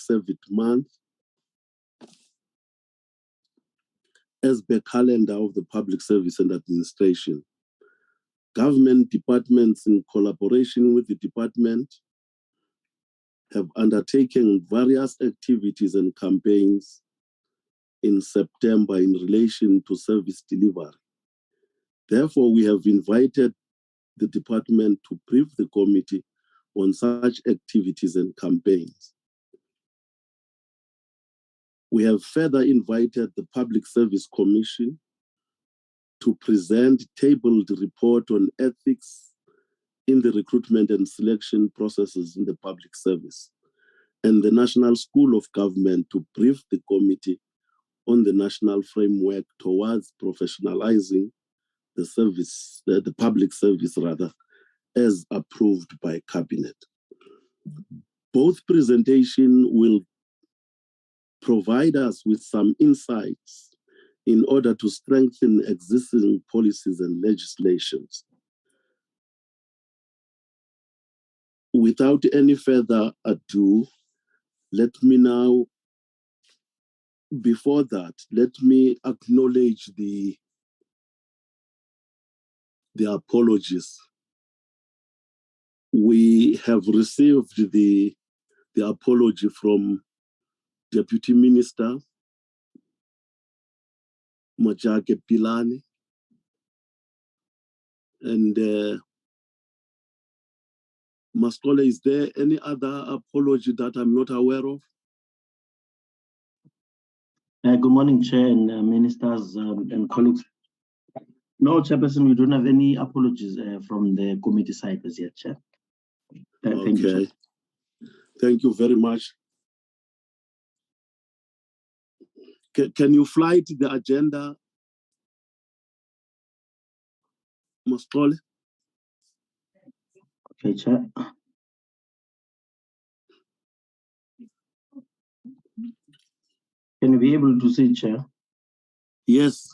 Service Month as the calendar of the Public Service and Administration. Government departments, in collaboration with the department, have undertaken various activities and campaigns in September in relation to service delivery. Therefore, we have invited the department to brief the committee on such activities and campaigns. We have further invited the Public Service Commission to present tabled report on ethics in the recruitment and selection processes in the public service, and the National School of Government to brief the committee on the national framework towards professionalizing the service, the public service rather, as approved by Cabinet. Both presentations will provide us with some insights in order to strengthen existing policies and legislations. Without any further ado, let me now, before that, let me acknowledge the apologies. We have received the apology from Deputy Minister Mojake Pilani, and Mascole, is there any other apology that I'm not aware of? Good morning, Chair and Ministers and colleagues. No, Chairperson, we don't have any apologies from the committee side as yet, Chair. Thank you, Chair. Thank you very much. Can you fly to the agenda, Mascole? Okay, Chair. Can you be able to see, Chair? Yes.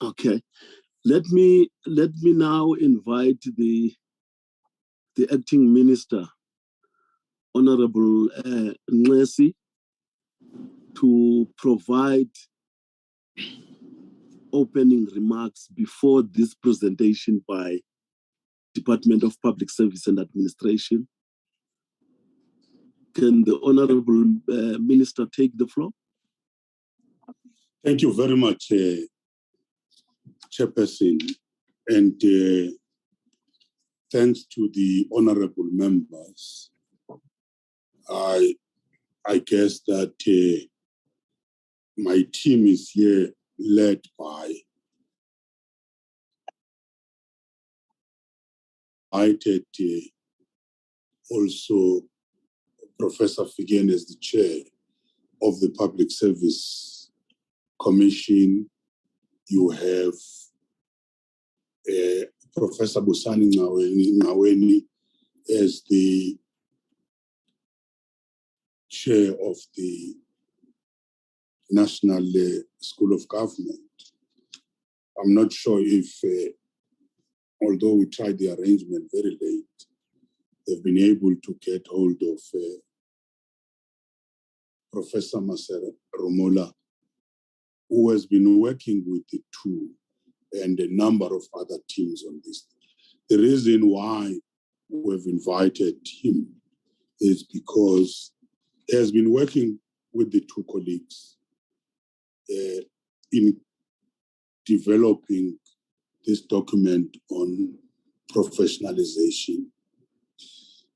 Okay. Let me now invite the acting minister, Honorable Nxesi, to provide opening remarks before this presentation by Department of Public Service and Administration. Can the Honorable Minister take the floor? Thank you very much, Chairperson, and thanks to the honorable members. I guess that my team is here led by also Professor Figen as the chair of the Public Service Commission. You have Professor Busani Ngaweni as the chair of the National School of Government. I'm not sure if, although we tried the arrangement very late, they've been able to get hold of Professor Masera Romola, who has been working with the two and a number of other teams on this. The reason why we've invited him is because he has been working with the two colleagues in developing this document on professionalization.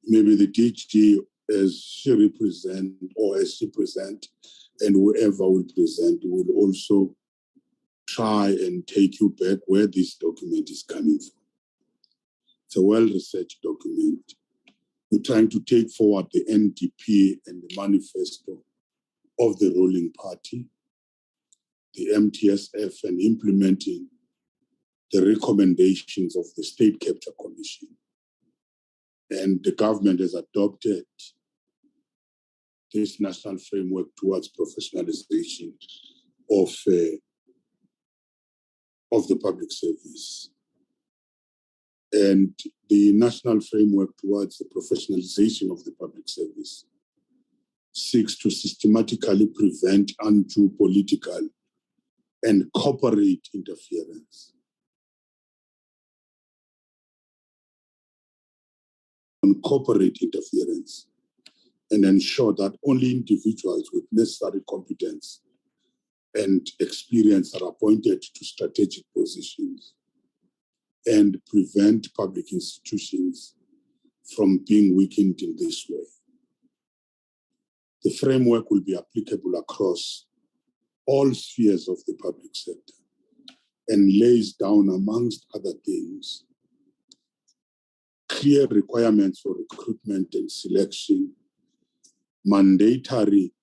Maybe the DG, as she represent, or as she present, and whoever will present will also try and take you back where this document is coming from. It's a well-researched document. We're trying to take forward the NDP and the manifesto of the ruling party, the MTSF, and implementing the recommendations of the State Capture Commission. And the government has adopted this national framework towards professionalization of of the public service. And the national framework towards the professionalization of the public service seeks to systematically prevent undue political and corporate interference on corporate interference, and ensure that only individuals with necessary competence and experience are appointed to strategic positions, and prevent public institutions from being weakened in this way. The framework will be applicable across all spheres of the public sector and lays down, amongst other things, clear requirements for recruitment and selection, mandatory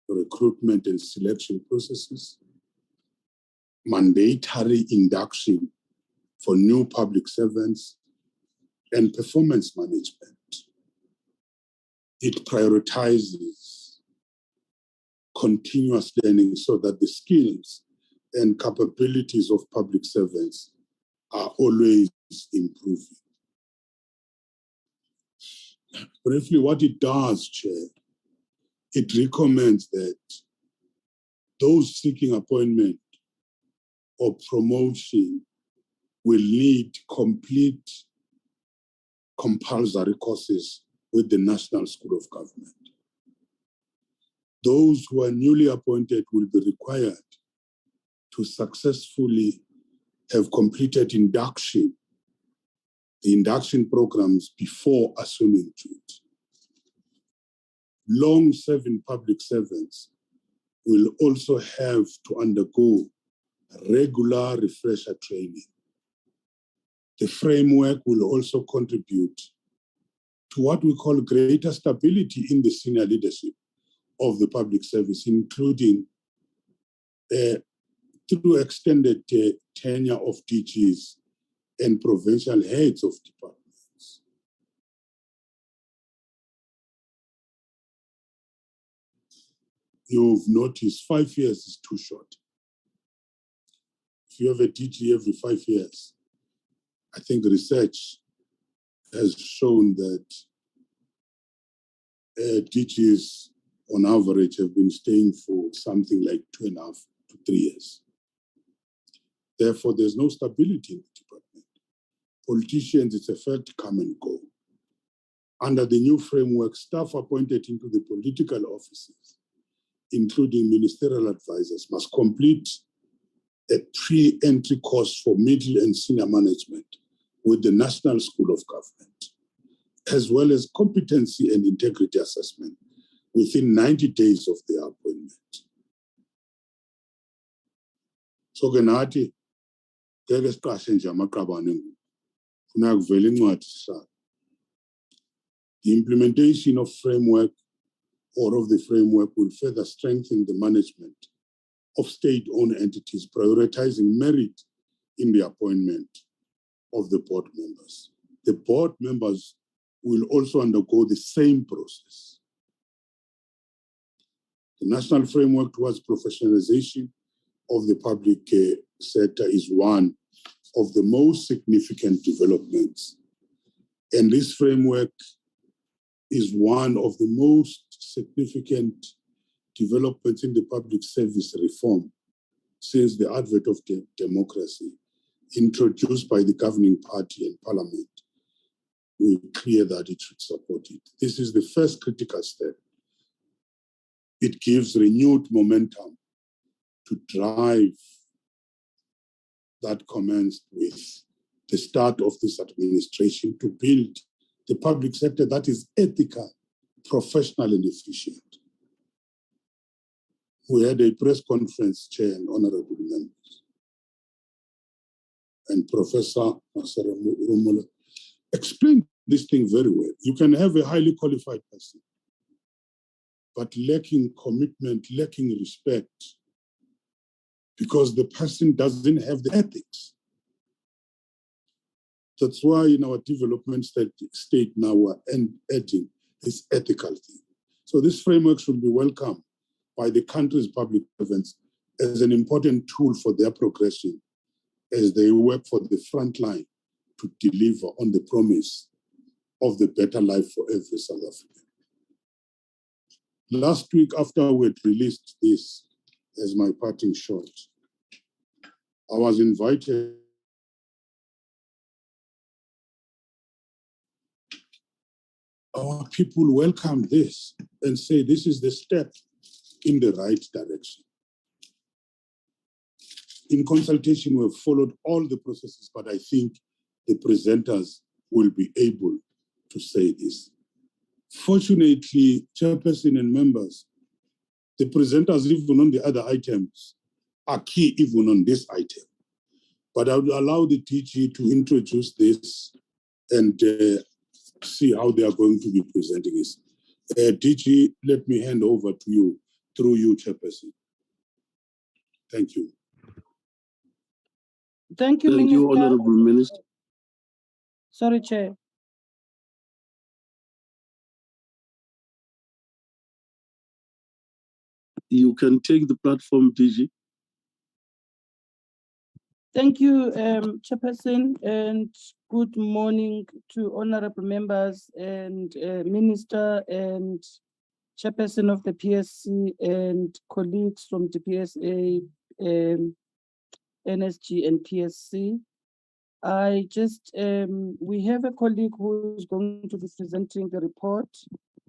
recruitment and selection processes, mandatory induction for new public servants, and performance management. It prioritizes continuous learning so that the skills and capabilities of public servants are always improving. Briefly, what it does, Chair, it recommends that those seeking appointment or promotion will need complete compulsory courses with the National School of Government. Those who are newly appointed will be required to successfully have completed the induction programs before assuming duty. Long-serving public servants will also have to undergo regular refresher training. The framework will also contribute to what we call greater stability in the senior leadership of the public service, including through extended tenure of DGs and provincial heads of departments. You've noticed 5 years is too short. If you have a DG every 5 years, I think research has shown that DGs on average have been staying for something like 2.5 to 3 years. Therefore, there's no stability in the department. Politicians, it's a fact, come and go. Under the new framework, staff appointed into the political offices, including ministerial advisors, must complete a pre-entry course for middle and senior management with the National School of Government, as well as competency and integrity assessment within 90 days of their appointment. So Genati, the implementation of framework or of the framework will further strengthen the management of state-owned entities, prioritizing merit in the appointment of the board members. The board members will also undergo the same process. The national framework towards professionalization of the public sector is one of the most significant developments. And this framework is one of the most significant developments in the public service reform since the advent of democracy, introduced by the governing party and parliament. We're clear that it should support it. This is the first critical step. It gives renewed momentum to drive that commenced with the start of this administration to build the public sector that is ethical, professional, and efficient. We had a press conference, Chair and honorable members, and Professor Masara Rumula explained this thing very well. You can have a highly qualified person, but lacking commitment, lacking respect, because the person doesn't have the ethics. That's why in our development state now we're adding this ethical thing. So this framework should be welcomed by the country's public servants as an important tool for their progression as they work for the front line to deliver on the promise of the better life for every South African. Last week, after we had released this as my parting shot, I was invited. Our people welcomed this and say this is the step in the right direction. In consultation, we've followed all the processes, but I think the presenters will be able to say this. Fortunately, chairperson and members, the presenters, even on the other items, are key even on this item. But I would allow the DG to introduce this and see how they are going to be presenting this. DG, let me hand over to you, through you, chairperson. Thank you. Thank you, Thank Minister. you, Honorable Minister. Sorry, Chair. You can take the platform, DG. Thank you, Chairperson, and good morning to honorable members and Minister and Chairperson of the PSC and colleagues from the PSA, NSG and PSC. We have a colleague who is going to be presenting the report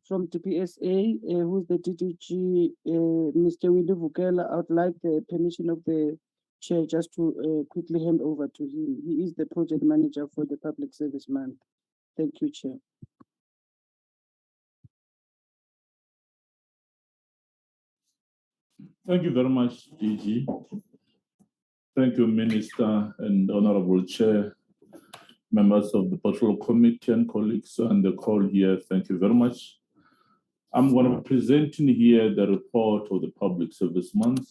from the PSA, who's the DDG, Mr. Willie Vukela. I would like the permission of the Chair just to quickly hand over to him. He is the project manager for the Public Service Month. Thank you, Chair. Thank you very much, DG. Thank you, Minister and Honorable Chair, members of the Portfolio Committee and colleagues on the call here. Thank you very much. I'm going to be presenting here the report of the Public Service Month,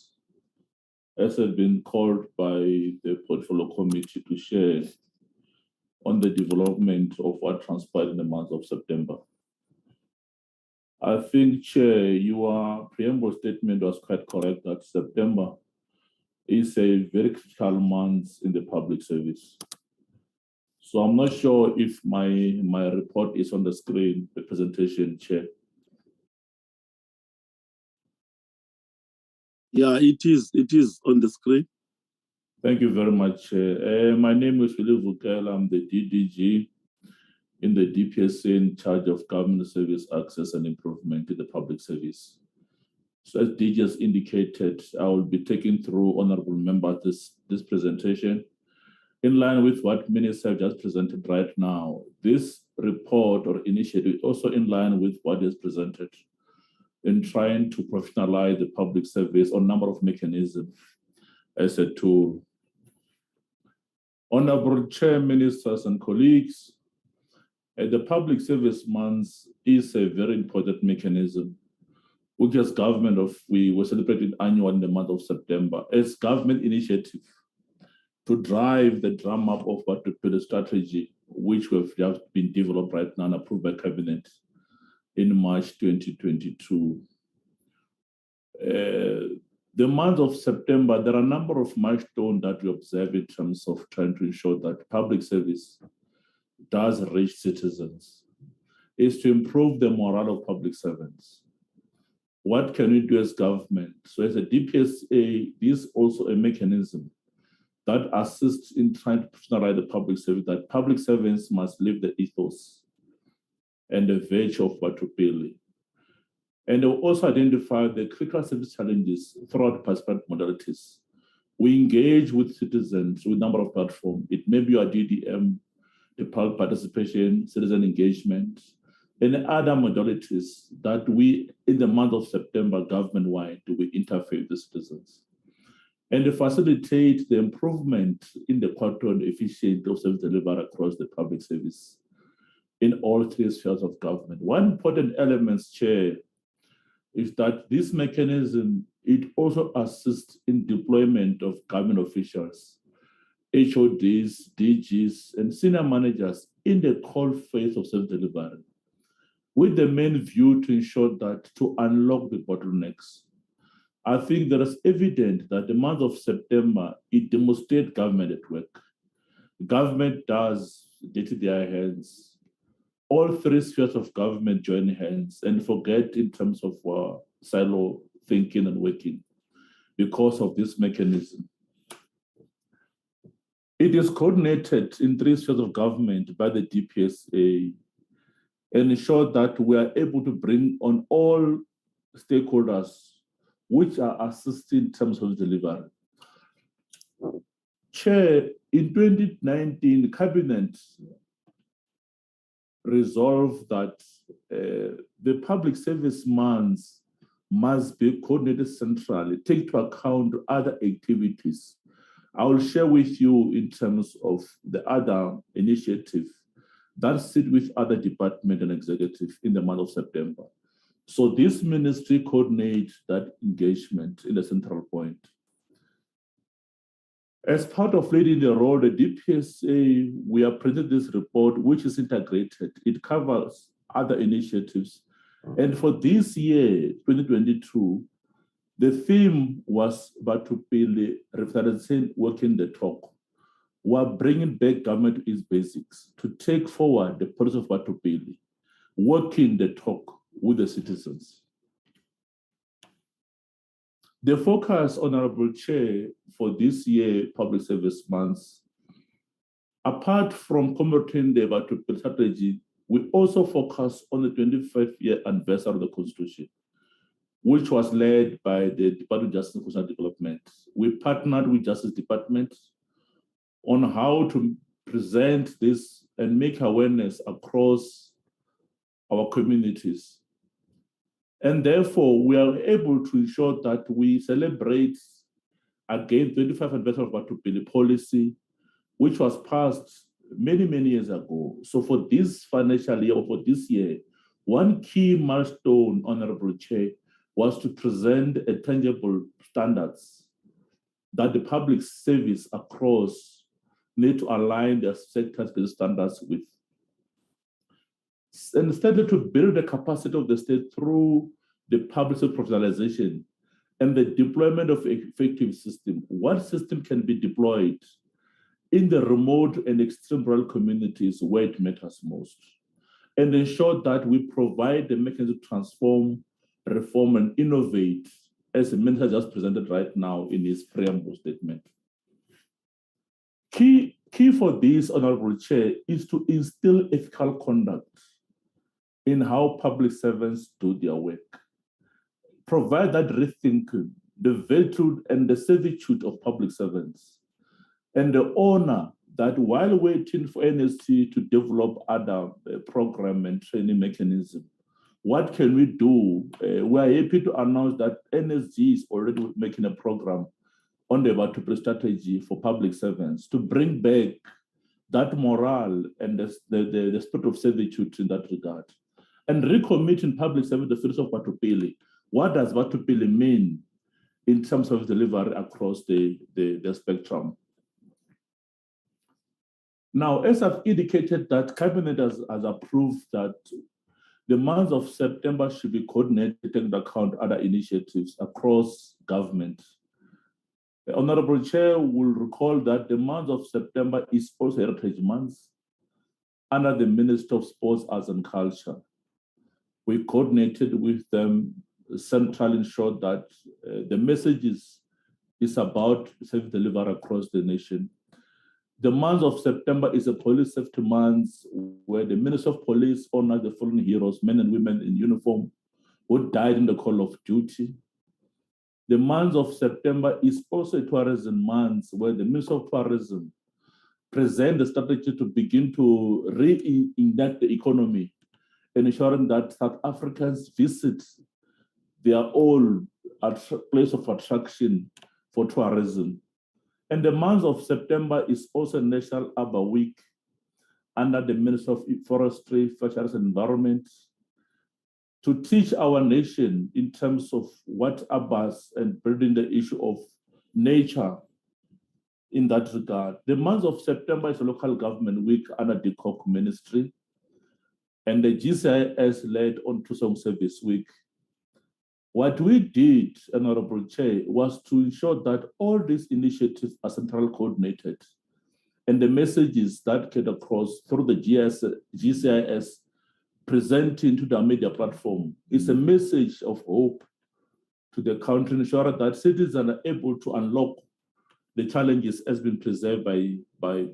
as has been called by the Portfolio Committee to share on the development of what transpired in the month of September. I think, Chair, your preamble statement was quite correct that September is a very critical month in the public service. So I'm not sure if my report is on the screen, the presentation, Chair. Yeah, it is on the screen. Thank you very much, Chair. My name is Willie Vukela. I'm the DDG in the DPSA in charge of government service access and improvement in the public service. So as DG has indicated, I will be taking through, honorable members, this presentation. In line with what Minister have just presented right now, this report or initiative also in line with what is presented in trying to professionalize the public service on a number of mechanisms as a tool. Honorable Chair, Ministers and colleagues, the Public Service Month is a very important mechanism, which as government we were celebrating annual in the month of September as government initiative to drive the drum up of what to build a strategy, which have just been developed right now and approved by Cabinet in March 2022. The month of September, there are a number of milestones that we observe in terms of trying to ensure that public service does reach citizens, is to improve the morale of public servants. What can we do as government? So as a DPSA, this is also a mechanism that assists in trying to professionalize the public service, that public servants must live the ethos and the virtue of what to build. And they will also identify the critical service challenges throughout participant modalities. We engage with citizens with a number of platforms. It may be our DDM, the public participation, citizen engagement, and other modalities that we, in the month of September, government-wide, we interface with the citizens. And to facilitate the improvement in the quality and efficiency of service delivered across the public service in all three spheres of government. One important element, Chair, is that this mechanism, it also assists in deployment of government officials, HODs, DGs, and senior managers in the core phase of service delivery, with the main view to ensure that to unlock the bottlenecks, I think there is evident that the month of September, it demonstrates government at work. Government does dirty their hands. All three spheres of government join hands and forget in terms of silo thinking and working because of this mechanism. It is coordinated in three spheres of government by the DPSA and ensure that we are able to bring on all stakeholders which are assisting in terms of delivery. Chair, in 2019, the Cabinet resolved that the public service months must be coordinated centrally, take into account other activities. I will share with you in terms of the other initiative that sit with other department and executive in the month of September. So this ministry coordinates that engagement in the central point. As part of leading the role, the DPSA, we have presented this report, which is integrated. It covers other initiatives. And for this year, 2022, the theme was Batupili Revitalizing Working the Talk. We're bringing back government to its basics to take forward the policy of Batupili, working the talk with the citizens. The focus, Honorable Chair, for this year public service months, apart from commemorating the Batupili strategy, we also focus on the 25th-year anniversary of the Constitution, which was led by the Department of Justice and Social Development. We partnered with Justice Department on how to present this and make awareness across our communities. And therefore, we are able to ensure that we celebrate again 25th anniversary of Batupili policy, which was passed many, many years ago. So for this financial year, or for this year, one key milestone, Honorable Chair, was to present a tangible standards that the public service across need to align their sector-specific standards with. And started to build the capacity of the state through the public sector professionalization and the deployment of effective system. What system can be deployed in the remote and extreme rural communities where it matters most, and ensure that we provide the mechanism to transform, reform, and innovate, as the minister just presented right now in his preamble statement. Key for this, Honorable Chair, is to instill ethical conduct in how public servants do their work. Provide that rethinking, the virtue and the servitude of public servants, and the honor that while waiting for NSC to develop other program and training mechanism, what can we do? We are happy to announce that NSG is already making a program on the Batupili strategy for public servants to bring back that morale and the spirit of servitude in that regard. And recommitting public service the field of Batupili. What does Batupili mean in terms of delivery across the spectrum? Now, as I've indicated, that Cabinet has approved that the month of September should be coordinated, taking into account other initiatives across government. The Honorable Chair will recall that the month of September is also Heritage Month under the Minister of Sports, Arts and Culture. We coordinated with them centrally, ensured that the message is about safe delivery across the nation. The month of September is a police safety month where the Minister of Police honors the fallen heroes, men and women in uniform, who died in the call of duty. The month of September is also a tourism month where the Minister of Tourism presents the strategy to begin to reignite the economy, and ensuring that South Africans visit their own place of attraction for tourism. And the month of September is also National Arbor Week under the Minister of Forestry, Fisheries and Environment to teach our nation in terms of what arbors and building the issue of nature in that regard. The month of September is a local government week under the Koch Ministry, and the GCIS led on Tourism Service Week. What we did, Honorable Chair, was to ensure that all these initiatives are centrally coordinated, and the messages that get across through the GCIS presenting to the media platform is a message of hope to the country, ensuring that citizens are able to unlock the challenges as been preserved by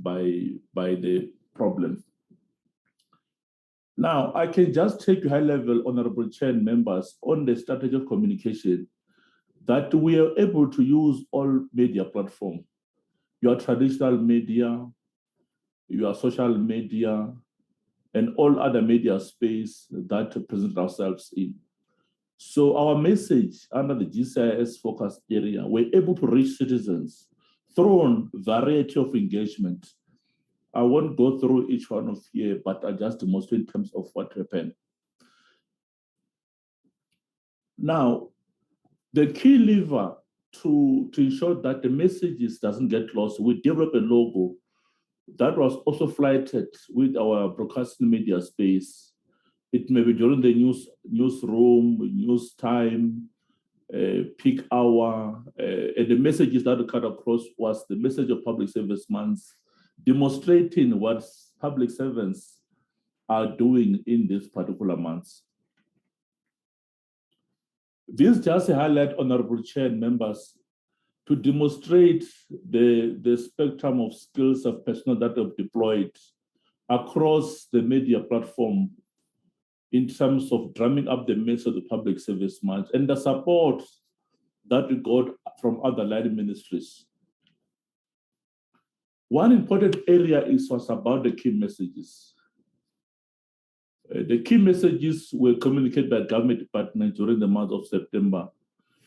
the problem. Now, I can just take you high level, Honorable Chair and members, on the strategy of communication that we are able to use all media platforms, your traditional media, your social media, and all other media space that present ourselves in. So our message under the GCIS focus area, we're able to reach citizens through a variety of engagement. I won't go through each one of here, but I'll just demonstrate in terms of what happened. Now, the key lever to ensure that the messages doesn't get lost, we develop a logo that was also flighted with our broadcasting media space. It may be during the newsroom, news time, peak hour, and the messages that cut across was the message of public service months, demonstrating what public servants are doing in these particular months. This just highlight, Honorable Chair and members, to demonstrate the spectrum of skills of personnel that have deployed across the media platform in terms of drumming up the message of the public service month and the support that we got from other line ministries. One important area was about the key messages. The key messages were communicated by government departments during the month of September,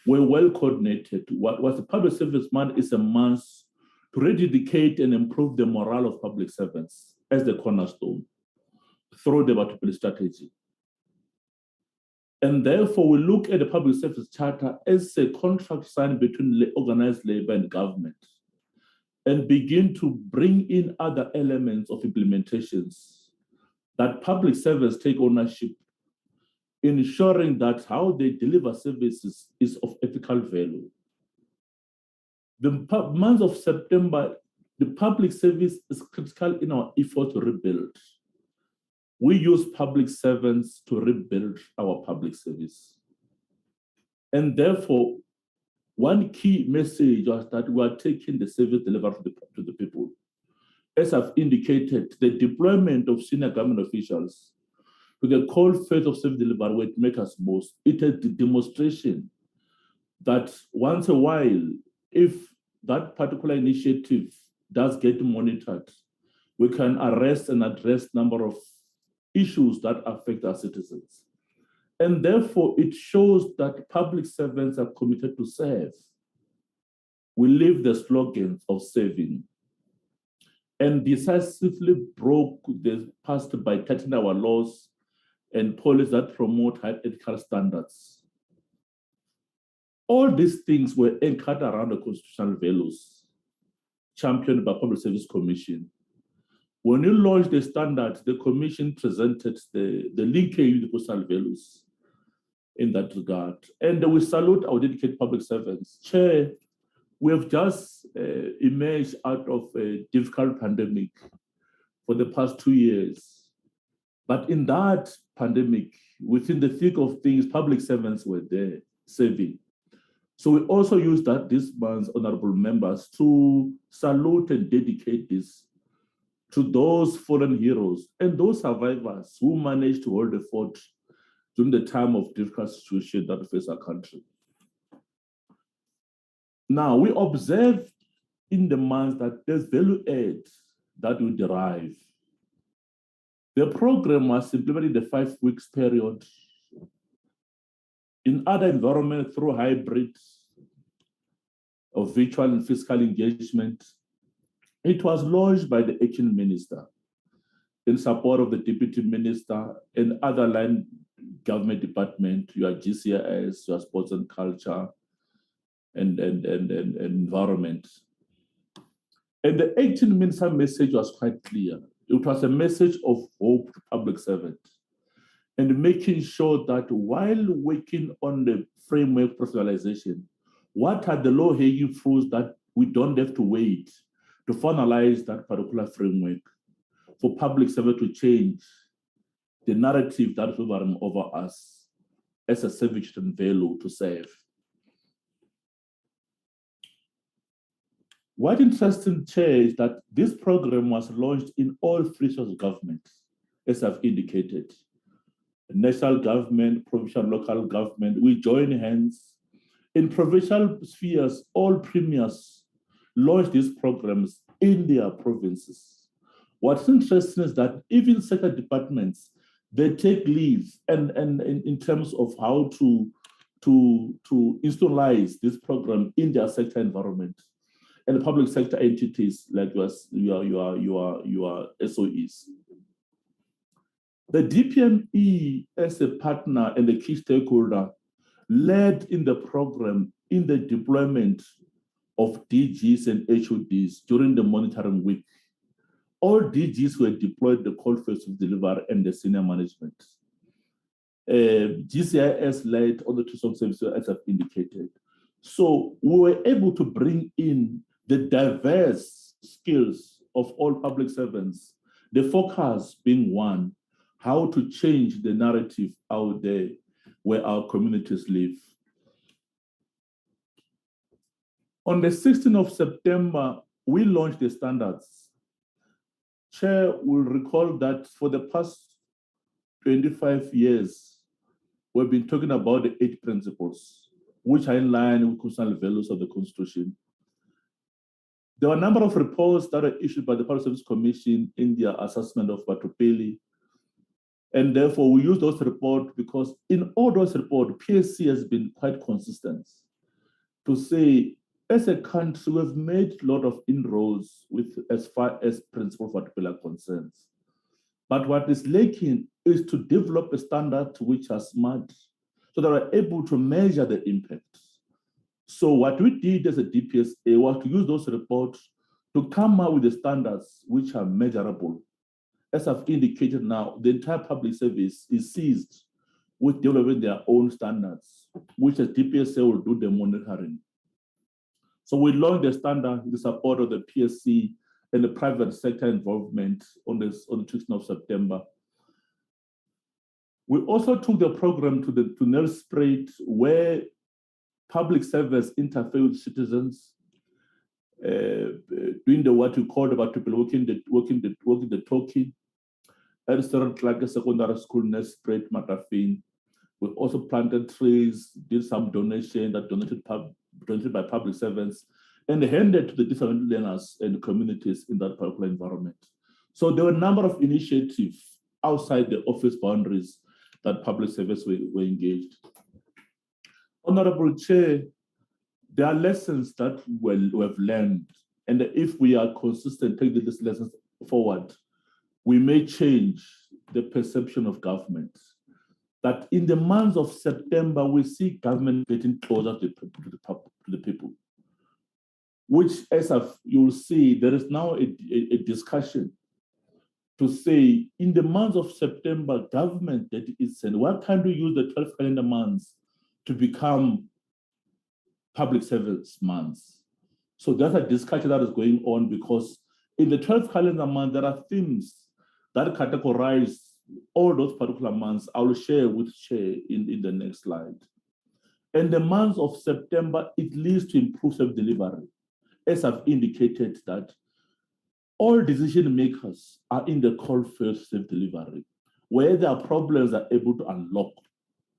were well coordinated. What the public service month is a month to rededicate and improve the morale of public servants as the cornerstone through the multiple strategy. And therefore, we look at the Public Service Charter as a contract signed between organized labor and government and begin to bring in other elements of implementations that public servants take ownership, ensuring that how they deliver services is of ethical value. The month of September, the public service is critical in our effort to rebuild. We use public servants to rebuild our public service. And therefore, one key message was that we are taking the service delivered to the people. As I've indicated, the deployment of senior government officials to the cold face of service delivery will make us most. It is the demonstration that once a while, if that particular initiative does get monitored, we can arrest and address a number of issues that affect our citizens. And therefore, it shows that public servants are committed to serve. We live the slogans of serving and decisively broke the past by tightening our laws and policies that promote high ethical standards. All these things were anchored around the constitutional values championed by Public Service Commission. When you launched the standards, the Commission presented the linkage with the constitutional values in that regard. And we salute our dedicated public servants. Chair, we have just emerged out of a difficult pandemic for the past 2 years. But in that pandemic, within the thick of things, public servants were there serving. So we also use that this month, honorable members, to salute and dedicate this to those fallen heroes and those survivors who managed to hold the fort during the time of difficult situation that faced our country. Now, we observe in the month that there's value add that we derive. The program was implemented in the 5 weeks period. In other environments, through hybrid of virtual and physical engagement, it was launched by the Acting Minister in support of the Deputy Minister and other line government department, your GCIS, your sports and culture, and environment. And the Acting Minister message was quite clear. It was a message of hope to public servants. and making sure that while working on the framework professionalization, what are the low-hanging fruits that we don't have to wait to finalize that particular framework for public service to change the narrative that is hovering over us as a service and value to serve. What interesting, Chair, is that this program was launched in all three sorts of governments, as I've indicated. The national government, provincial, local government, we join hands. In provincial spheres, all premiers launch these programs in their provinces. What's interesting is that even sector departments, they take leave and in terms of how to institutionalize this program in their sector environment. And the public sector entities like your SOEs. The DPME as a partner and a key stakeholder led in the program in the deployment of DGs and HODs during the monitoring week. All DGs were deployed the call first of delivery and the senior management. GCIS led on the two services as I've indicated. So we were able to bring in the diverse skills of all public servants, the focus being one, how to change the narrative out there where our communities live. On the 16th of September, we launched the standards. Chair will recall that for the past 25 years, we've been talking about the 8 principles, which are in line with constitutional values of the Constitution. There were a number of reports that were issued by the Public Service Commission in their assessment of Batupeli. And therefore, we use those reports because in all those reports, PSC has been quite consistent to say, as a country, we've made a lot of inroads with as far as principles of Batupeli are concerned. But what is lacking is to develop a standard which are smart so that we're able to measure the impact. So what we did as a DPSA was to use those reports to come up with the standards which are measurable. As I've indicated now, the entire public service is seized with developing their own standards, which as DPSA will do the monitoring. So we launched the standard with the support of the PSC and the private sector involvement on the 16th of September. We also took the program to Nelspruit, where public service interface with citizens, doing what we called about people walking the talking. At Student like a secondary school, Nelspruit, Matafin. We also planted trees, did some donation that donated by public servants, and handed to the different learners and communities in that particular environment. So there were a number of initiatives outside the office boundaries that public service were engaged. Honorable Chair, there are lessons that we have learned, and if we are consistent, taking these lessons forward, we may change the perception of government. That in the month of September, we see government getting closer to the people, which, as you'll see, there is now a discussion to say, in the month of September, government that is saying, why can't we use the 12 calendar months to become public service months? So there's a discussion that is going on because in the 12 calendar month, there are themes that categorize all those particular months. I will share with Chair in the next slide. And the month of September, it leads to improved self-delivery. As I've indicated that all decision makers are in the call first self-delivery, where there are problems are able to unlock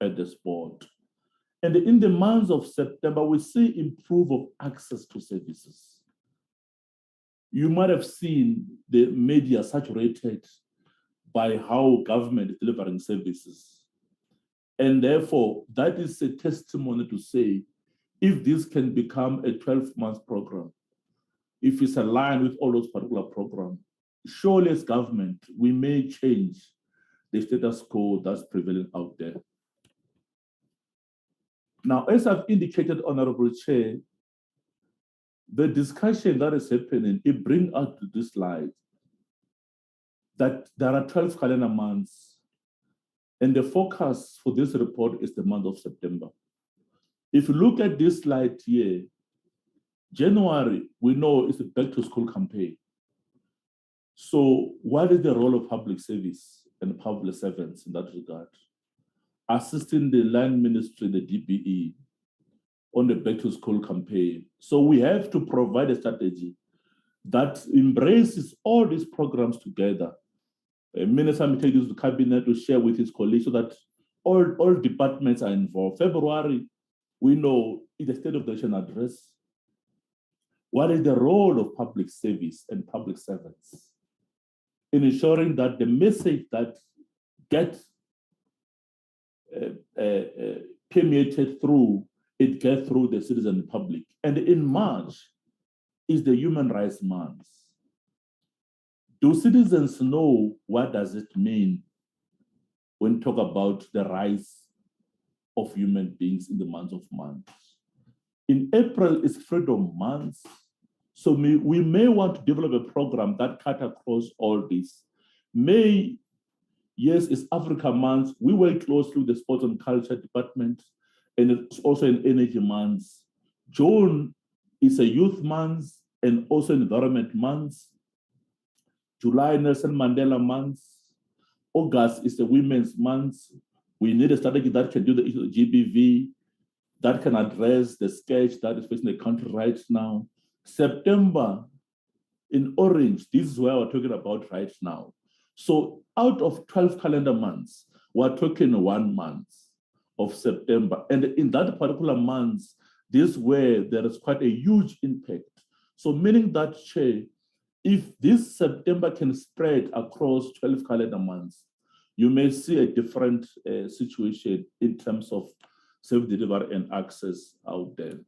at the spot. And in the month of September, we see improvement of access to services. You might have seen the media saturated by how government is delivering services. And therefore, that is a testimony to say, if this can become a 12-month program, if it's aligned with all those particular programs, surely as government, we may change the status quo that's prevailing out there. Now, as I've indicated, Honorable Chair, the discussion that is happening, it brings us to this slide that there are 12 calendar months And the focus for this report is the month of September. If you look at this slide here, January, we know is the back to school campaign. So what is the role of public service and public servants in that regard? Assisting the line ministry, the DPE, on the back to school campaign. So we have to provide a strategy that embraces all these programs together. A minister may take this to the cabinet to share with his colleagues so that all departments are involved. February, we know, is the State of the Nation address. What is the role of public service and public servants in ensuring that the message that gets permeated through, it gets through the citizen public? And in March is the Human Rights Month. Do citizens know what does it mean when we talk about the rights of human beings in the month of March? In April is Freedom Month, so we may want to develop a program that cut across all this. May, yes, is Africa Month. We work closely with the Sports and Culture Department, and it's also an Energy Month. June is a Youth Month and also Environment Month. July, Nelson Mandela Month. August is the Women's Month. We need a strategy that can do the issue of GBV, that can address the scourge that is facing the country right now. September, in orange, this is where we're talking about right now. So out of 12 calendar months, we're talking 1 month of September. And in that particular month, this is where there is quite a huge impact. So meaning that, Chair, if this September can spread across 12 calendar months, you may see a different situation in terms of self-delivery and access out there.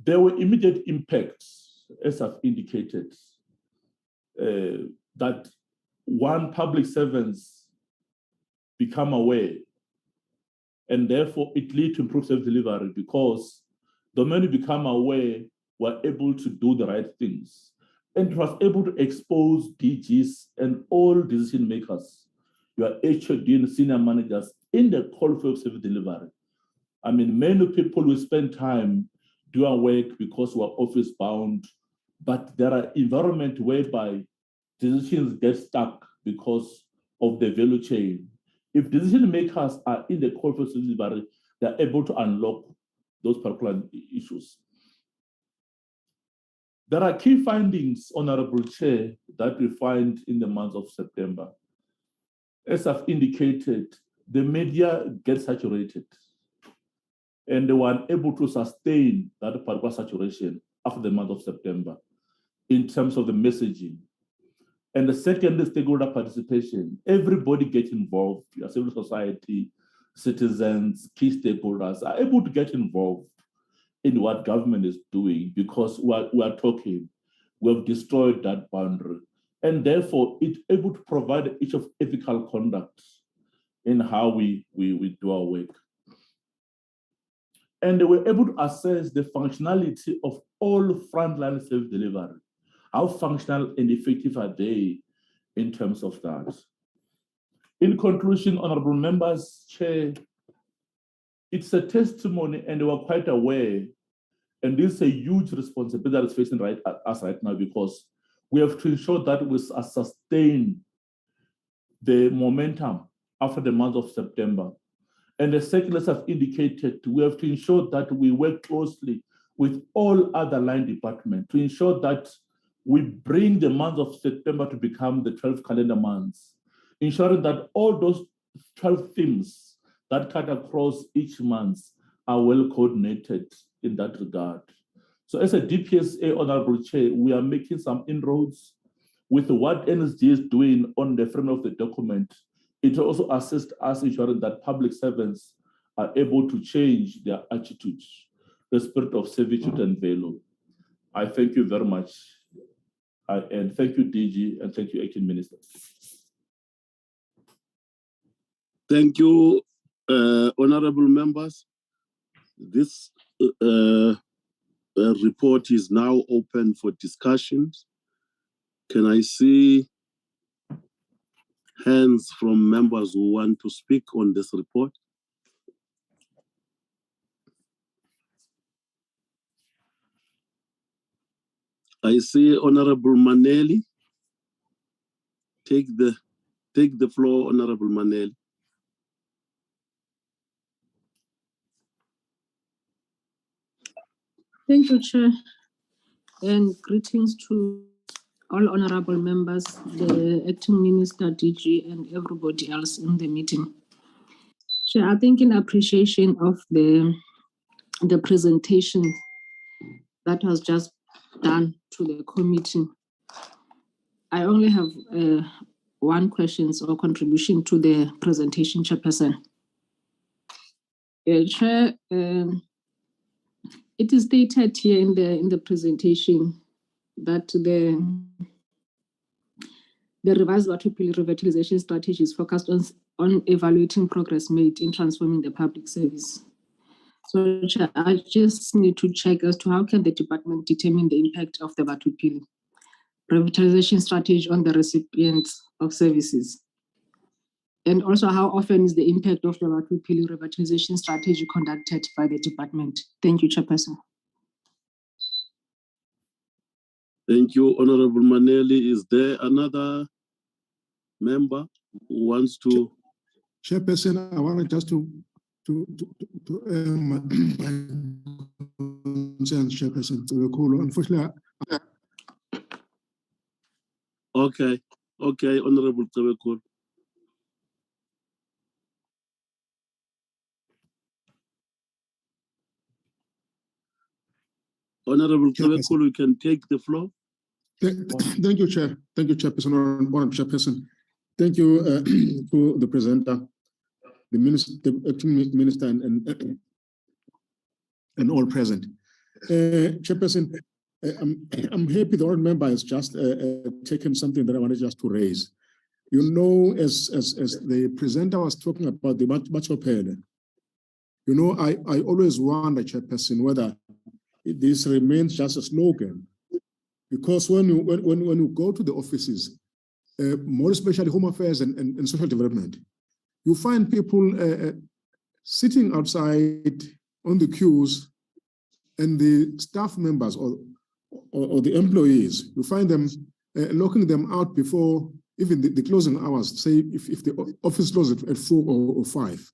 There were immediate impacts, as I've indicated, that one, public servants become aware, and therefore it leads to improved self-delivery because the men who become aware were able to do the right things. And it was able to expose DGs and all decision makers, your HOD and senior managers in the call for self-delivery. I mean, many people will spend time doing work because we're office bound, but there are environments whereby decisions get stuck because of the value chain. If decision makers are in the call for self-delivery, they're able to unlock those particular issues. There are key findings, Honorable Chair, that we find in the month of September. As I've indicated, the media gets saturated, and they were unable to sustain that particular saturation after the month of September in terms of the messaging. And the second is stakeholder participation. Everybody gets involved, civil society, citizens, key stakeholders are able to get involved in what government is doing because we are talking, we have destroyed that boundary. And therefore, it's able to provide an issue of ethical conduct in how we do our work. And they were able to assess the functionality of all frontline self-delivery. How functional and effective are they in terms of that? In conclusion, honorable members, Chair, it's a testimony and they were quite aware, and this is a huge responsibility that is facing us right now because we have to ensure that we sustain the momentum after the month of September. And the second, as I've indicated, we have to ensure that we work closely with all other line departments to ensure that we bring the month of September to become the 12 calendar months, ensuring that all those 12 themes that cut across each month are well coordinated in that regard. So as a DPSA, Honorable Chair, we are making some inroads with what NSG is doing on the frame of the document. It also assists us ensuring that public servants are able to change their attitudes, the spirit of servitude and value. I thank you very much. And thank you, DG, and thank you, Acting Minister. Thank you, honorable members. This report is now open for discussions. Can I see hands from members who want to speak on this report? I see Honorable Maneli. Take the floor, Honorable Maneli. Thank you, Chair, and greetings to all honorable members, the acting minister, DG, and everybody else in the meeting. Chair, I think in appreciation of the presentation that was just done to the committee, I only have one question or contribution to the presentation, Chairperson. Chair, it is stated here in the presentation that the revised revitalization strategy is focused on evaluating progress made in transforming the public service. So I just need to check as to how can the department determine the impact of the Batupili revitalization strategy on the recipients of services? And also, how often is the impact of the Batupili revitalization strategy conducted by the department? Thank you, Chairperson. Thank you, Honorable Maneli. Is there another member who wants to? Chairperson, I wanted just to Chairperson, to the call. Unfortunately, Okay, Honorable Tebekul. Honorable Tebekul, you can take the floor. Thank you, Chair. Thank you, Chairperson, Honorable Chairperson. Thank you to the presenter, the minister, the acting minister, and all present. Chairperson, I'm happy the honourable member has just taken something that I wanted just to raise. You know, as the presenter was talking about the Machopele, you know, I always wonder, Chairperson, whether this remains just a slogan, because when you go to the offices, more especially Home Affairs and Social Development, you find people sitting outside on the queues, and the staff members or the employees, you find them locking them out before even the closing hours. Say if the office closes at 4 or 5,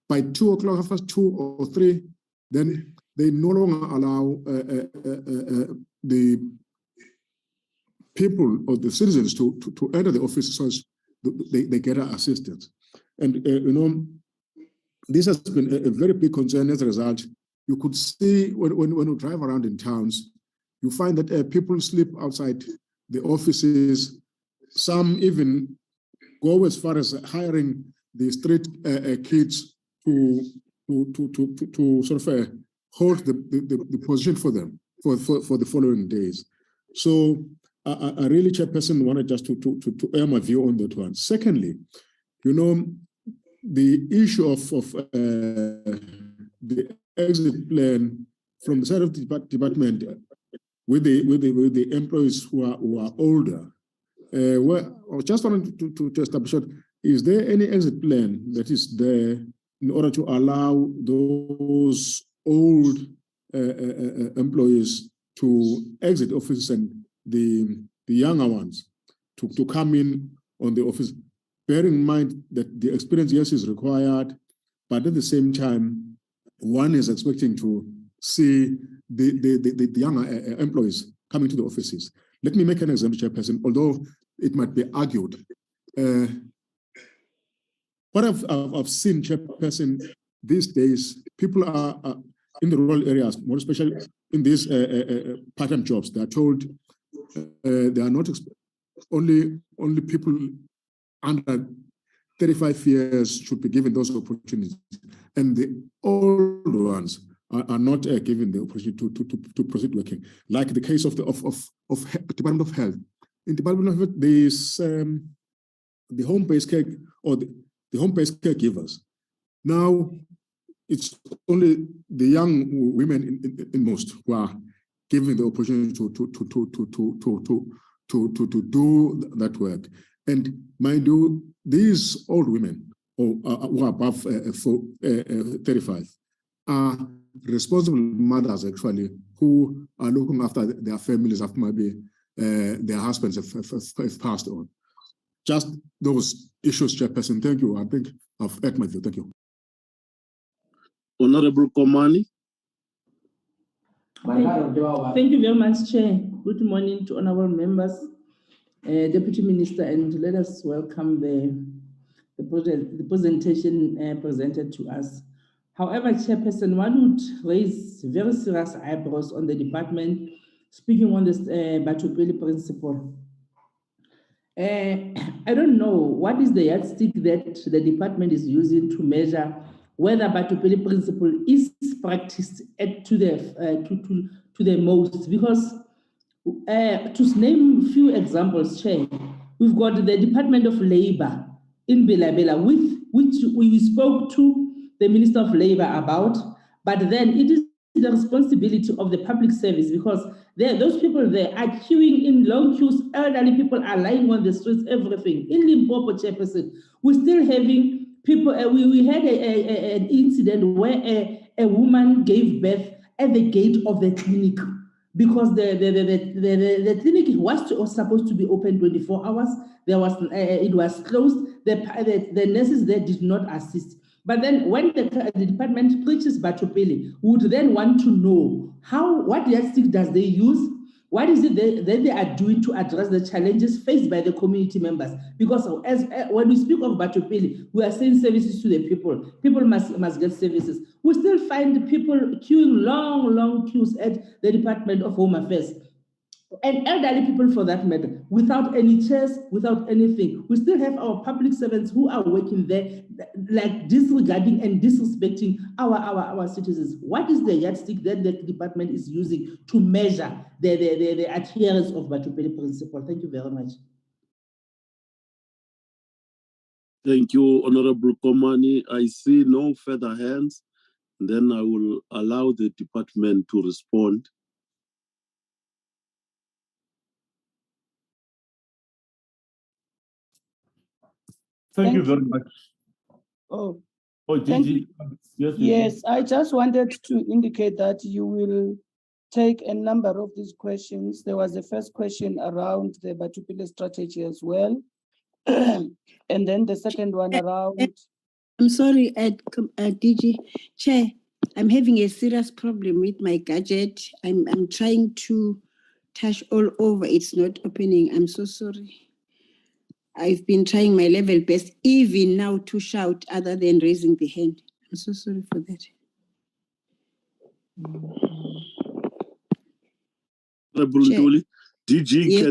by 2 o'clock, after 2 or 3, then they no longer allow the people or the citizens to enter the office so they get assistance. And you know, this has been a very big concern. As a result, you could see when you drive around in towns, you find that people sleep outside the offices. Some even go as far as hiring the street kids to sort of hold the position for them for the following days. So I really, Chairperson, wanted just to air my view on that one. Secondly, you know, the issue of the exit plan from the side of the department with the employees who are older. Well, I just wanted to establish, is there any exit plan that is there in order to allow those old employees to exit office and the younger ones to come in on the office, bearing in mind that the experience, yes, is required, but at the same time, one is expecting to see the younger employees coming to the offices. Let me make an example, Chairperson, although it might be argued. What I've seen, Chairperson, these days, people are in the rural areas, more especially in these part-time jobs. They are told they are not only people under 35 years should be given those opportunities, and the old ones are not given the opportunity to proceed working. Like the case of the Department of Health. In Department of Health, there's the home-based care or the home-based caregivers. Now, it's only the young women in most who are given the opportunity to do that work. And mind you, these old women who are above 35 are responsible mothers, actually, who are looking after their families after maybe their husbands have passed on. Just those issues, Chairperson. Thank you. I think I've met my view. Thank you. Honorable Komani. Thank you very much, Chair. Good morning to honorable members, Deputy Minister, and let us welcome the presentation presented to us. However, Chairperson, one would raise very serious eyebrows on the department speaking on this Batupeli principle. I don't know what is the yardstick that the department is using to measure whether Batupeli principle is practiced to the most, because to name a few examples, Chair, we've got the Department of Labor in Bela, which we spoke to the Minister of Labor about, but then it is the responsibility of the public service, because those people there are queuing in long queues, elderly people are lying on the streets, everything. In Limpopo, Chairperson, we're still having people, we had an incident where a woman gave birth at the gate of the clinic, because the clinic was supposed to be open 24 hours. It was closed. The nurses there did not assist. But then when the department preaches Batupeli, we would then want to know what yardstick does they use? What is it that they are doing to address the challenges faced by the community members? Because when we speak of Batupeli, we are saying services to the people. People must get services. We still find people queuing long queues at the Department of Home Affairs. And elderly people, for that matter, without any chairs, without anything. We still have our public servants who are working there, like disregarding and disrespecting our citizens. What is the yardstick that the department is using to measure the adherence of Batupeli principle? Thank you very much. Thank you, Honorable Komani. I see no further hands. Then I will allow the department to respond. Thank you very much. Oh, Gigi. yes, I just wanted to indicate that you will take a number of these questions. There was the first question around the Batupeli strategy as well. And then the second one around... I'm sorry, DG. Chair, I'm having a serious problem with my gadget. I'm trying to touch all over. It's not opening. I'm so sorry. I've been trying my level best, even now, to shout other than raising the hand. I'm so sorry for that. Honorable DG, yeah.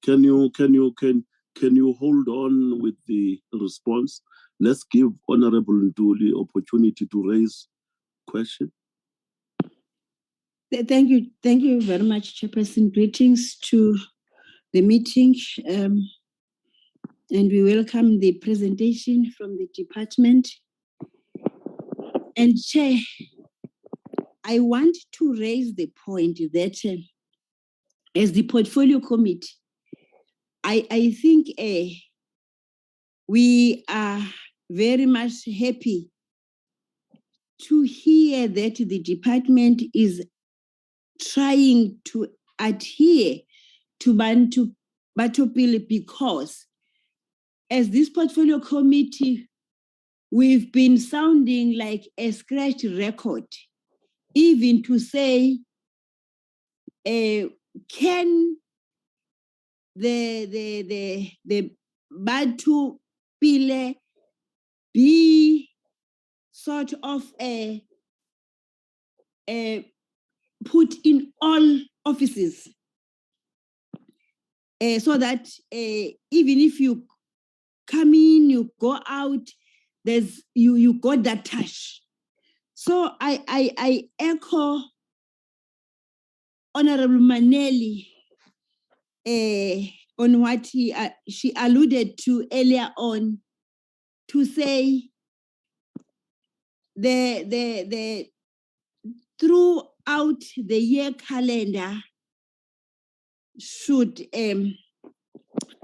Can you hold on with the response? Let's give Honorable Nduli opportunity to raise question. Thank you very much, Chairperson. Greetings to the meeting. And we welcome the presentation from the department. And Chair, I want to raise the point that as the portfolio committee, I think we are very much happy to hear that the department is trying to adhere to Batupeli, because as this portfolio committee, we've been sounding like a scratch record, even to say, can the Batupeli be sort of put in all offices, so that even if you come in, you go out, you got that touch. So I echo Honorable Maneli on what she alluded to earlier on, to say the throughout the year calendar should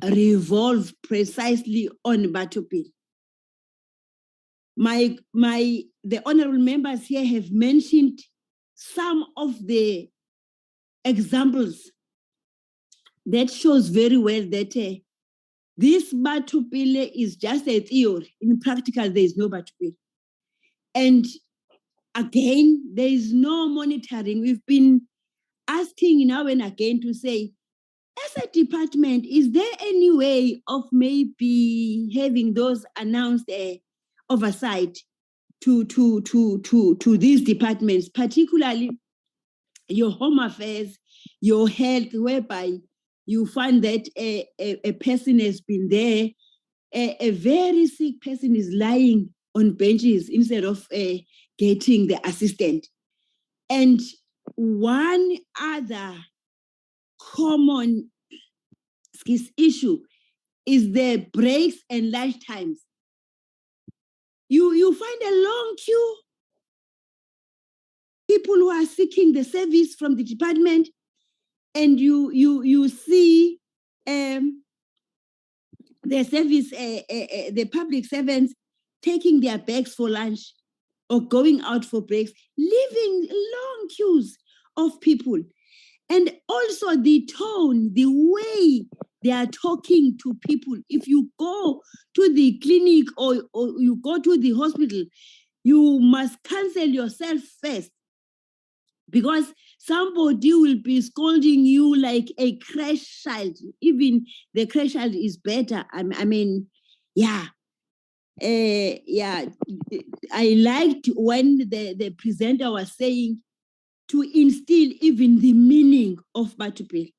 revolve precisely on Batupile. The honorable members here have mentioned some of the examples that shows very well that this Batupile is just a theory. In practical, there is no Batupile. And again, there is no monitoring. We've been asking now and again to say, as a department, is there any way of maybe having those announced oversight to these departments, particularly your home affairs, your health, whereby you find that a person has been there, a very sick person is lying on benches instead of getting the assistant. And one other common issue is the breaks and lunch times. You find a long queue, people who are seeking the service from the department, and you see the service, the public servants taking their bags for lunch or going out for breaks, leaving long queues of people. And also the tone, the way they are talking to people. If you go to the clinic or you go to the hospital, you must cancel yourself first, because somebody will be scolding you like a crash child. Even the crash child is better. I mean, yeah. I liked when the presenter was saying to instill even the meaning of Batupile.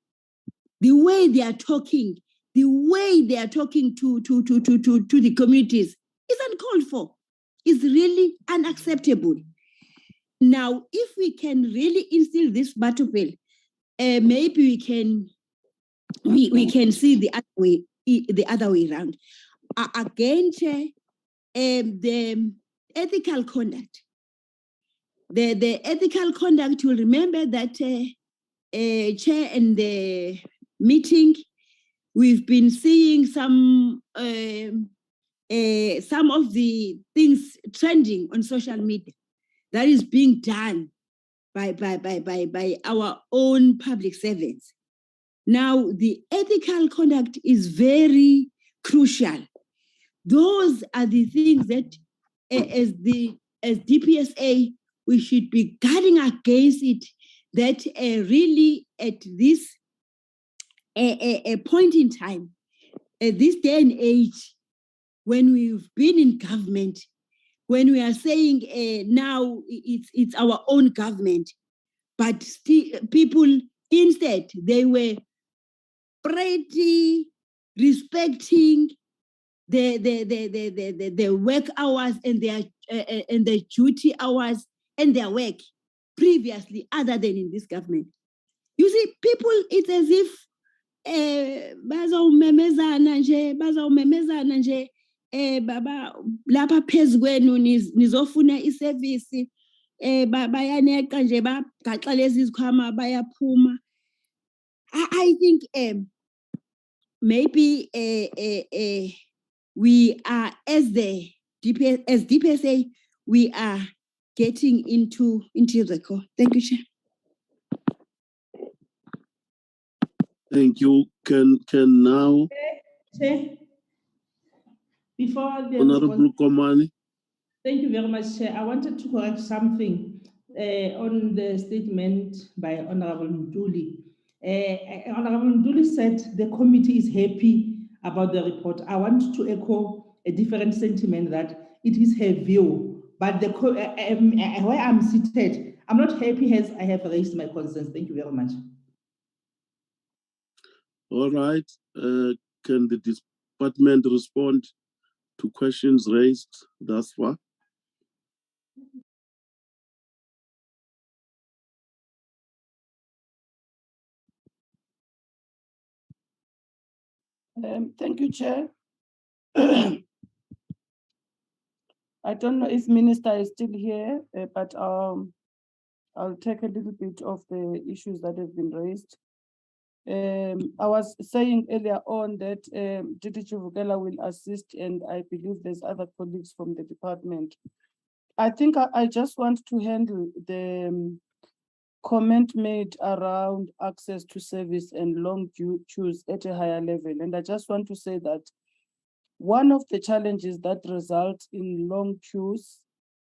The way they are talking to the communities is uncalled for. It's really unacceptable. Now, if we can really instill this Batupile, maybe we can see the other way around. Again, Chair, the ethical conduct. The ethical conduct, you'll remember that Chair, in the meeting, we've been seeing some of the things trending on social media that is being done by our own public servants. Now, the ethical conduct is very crucial. Those are the things that as DPSA, we should be guarding against it, that really at this a point in time, at this day and age, when we've been in government, when we are saying now it's our own government, but still people instead, they were pretty respecting the work hours and their duty hours and their work previously, other than in this government. You see, people, it's as if bazawumemezana nje baba lapha phezu kwenu nizofuna isevisi bayaneqa nje bagaxa lezi zikhwama bayaphuma. I think maybe we are, as DPSA, we are getting into the core. Thank you, Chair. Thank you. Can now, Chair, before the Honorable Komani. Thank you very much, Chair. I wanted to correct something on the statement by Honorable Nduli. Honorable Nduli said the committee is happy about the report. I want to echo a different sentiment, that it is her view, but where I'm seated, I'm not happy as I have raised my concerns. Thank you very much. All right. Can the department respond to questions raised thus far? Thank you, Chair. I don't know if Minister is still here, but I'll take a little bit of the issues that have been raised. I was saying earlier on that DDG Vukela will assist, and I believe there's other colleagues from the department. I think I just want to handle the comment made around access to service and long queues at a higher level. And I just want to say that one of the challenges that result in long queues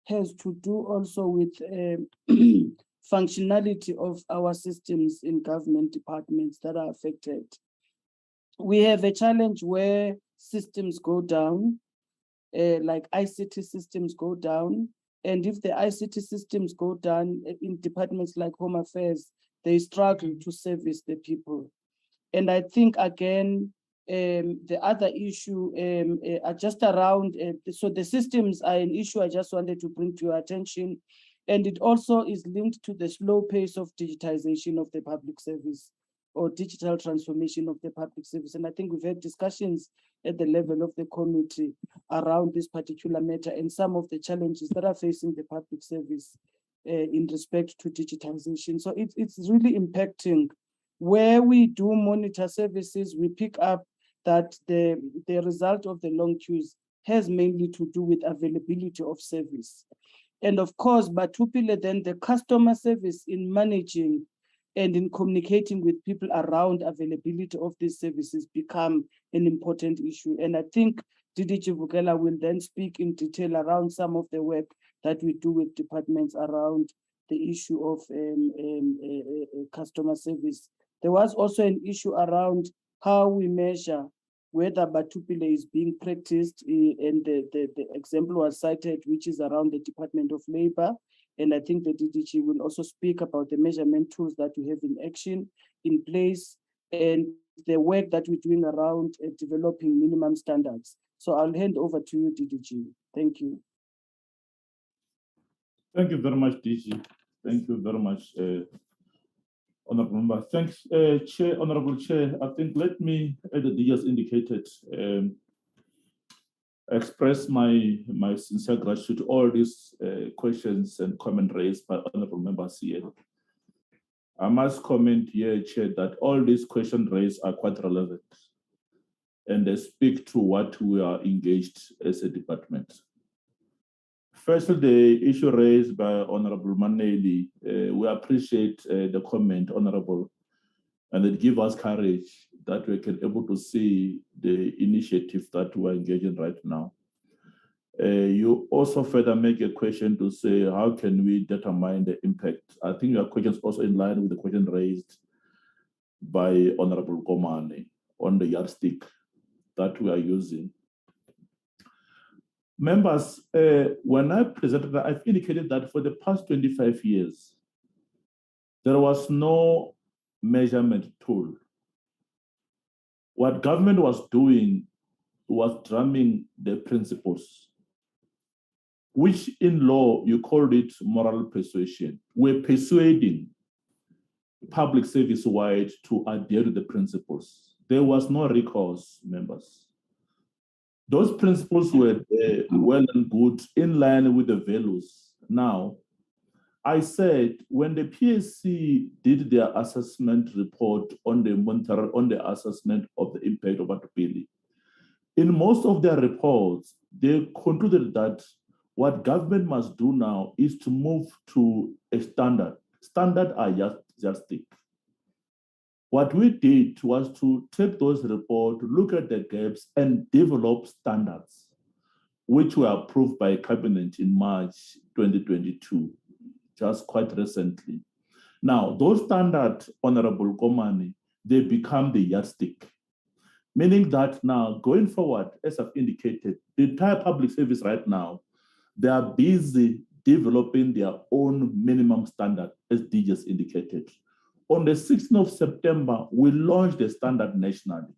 has to do also with functionality of our systems in government departments that are affected. We have a challenge where systems go down, like ICT systems go down. And if the ICT systems go down in departments like Home Affairs, they struggle to service the people. And I think, again, the other issue are just around, so the systems are an issue I just wanted to bring to your attention. And it also is linked to the slow pace of digitization of the public service or digital transformation of the public service. And I think we've had discussions at the level of the committee around this particular matter and some of the challenges that are facing the public service in respect to digitization. So it's really impacting. Where we do monitor services, we pick up that the result of the long queues has mainly to do with availability of service. And of course, Batupile, then the customer service in managing and in communicating with people around availability of these services become an important issue. And I think DDG Vukela will then speak in detail around some of the work that we do with departments around the issue of customer service. There was also an issue around how we measure whether Batupile is being practiced, and the example was cited, which is around the Department of Labor. And I think the DDG will also speak about the measurement tools that we have in action, in place, and the work that we're doing around developing minimum standards. So I'll hand over to you, DDG. Thank you. Thank you very much, DG. Thank you very much, Honorable Member. Thanks, Chair, Honorable Chair. I think let me, as the DG has indicated, express my sincere gratitude to all these questions and comments raised by Honorable Members here. I must comment here, Chair, that all these questions raised are quite relevant and they speak to what we are engaged as a department. Firstly, the issue raised by Honorable Maneli, we appreciate the comment, Honorable, and it gives us courage that we can able to see the initiative that we're engaging right now. You also further make a question to say, how can we determine the impact? I think your question is also in line with the question raised by Honorable Komane on the yardstick that we are using. Members, when I presented that, I've indicated that for the past 25 years, there was no measurement tool. What government was doing was drumming the principles, which in law, you called it moral persuasion. We're persuading public service-wide to adhere to the principles. There was no recourse, members. Those principles were well and good, in line with the values. Now, I said, when the PSC did their assessment report on the assessment of the impact of Batupile, in most of their reports, they concluded that what government must do now is to move to a standard. Standard are yardstick. What we did was to take those reports, look at the gaps, and develop standards, which were approved by Cabinet in March 2022, just quite recently. Now, those standards, Honorable Komane, they become the yardstick, meaning that now, going forward, as I've indicated, the entire public service right now, they are busy developing their own minimum standard, as DG has indicated. On the 16th of September, we launched the standard nationally.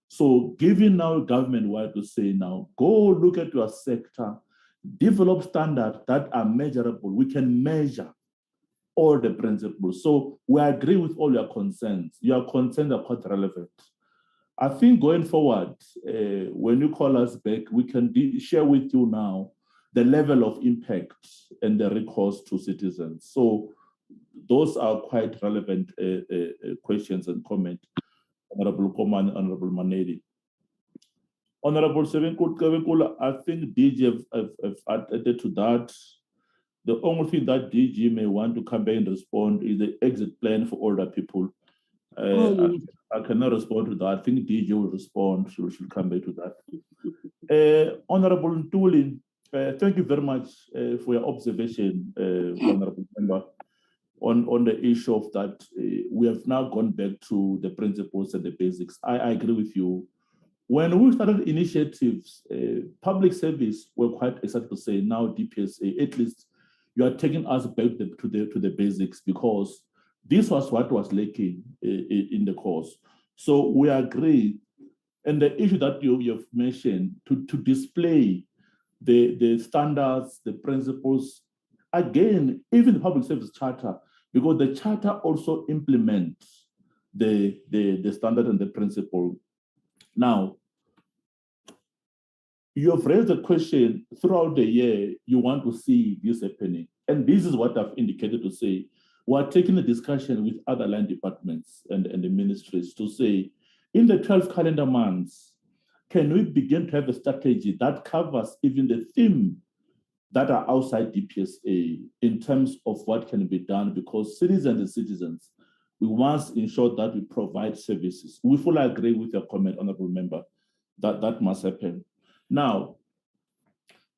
So giving now government-wide to say now, go look at your sector, develop standards that are measurable. We can measure all the principles. So we agree with all your concerns. Your concerns are quite relevant. I think going forward, when you call us back, we can share with you now the level of impact and the recourse to citizens. So those are quite relevant questions and comments, Honorable Koman, Honorable Manedi. Honorable Sevenkula, I think DG have added to that. The only thing that DG may want to come back and respond is the exit plan for older people. I cannot respond to that. I think DG will respond. She will come back to that. Honorable Ntuli, thank you very much for your observation, Honorable Member, on the issue of that. We have now gone back to the principles and the basics. I agree with you. When we started initiatives, public service were quite excited to say, now DPSA, at least you are taking us back to the basics, because this was what was lacking in the course. So we agree. And the issue that you've mentioned, to display the standards, the principles, again, even the public service charter, because the charter also implements the standard and the principle. Now, you have raised the question throughout the year, you want to see this happening. And this is what I've indicated to say. We're taking a discussion with other line departments and the ministries to say, in the 12 calendar months, can we begin to have a strategy that covers even the theme that are outside DPSA in terms of what can be done? Because citizens, we must ensure that we provide services. We fully agree with your comment, Honorable Member, that must happen. Now,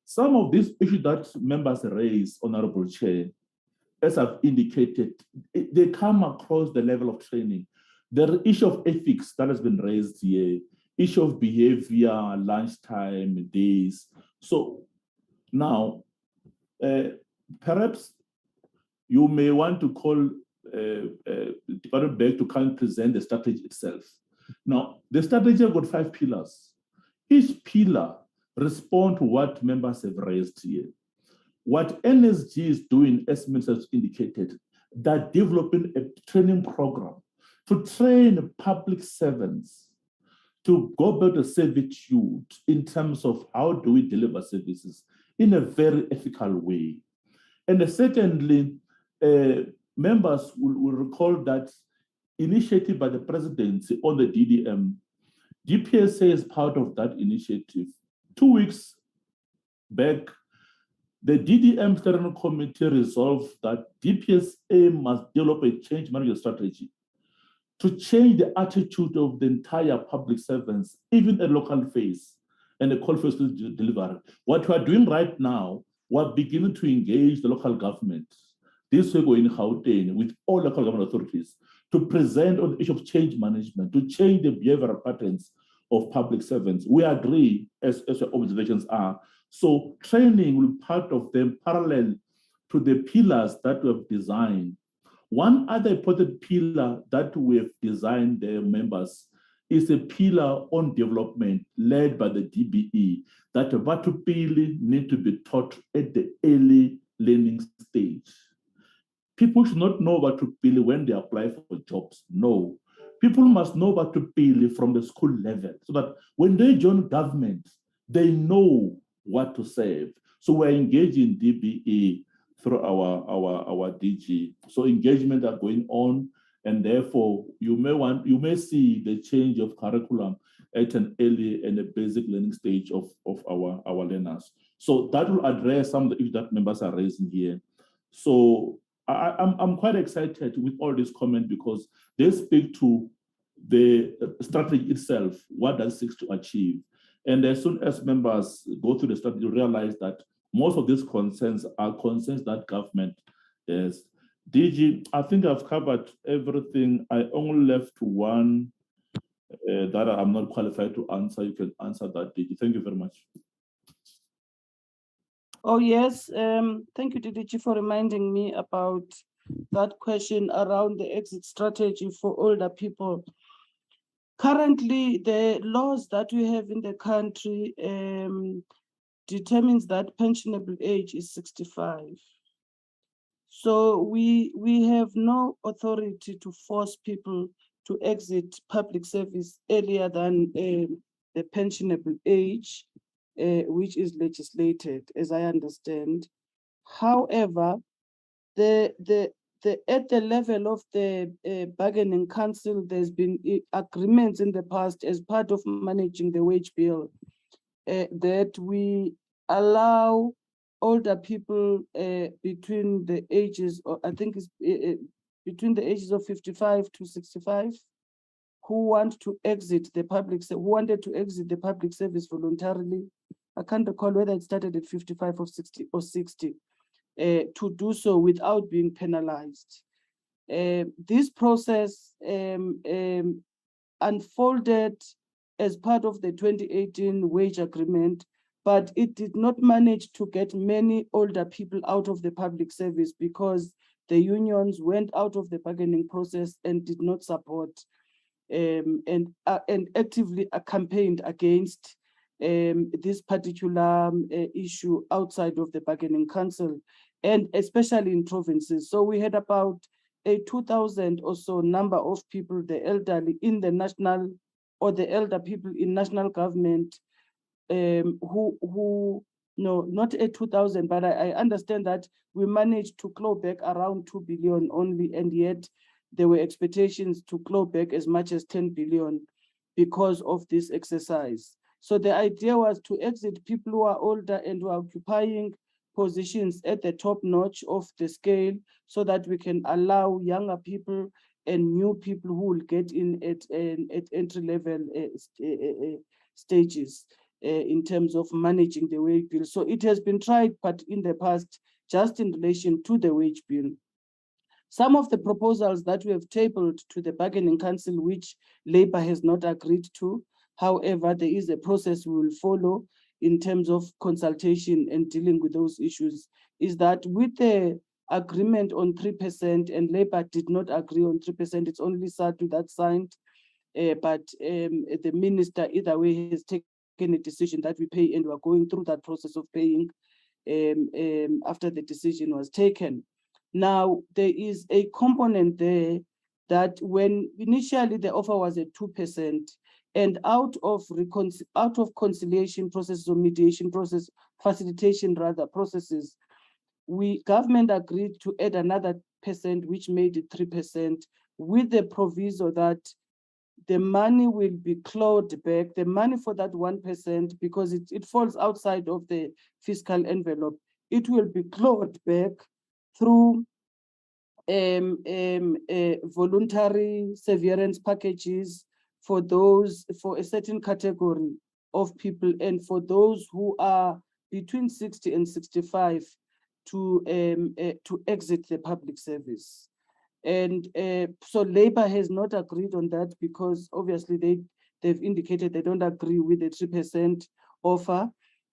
some of these issues that members raise, Honorable Chair, as I've indicated, they come across the level of training. The issue of ethics that has been raised here, issue of behavior, lunchtime, days. So now, perhaps you may want to call Department back to come present the strategy itself. Now, the strategy has got 5 pillars. Each pillar respond to what members have raised here. What NSG is doing, as ministers indicated, they're developing a training program to train public servants to go about the servitude in terms of how do we deliver services in a very ethical way. And secondly, members will recall that initiative by the presidency on the DDM, DPSA is part of that initiative. 2 weeks back, the DDM Steering Committee resolved that DPSA must develop a change management strategy to change the attitude of the entire public servants, even at local phase, and the call for delivery. What we are doing right now, we're beginning to engage the local government. This will go in Gauteng with all local government authorities to present on the issue of change management, to change the behavioral patterns of public servants. We agree, as your observations are. So training will be part of them parallel to the pillars that we have designed. One other important pillar that we have designed, the members, is a pillar on development led by the DBE that Vatupili need to be taught at the early learning stage. People should not know Vatupili when they apply for jobs. No. People must know Vatupili from the school level so that when they join government, they know what to serve. So we're engaging DBE through our DG. So engagement are going on, and therefore you may see the change of curriculum at an early and a basic learning stage of our learners. So that will address some of the issues that members are raising here. So I'm quite excited with all these comments because they speak to the strategy itself, what does it seek to achieve. And as soon as members go through the strategy, you realize that most of these concerns are concerns that government has. DG, I think I've covered everything. I only left one that I'm not qualified to answer. You can answer that, DG. Thank you very much. Oh, yes. Thank you, DDG, for reminding me about that question around the exit strategy for older people. Currently, the laws that we have in the country determines that pensionable age is 65. So we have no authority to force people to exit public service earlier than the pensionable age, which is legislated, as I understand. However, the at the level of the bargaining council, there's been agreements in the past as part of managing the wage bill that we allow older people between the ages, I think it's between the ages of 55 to 65, who want to exit the who wanted to exit the public service voluntarily. I can't recall whether it started at 55 or 60, to do so without being penalized. This process unfolded as part of the 2018 wage agreement, but it did not manage to get many older people out of the public service because the unions went out of the bargaining process and did not support and actively campaigned against this particular issue outside of the bargaining council, and especially in provinces. So we had about a 2,000 or so number of people, the elderly in the national, or the elder people in national government, who no, not a 2,000, but I understand that we managed to claw back around 2 billion only, and yet there were expectations to claw back as much as 10 billion because of this exercise. So the idea was to exit people who are older and who are occupying positions at the top notch of the scale, so that we can allow younger people and new people who will get in at entry-level stages in terms of managing the wage bill. So it has been tried, but in the past, just in relation to the wage bill. Some of the proposals that we have tabled to the bargaining council, which Labour has not agreed to, however, there is a process we will follow in terms of consultation and dealing with those issues, is that with the agreement on 3%, and Labour did not agree on 3%, it's only SADU that signed, but the minister either way has taken a decision that we pay, and we're going through that process of paying after the decision was taken. Now, there is a component there that when initially the offer was at 2%, and out of conciliation processes or mediation process, facilitation rather processes, government agreed to add another percent, which made it 3%, with the proviso that the money will be clawed back, the money for that 1%, because it falls outside of the fiscal envelope, it will be clawed back through voluntary severance packages for a certain category of people, and for those who are between 60 and 65 to exit the public service. And so Labour has not agreed on that, because obviously they've indicated they don't agree with the 3% offer.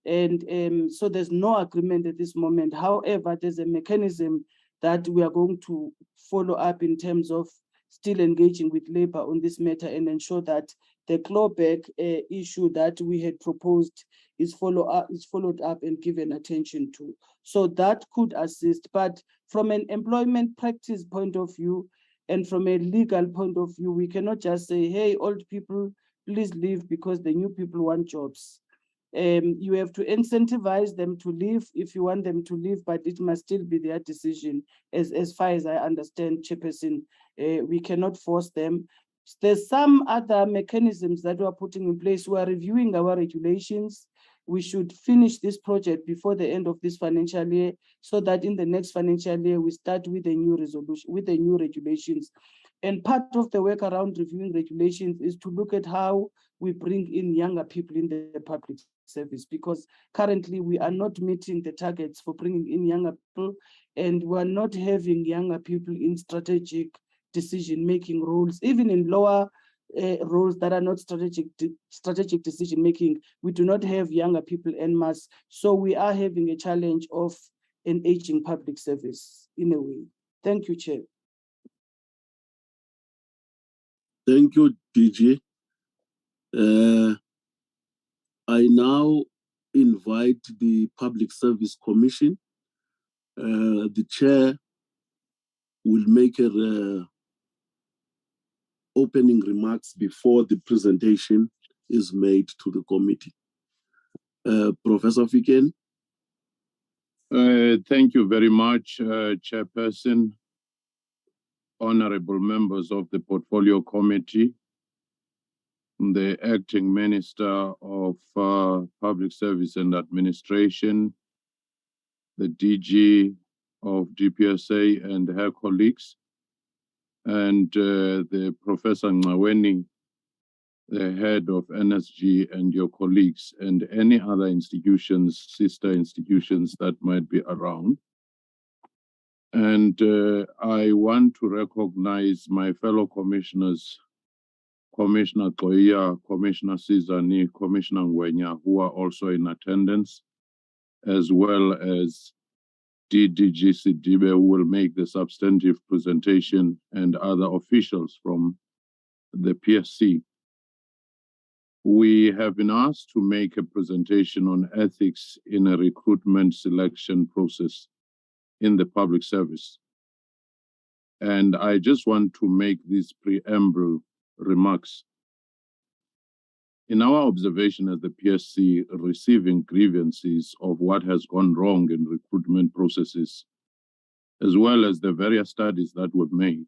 And so there's no agreement at this moment. However, there's a mechanism that we are going to follow up in terms of still engaging with Labour on this matter, and ensure that the clawback issue that we had proposed is followed up and given attention to. So that could assist. But from an employment practice point of view and from a legal point of view, we cannot just say, hey, old people, please leave because the new people want jobs. You have to incentivize them to leave if you want them to leave, but it must still be their decision. As far as I understand, Chairperson, we cannot force them. There's some other mechanisms that we are putting in place. We are reviewing our regulations. We should finish this project before the end of this financial year, so that in the next financial year, we start with a new resolution, with the new regulations. And part of the work around reviewing regulations is to look at how we bring in younger people in the public service, because currently we are not meeting the targets for bringing in younger people, and we're not having younger people in strategic decision-making roles, even in lower roles that are not strategic decision-making. We do not have younger people en masse. So we are having a challenge of an aging public service in a way. Thank you, Chair. Thank you, DG. I now invite the Public Service Commission. The chair will make her opening remarks before the presentation is made to the committee. Professor Fikeni. Thank you very much, Chairperson. honorable members of the Portfolio Committee, the Acting Minister of Public Service and Administration, the DG of DPSA and her colleagues, and the Professor Ngcaweni, the head of NSG, and your colleagues, and any other institutions, sister institutions that might be around. And I want to recognize my fellow commissioners, Commissioner Koya, Commissioner Sizani, Commissioner Ngwenya, who are also in attendance, as well as DDG Sidibe, who will make the substantive presentation, and other officials from the PSC. We have been asked to make a presentation on ethics in a recruitment selection process in the public service. And I just want to make these preamble remarks. In our observation as the PSC, receiving grievances of what has gone wrong in recruitment processes, as well as the various studies that were made,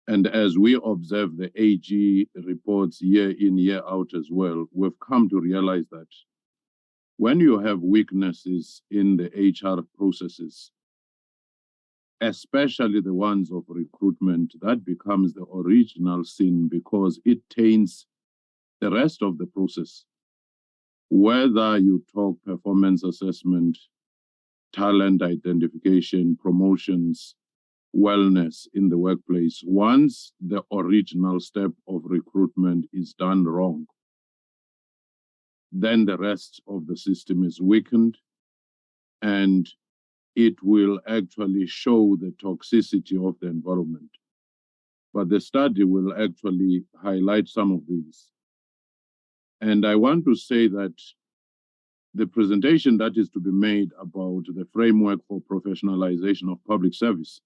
and as we observe the AG reports year in, year out as well, we've come to realize that when you have weaknesses in the HR processes, especially the ones of recruitment, that becomes the original sin because it taints the rest of the process. Whether you talk performance assessment, talent identification, promotions, wellness in the workplace, once the original step of recruitment is done wrong, then the rest of the system is weakened, and it will actually show the toxicity of the environment. But the study will actually highlight some of these. And I want to say that the presentation that is to be made about the framework for professionalization of public service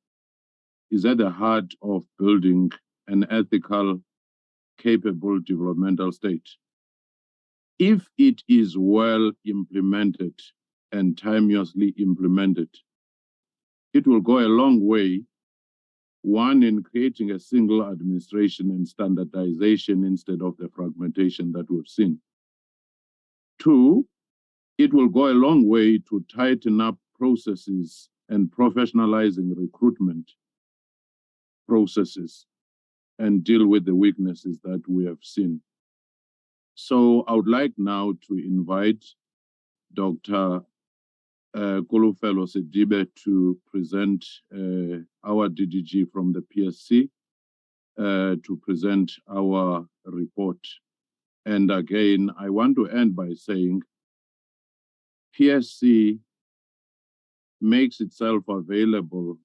is at the heart of building an ethical, capable developmental state. If it is well implemented and timeously implemented, it will go a long way, one, in creating a single administration and standardization instead of the fragmentation that we've seen. Two, it will go a long way to tighten up processes and professionalizing recruitment processes and deal with the weaknesses that we have seen. So I would like now to invite Dr. Kolofelo Sidibe to present our DDG from the PSC to present our report. And again, I want to end by saying PSC makes itself available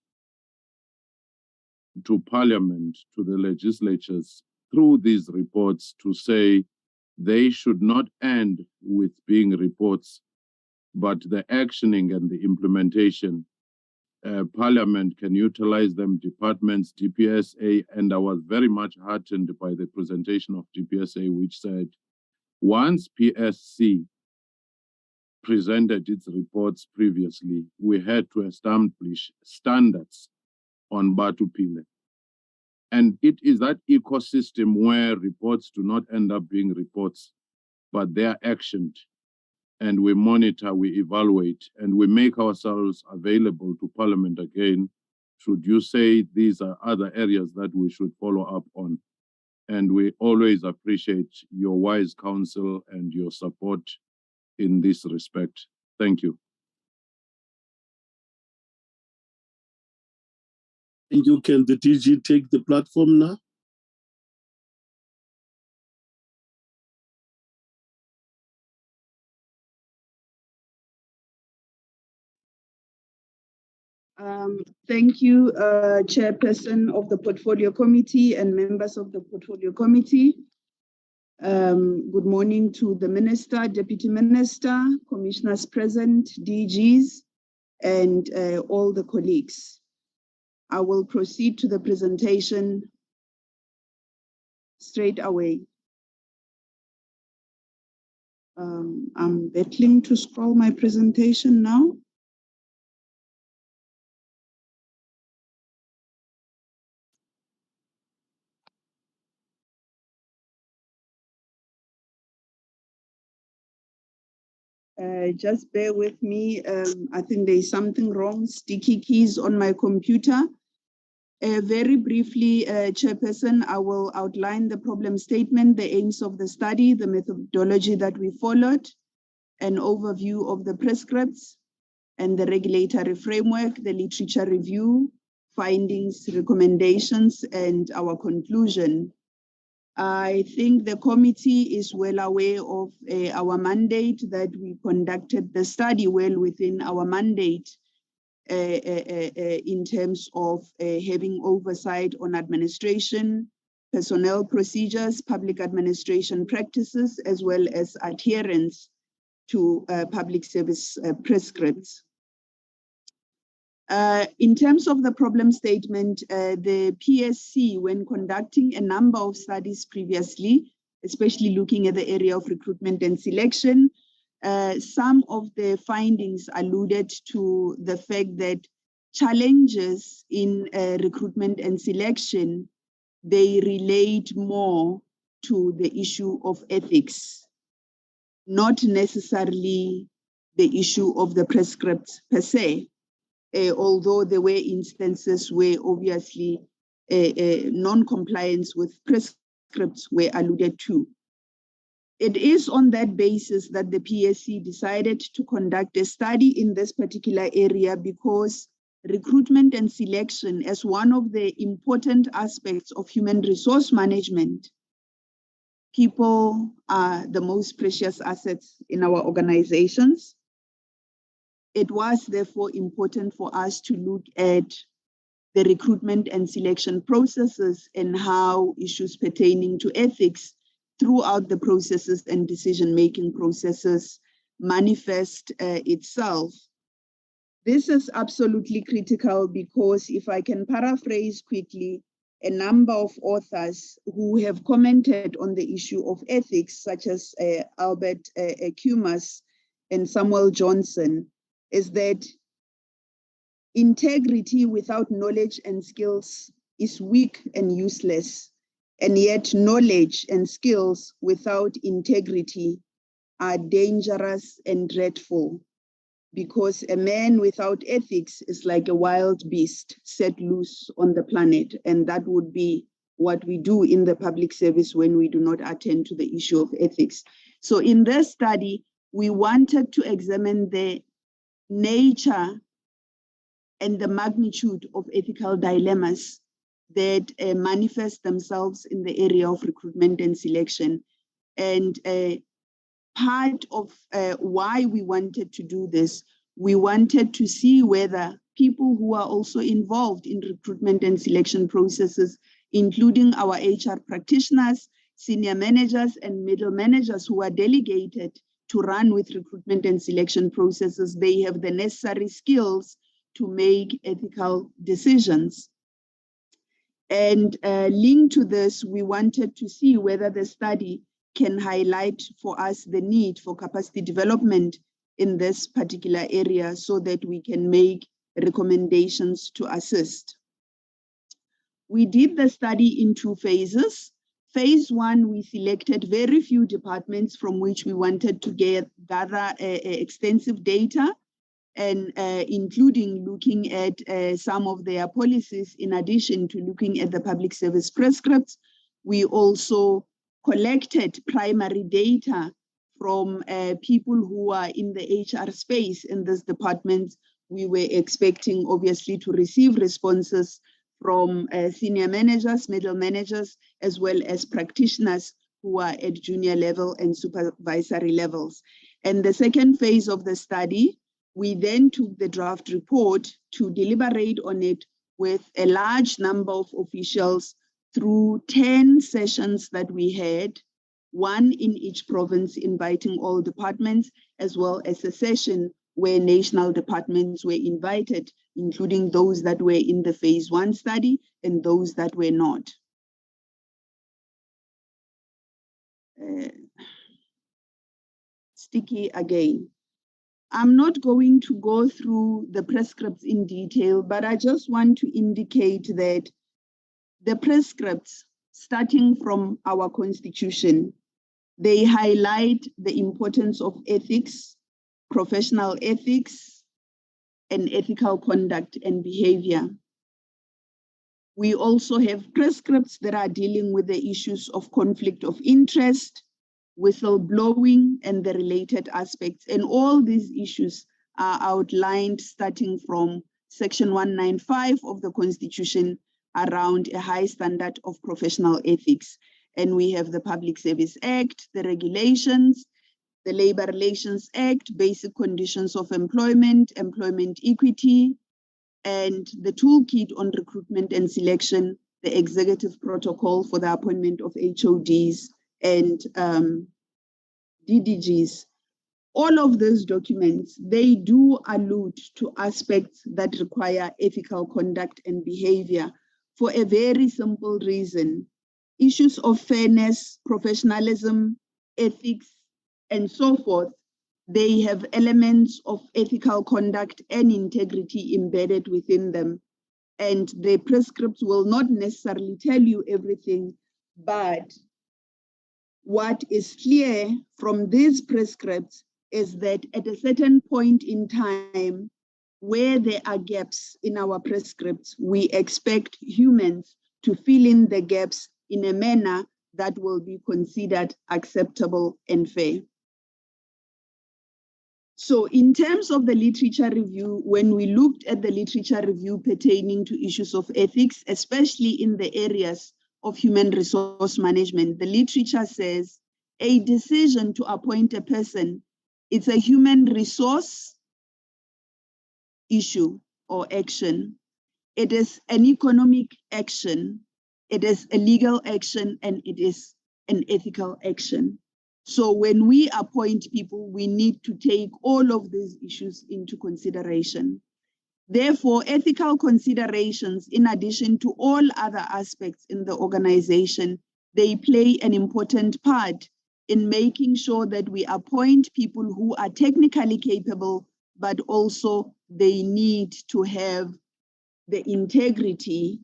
to Parliament, to the legislatures, through these reports to say they should not end with being reports, but the actioning and the implementation, Parliament can utilize them, departments, DPSA, and I was very much heartened by the presentation of DPSA, which said, once PSC presented its reports previously, we had to establish standards on Batupile. And it is that ecosystem where reports do not end up being reports, but they are actioned. And we monitor, we evaluate, and we make ourselves available to Parliament again. Should you say these are other areas that we should follow up on? And we always appreciate your wise counsel and your support in this respect. Thank you. Thank you. Can the DG take the platform now? Thank you, Chairperson of the Portfolio Committee and members of the Portfolio Committee. Good morning to the Minister, Deputy Minister, Commissioners present, DGs, and all the colleagues. I will proceed to the presentation straight away. I'm battling to scroll my presentation now. Just bear with me. I think there is something wrong. Sticky keys on my computer. Very briefly, Chairperson, I will outline the problem statement, the aims of the study, the methodology that we followed, an overview of the prescripts and the regulatory framework, the literature review, findings, recommendations, and our conclusion. I think the committee is well aware of our mandate, that we conducted the study well within our mandate in terms of having oversight on administration, personnel procedures, public administration practices, as well as adherence to public service prescripts. In terms of the problem statement, the PSC, when conducting a number of studies previously, especially looking at the area of recruitment and selection, some of the findings alluded to the fact that challenges in recruitment and selection, they relate more to the issue of ethics, not necessarily the issue of the prescripts per se. Although there were instances where obviously non-compliance with prescripts were alluded to. It is on that basis that the PSC decided to conduct a study in this particular area, because recruitment and selection, as one of the important aspects of human resource management, people are the most precious assets in our organizations. It was therefore important for us to look at the recruitment and selection processes and how issues pertaining to ethics throughout the processes and decision-making processes manifest itself. This is absolutely critical because, if I can paraphrase quickly, a number of authors who have commented on the issue of ethics, such as Albert Cumas and Samuel Johnson, is that integrity without knowledge and skills is weak and useless, and yet knowledge and skills without integrity are dangerous and dreadful, because a man without ethics is like a wild beast set loose on the planet, and that would be what we do in the public service when we do not attend to the issue of ethics. So in this study, we wanted to examine the nature and the magnitude of ethical dilemmas that manifest themselves in the area of recruitment and selection. And part of why we wanted to do this, we wanted to see whether people who are also involved in recruitment and selection processes, including our HR practitioners, senior managers, and middle managers who are delegated to run with recruitment and selection processes, they have the necessary skills to make ethical decisions. And linked to this, we wanted to see whether the study can highlight for us the need for capacity development in this particular area, so that we can make recommendations to assist. We did the study in 2 phases. Phase 1, we selected very few departments from which we wanted to gather extensive data, and including looking at some of their policies, in addition to looking at the public service prescripts. We also collected primary data from people who are in the HR space in this department. We were expecting, obviously, to receive responses from senior managers, middle managers, as well as practitioners who are at junior level and supervisory levels. And the second phase of the study, we then took the draft report to deliberate on it with a large number of officials through 10 sessions that we had, 1 in each province, inviting all departments, as well as a session where national departments were invited, including those that were in the phase 1 study and those that were not. Sticky again. I'm not going to go through the prescripts in detail, but I just want to indicate that the prescripts, starting from our constitution, they highlight the importance of ethics professional ethics, and ethical conduct and behavior. We also have prescripts that are dealing with the issues of conflict of interest, whistleblowing, and the related aspects. And all these issues are outlined starting from Section 195 of the Constitution around a high standard of professional ethics. And we have the Public Service Act, the regulations, the Labor Relations Act, basic conditions of employment, employment equity, and the toolkit on recruitment and selection, the executive protocol for the appointment of HODs and DDGs. All of those documents, they do allude to aspects that require ethical conduct and behavior for a very simple reason. Issues of fairness, professionalism, ethics, and so forth, they have elements of ethical conduct and integrity embedded within them. And the prescripts will not necessarily tell you everything, but what is clear from these prescripts is that at a certain point in time, where there are gaps in our prescripts, we expect humans to fill in the gaps in a manner that will be considered acceptable and fair. So in terms of the literature review, when we looked at the literature review pertaining to issues of ethics, especially in the areas of human resource management, the literature says a decision to appoint a person, it's a human resource issue or action. It is an economic action, it is a legal action, and it is an ethical action. So when we appoint people, we need to take all of these issues into consideration. Therefore, ethical considerations, in addition to all other aspects in the organization, they play an important part in making sure that we appoint people who are technically capable, but also they need to have the integrity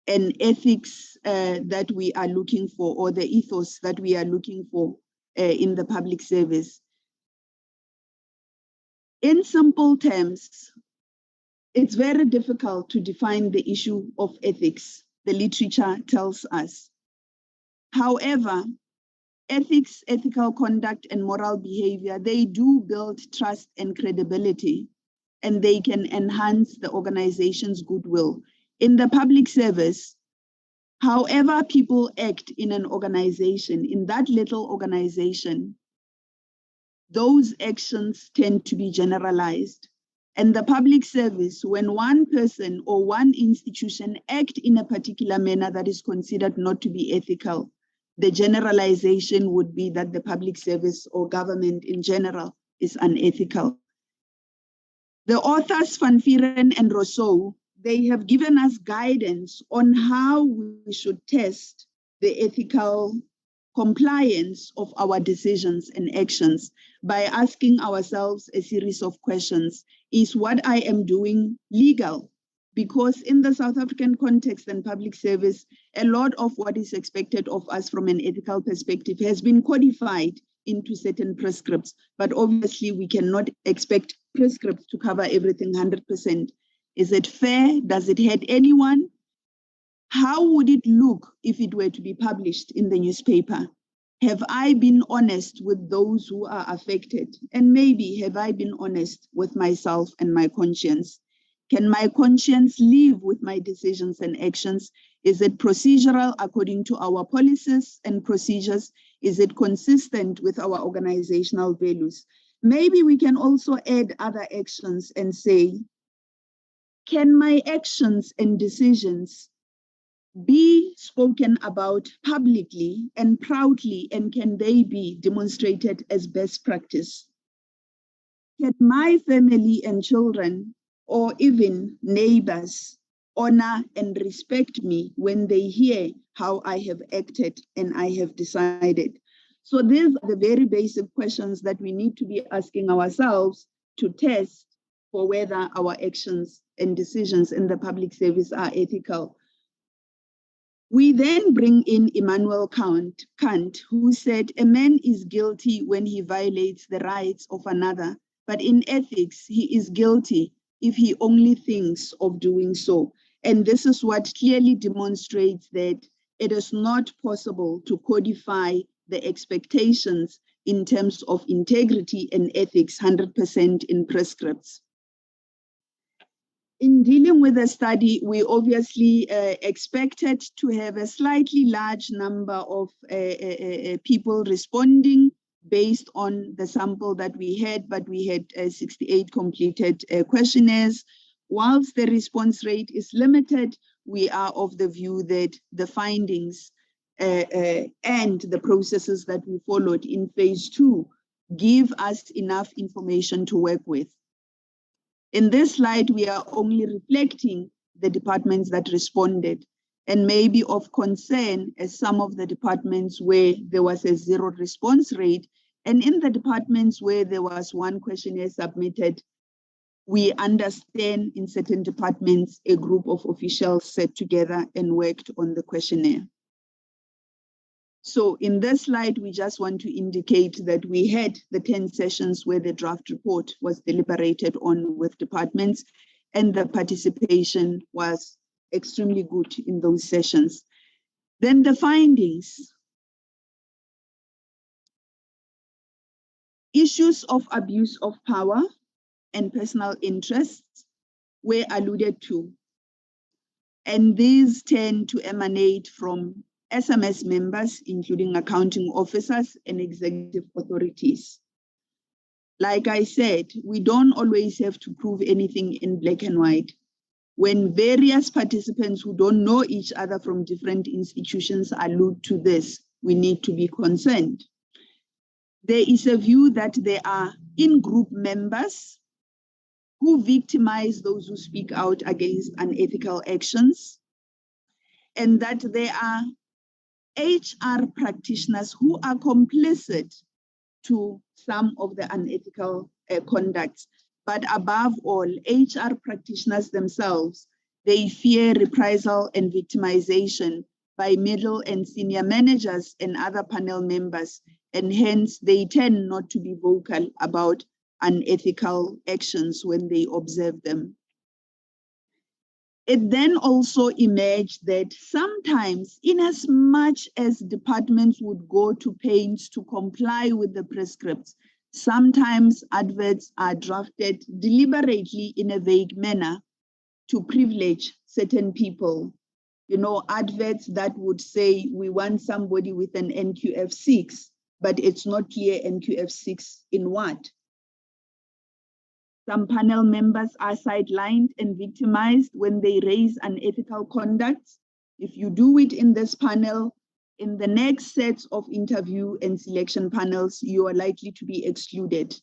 and ethics that we are looking for, or the ethos that we are looking for in the public service. In simple terms, it's very difficult to define the issue of ethics, the literature tells us. However, ethics, ethical conduct, and moral behavior, they do build trust and credibility, and they can enhance the organization's goodwill. In the public service, however people act in an organization, in that little organization, those actions tend to be generalized. And the public service, when one person or one institution act in a particular manner that is considered not to be ethical, the generalization would be that the public service or government in general is unethical. The authors Van Vieren and Rousseau, they have given us guidance on how we should test the ethical compliance of our decisions and actions by asking ourselves a series of questions. Is what I am doing legal? Because in the South African context and public service, a lot of what is expected of us from an ethical perspective has been codified into certain prescripts, but obviously we cannot expect prescripts to cover everything 100%. Is it fair? Does it hurt anyone? How would it look if it were to be published in the newspaper? Have I been honest with those who are affected? And maybe have I been honest with myself and my conscience? Can my conscience live with my decisions and actions? Is it procedural according to our policies and procedures? Is it consistent with our organizational values? Maybe we can also add other actions and say, can my actions and decisions be spoken about publicly and proudly, and can they be demonstrated as best practice? Can my family and children, or even neighbors, honor and respect me when they hear how I have acted and I have decided? So these are the very basic questions that we need to be asking ourselves to test for whether our actions and decisions in the public service are ethical. We then bring in Immanuel Kant, who said, a man is guilty when he violates the rights of another but in ethics, he is guilty if he only thinks of doing so. And this is what clearly demonstrates that it is not possible to codify the expectations in terms of integrity and ethics 100% in prescripts. In dealing with the study, we obviously expected to have a slightly large number of people responding based on the sample that we had, but we had 68 completed questionnaires. Whilst the response rate is limited, we are of the view that the findings and the processes that we followed in phase 2 give us enough information to work with. In this slide, we are only reflecting the departments that responded, and maybe of concern as some of the departments where there was a 0 response rate, and in the departments where there was 1 questionnaire submitted, we understand in certain departments a group of officials sat together and worked on the questionnaire. So in this slide, we just want to indicate that we had the 10 sessions where the draft report was deliberated on with departments, and the participation was extremely good in those sessions. Then the findings. Issues of abuse of power and personal interests were alluded to, and these tend to emanate from SMS members, including accounting officers and executive authorities. Like I said, we don't always have to prove anything in black and white. When various participants who don't know each other from different institutions allude to this, we need to be concerned. There is a view that there are in-group members who victimize those who speak out against unethical actions, and that there are HR practitioners who are complicit to some of the unethical conducts. But above all, HR practitioners themselves, they fear reprisal and victimization by middle and senior managers and other panel members, and hence they tend not to be vocal about unethical actions when they observe them. It then also emerged that sometimes, in as much as departments would go to pains to comply with the prescripts, sometimes adverts are drafted deliberately in a vague manner to privilege certain people. You know, adverts that would say, we want somebody with an NQF6, but it's not clear NQF6 in what. Some panel members are sidelined and victimized when they raise unethical conduct. If you do it in this panel, in the next sets of interview and selection panels, you are likely to be excluded.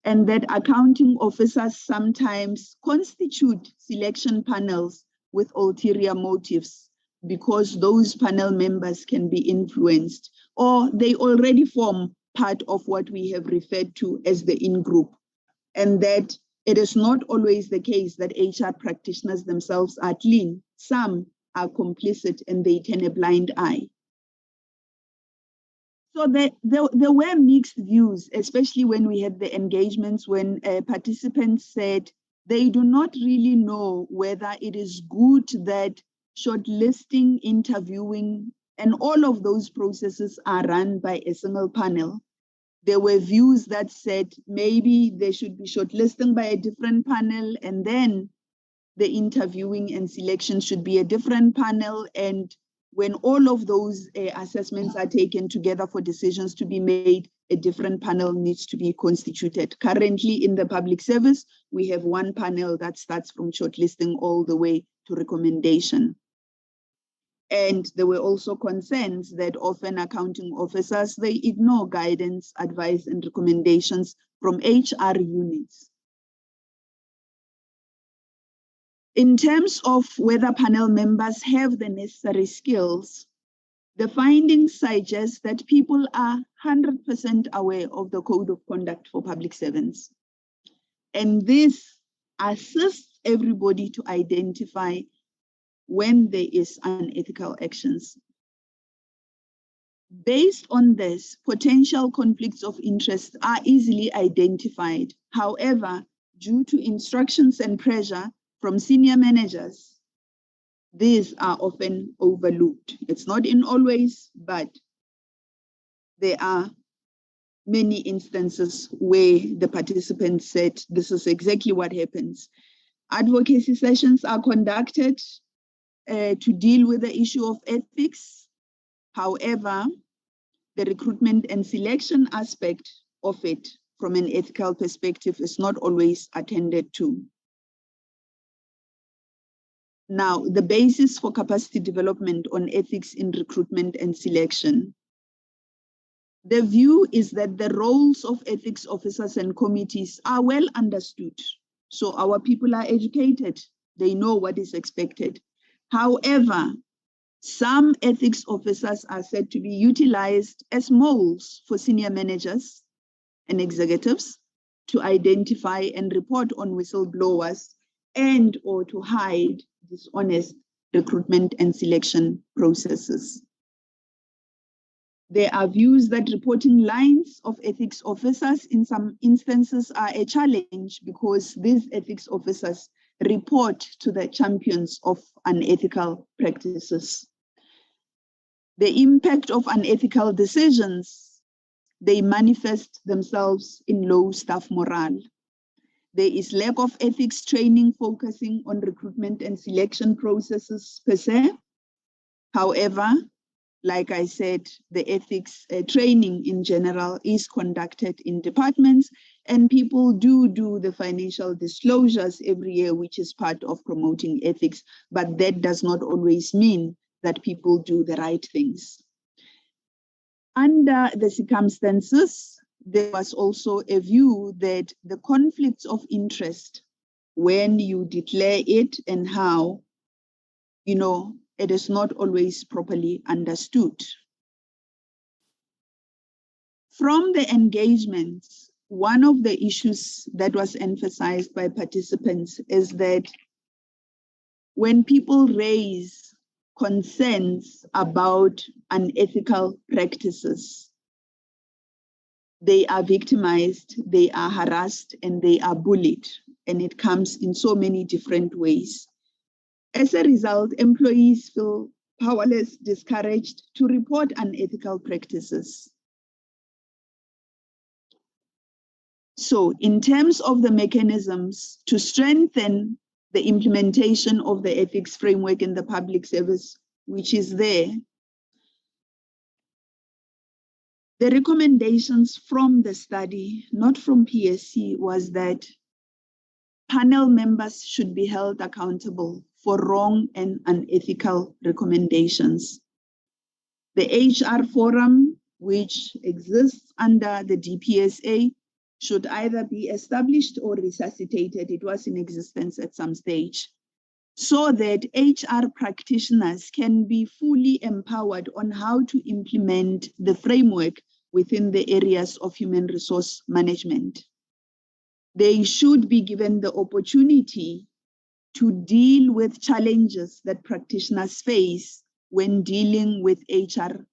And that accounting officers sometimes constitute selection panels with ulterior motives because those panel members can be influenced, or they already form part of what we have referred to as the in-group. And that it is not always the case that HR practitioners themselves are clean. Some are complicit and they turn a blind eye. So there were mixed views, especially when we had the engagements when participants said they do not really know whether it is good that shortlisting, interviewing, and all of those processes are run by a single panel. There were views that said maybe there should be shortlisting by a different panel, and then the interviewing and selection should be a different panel. And when all of those assessments are taken together for decisions to be made, a different panel needs to be constituted. Currently in the public service, we have one panel that starts from shortlisting all the way to recommendation. And there were also concerns that often accounting officers, they ignore guidance, advice, and recommendations from HR units. In terms of whether panel members have the necessary skills, the findings suggest that people are 100% aware of the Code of Conduct for Public Servants. And this assists everybody to identify when there is unethical actions. Based on this, potential conflicts of interest are easily identified. However, due to instructions and pressure from senior managers, these are often overlooked. It's not in all ways, but there are many instances where the participants said this is exactly what happens. Advocacy sessions are conducted to deal with the issue of ethics. However, the recruitment and selection aspect of it from an ethical perspective is not always attended to. Now, the basis for capacity development on ethics in recruitment and selection. The view is that the roles of ethics officers and committees are well understood. So our people are educated. They know what is expected. However, some ethics officers are said to be utilized as molds for senior managers and executives to identify and report on whistleblowers and or to hide dishonest recruitment and selection processes. There are views that reporting lines of ethics officers in some instances are a challenge because these ethics officers report to the champions of unethical practices. The impact of unethical decisions, they manifest themselves in low staff morale. There is lack of ethics training focusing on recruitment and selection processes per se. However, like I said, the ethics training in general is conducted in departments, and people do the financial disclosures every year, which is part of promoting ethics, but that does not always mean that people do the right things. Under the circumstances, there was also a view that the conflicts of interest, when you declare it and how, it is not always properly understood. From the engagements, one of the issues that was emphasized by participants is that when people raise concerns about unethical practices, they are victimized, they are harassed, and they are bullied. And it comes in so many different ways. As a result, employees feel powerless, discouraged to report unethical practices. So in terms of the mechanisms to strengthen the implementation of the ethics framework in the public service, which is there, the recommendations from the study, not from PSC, was that panel members should be held accountable for wrong and unethical recommendations. The HR forum, which exists under the DPSA, should either be established or resuscitated. It was in existence at some stage, so that HR practitioners can be fully empowered on how to implement the framework within the areas of human resource management. They should be given the opportunity to deal with challenges that practitioners face when dealing with HR,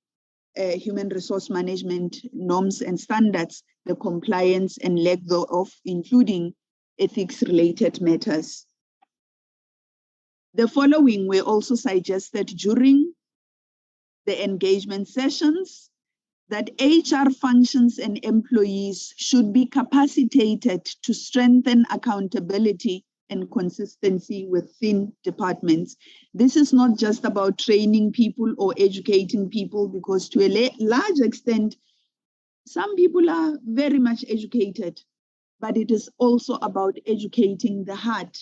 human resource management norms and standards, the compliance and lack thereof, including ethics-related matters. The following were also suggested during the engagement sessions, that HR functions and employees should be capacitated to strengthen accountability and consistency within departments. This is not just about training people or educating people, because to a large extent, some people are very much educated, but it is also about educating the heart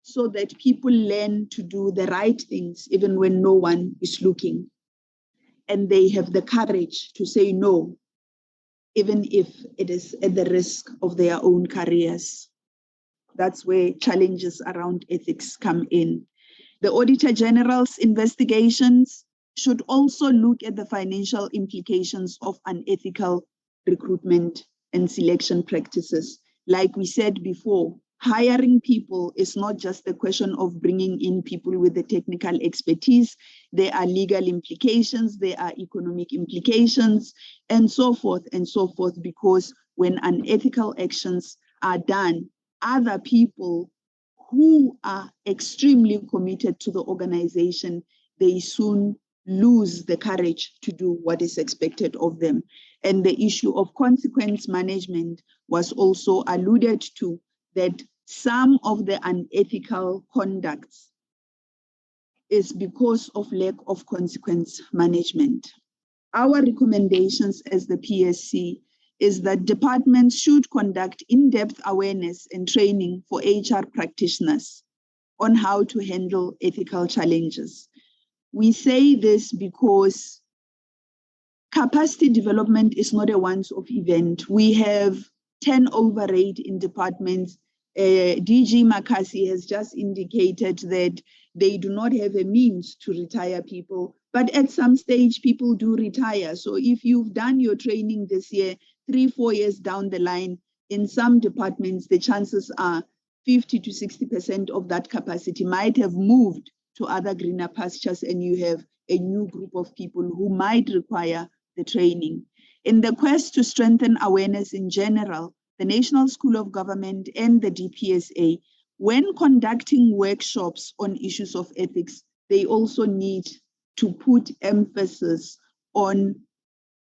so that people learn to do the right things even when no one is looking. And they have the courage to say no, even if it is at the risk of their own careers. That's where challenges around ethics come in. The Auditor General's investigations should also look at the financial implications of unethical recruitment and selection practices. Like we said before, hiring people is not just a question of bringing in people with the technical expertise. There are legal implications, there are economic implications, and so forth, because when unethical actions are done, other people who are extremely committed to the organization, they soon lose the courage to do what is expected of them. And the issue of consequence management was also alluded to, that some of the unethical conducts is because of lack of consequence management. Our recommendations as the PSC is that departments should conduct in-depth awareness and training for HR practitioners on how to handle ethical challenges. We say this because capacity development is not a once-off event. We have turnover rate in departments. DG Makasi has just indicated that they do not have a means to retire people, but at some stage people do retire. So if you've done your training this year, 3-4 years down the line, in some departments, the chances are 50 to 60% of that capacity might have moved to other greener pastures, and you have a new group of people who might require the training. In the quest to strengthen awareness in general, the National School of Government and the DPSA, when conducting workshops on issues of ethics, they also need to put emphasis on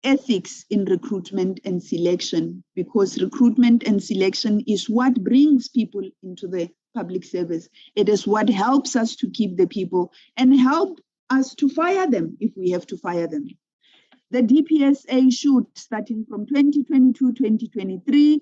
ethics in recruitment and selection, because recruitment and selection is what brings people into the public service. It is what helps us to keep the people and help us to fire them if we have to fire them. The DPSA should, starting from 2022-2023,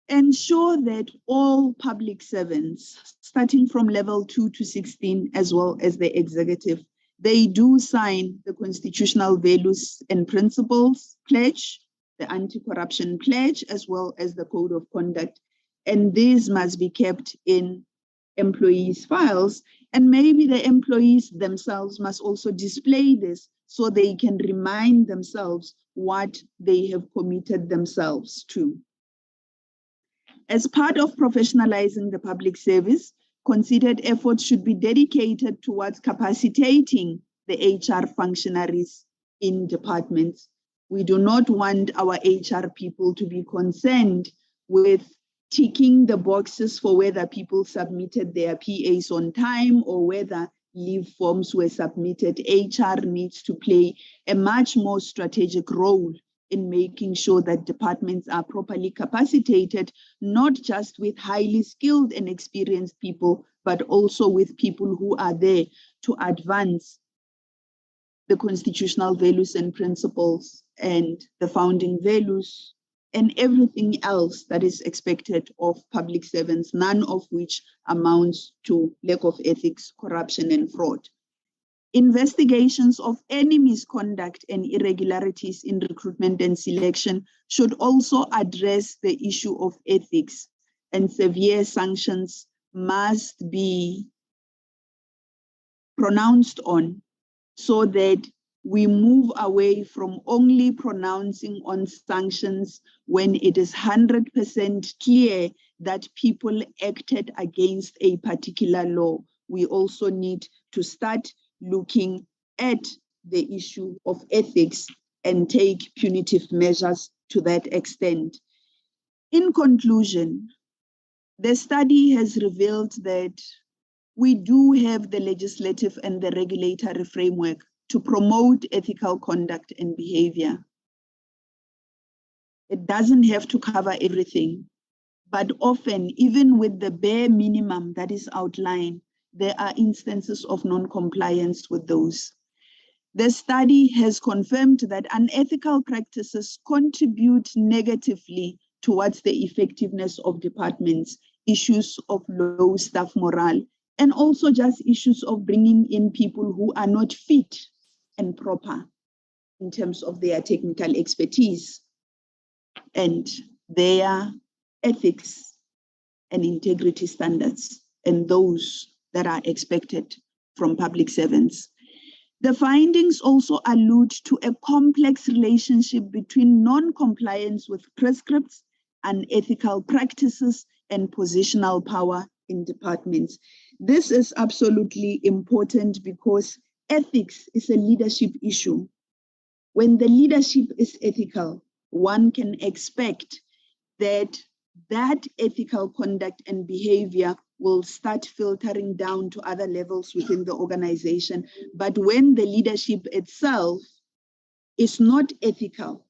ensure that all public servants, starting from level 2 to 16, as well as the executive, they do sign the constitutional values and principles pledge, the anti-corruption pledge, as well as the code of conduct. And these must be kept in employees' files. And maybe the employees themselves must also display this so they can remind themselves what they have committed themselves to. As part of professionalizing the public service, considered efforts should be dedicated towards capacitating the HR functionaries in departments. We do not want our HR people to be concerned with ticking the boxes for whether people submitted their PAs on time or whether leave forms were submitted. HR needs to play a much more strategic role in making sure that departments are properly capacitated, not just with highly skilled and experienced people, but also with people who are there to advance the constitutional values and principles and the founding values and everything else that is expected of public servants, none of which amounts to lack of ethics, corruption, and fraud. Investigations of any misconduct and irregularities in recruitment and selection should also address the issue of ethics, and severe sanctions must be pronounced on so that we move away from only pronouncing on sanctions when it is 100% clear that people acted against a particular law. We also need to start looking at the issue of ethics and take punitive measures to that extent. In conclusion, the study has revealed that we do have the legislative and the regulatory framework to promote ethical conduct and behavior. It doesn't have to cover everything, but often, even with the bare minimum that is outlined, there are instances of non-compliance with those. The study has confirmed that unethical practices contribute negatively towards the effectiveness of departments, issues of low staff morale, and also just issues of bringing in people who are not fit and proper in terms of their technical expertise and their ethics and integrity standards and those that are expected from public servants. The findings also allude to a complex relationship between non-compliance with prescripts, unethical practices, and positional power in departments. This is absolutely important because ethics is a leadership issue. When the leadership is ethical, one can expect that ethical conduct and behavior will start filtering down to other levels within the organization. But when the leadership itself is not ethical,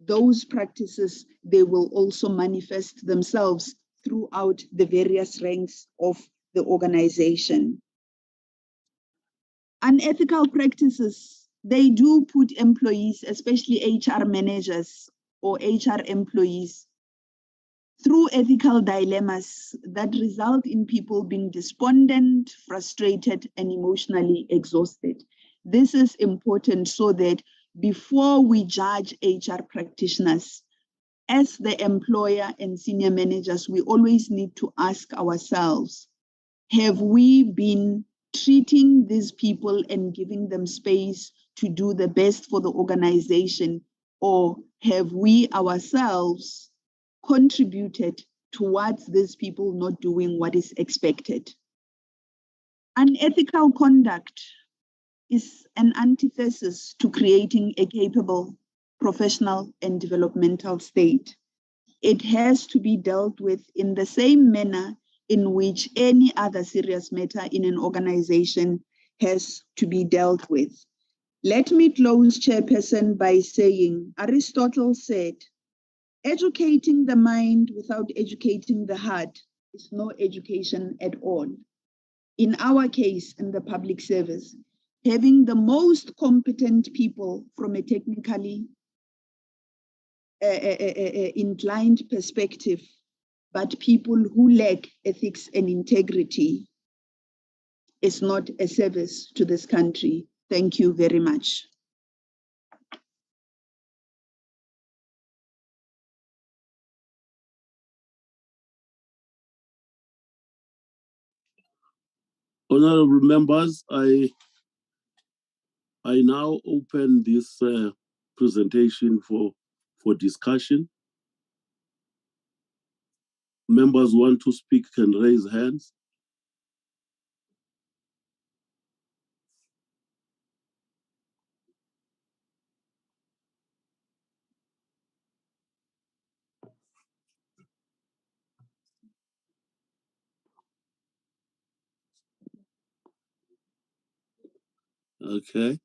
those practices, they will also manifest themselves throughout the various ranks of the organization. Unethical practices, they do put employees, especially HR managers or HR employees, through ethical dilemmas that result in people being despondent, frustrated, and emotionally exhausted. This is important so that before we judge HR practitioners, as the employer and senior managers, we always need to ask ourselves, have we been treating these people and giving them space to do the best for the organization, or have we ourselves contributed towards these people not doing what is expected? Unethical conduct is an antithesis to creating a capable, professional, and developmental state. It has to be dealt with in the same manner in which any other serious matter in an organization has to be dealt with. Let me close, Chairperson, by saying Aristotle said, educating the mind without educating the heart is no education at all. In our case, in the public service, having the most competent people from a technically inclined perspective, but people who lack ethics and integrity is not a service to this country. Thank you very much. Honorable members, I now open this presentation for discussion. Members want to speak can raise hands. Okay.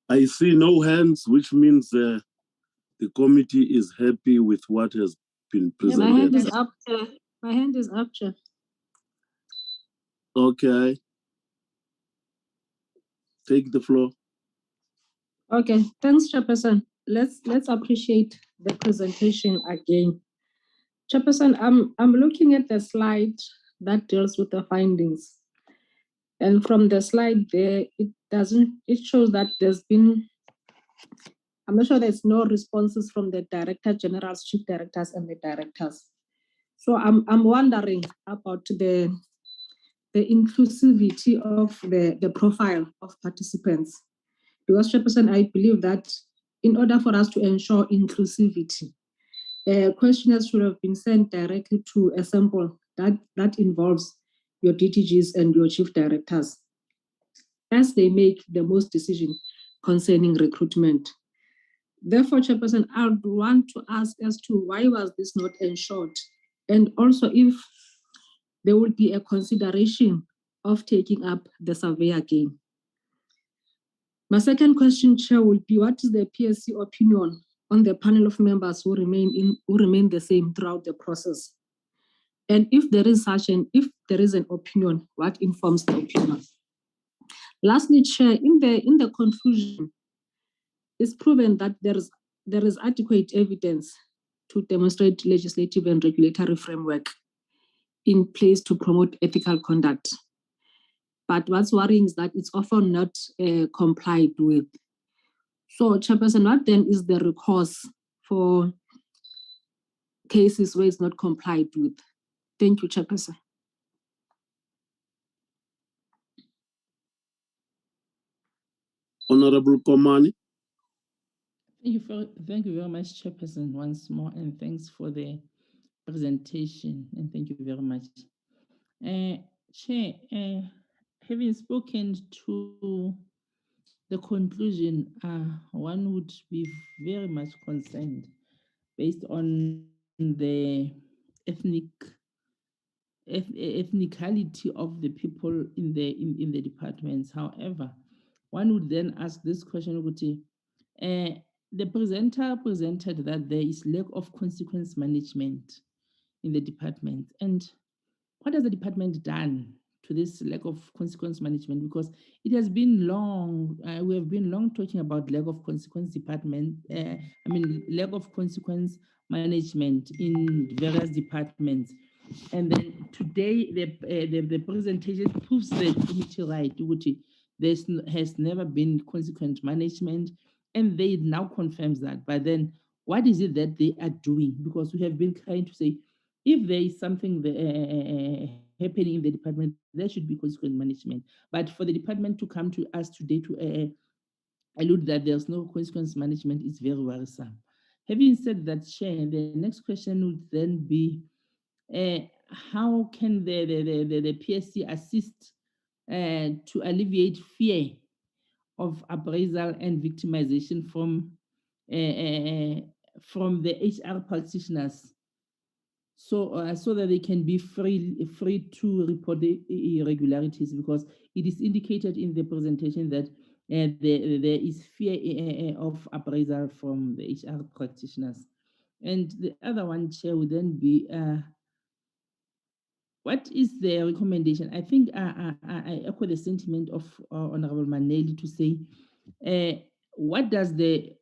I see no hands, which means the committee is happy with what has been presented. My hand is up, Chair. My hand is up, Chair. Okay. Take the floor. Okay, thanks, Chairperson. Let's appreciate the presentation again. Chairperson, I'm looking at the slide that deals with the findings. And from the slide there, it shows that there's been, I'm not sure there's no responses from the Director Generals, Chief Directors, and the Directors. So I'm wondering about the inclusivity of the profile of participants. Because, Chairperson, I believe that in order for us to ensure inclusivity, questionnaires should have been sent directly to a sample that involves your DTGs and your chief directors, as they make the most decision concerning recruitment. Therefore, Chairperson, I would want to ask as to why was this not ensured? And also if there would be a consideration of taking up the survey again. My second question, Chair, will be what is the PSC opinion on the panel of members who remain the same throughout the process? And if there is an opinion, what informs the opinion? Lastly, Chair, in the conclusion, it's proven that there is adequate evidence to demonstrate legislative and regulatory framework in place to promote ethical conduct. But what's worrying is that it's often not complied with. So, Chairperson, what then is the recourse for cases where it's not complied with? Thank you, Chairperson. Honorable Komani. Thank you very much, Chairperson, once more, and thanks for the presentation, and thank you very much. Chair, having spoken to the conclusion, one would be very much concerned based on the ethnicality of the people in the departments. However, one would then ask this question, the presenter presented that there is lack of consequence management in the department. And what has the department done to this lack of consequence management? Because it has been long, we have been long talking about lack of consequence lack of consequence management in various departments. And then today, the presentation proves the committee right, which there has never been consequent management, and they now confirms that. But then, what is it that they are doing? Because we have been trying to say, if there is something happening in the department, there should be consequent management. But for the department to come to us today to allude that there's no consequence management is very worrisome. Having said that, Chair, the next question would then be, how can the PSC assist to alleviate fear of appraisal and victimization from the HR practitioners, so that they can be free to report the irregularities? Because it is indicated in the presentation that there is fear of appraisal from the HR practitioners. And the other one, Chair, would then be, what is the recommendation? I think I echo the sentiment of Honorable Maneli to say, what does the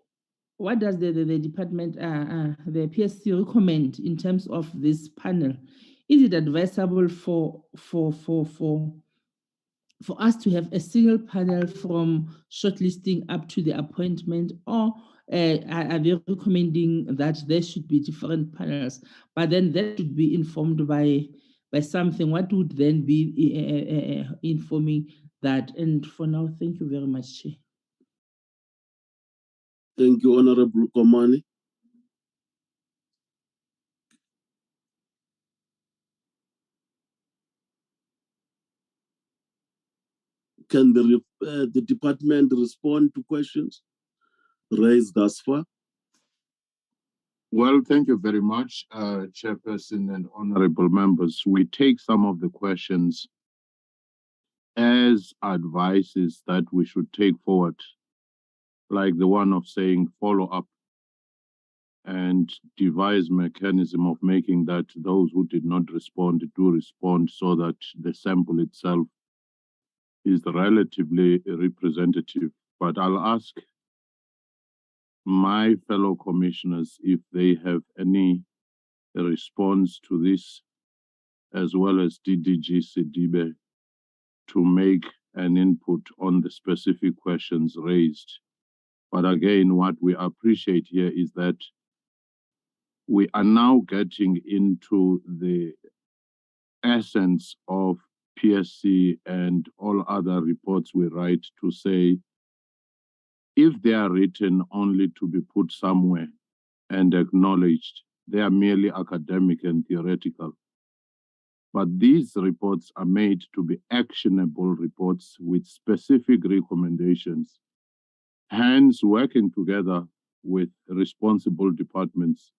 department, the PSC recommend in terms of this panel? Is it advisable for us to have a single panel from shortlisting up to the appointment, or are they recommending that there should be different panels, but then that should be informed by something? What would then be informing that? And for now, thank you very much, Chair. Thank you, Honorable Komani. Can the department respond to questions raised thus far? Well, thank you very much, Chairperson and honorable members. We take some of the questions as advices that we should take forward, like the one of saying follow up and devise mechanism of making that those who did not respond do respond, so that the sample itself is relatively representative. But I'll ask my fellow commissioners if they have any response to this, as well as DDG Sidibe, to make an input on the specific questions raised. But again, what we appreciate here is that we are now getting into the essence of PSC and all other reports we write, to say, if they are written only to be put somewhere and acknowledged, they are merely academic and theoretical. But these reports are made to be actionable reports with specific recommendations. Hence, working together with responsible departments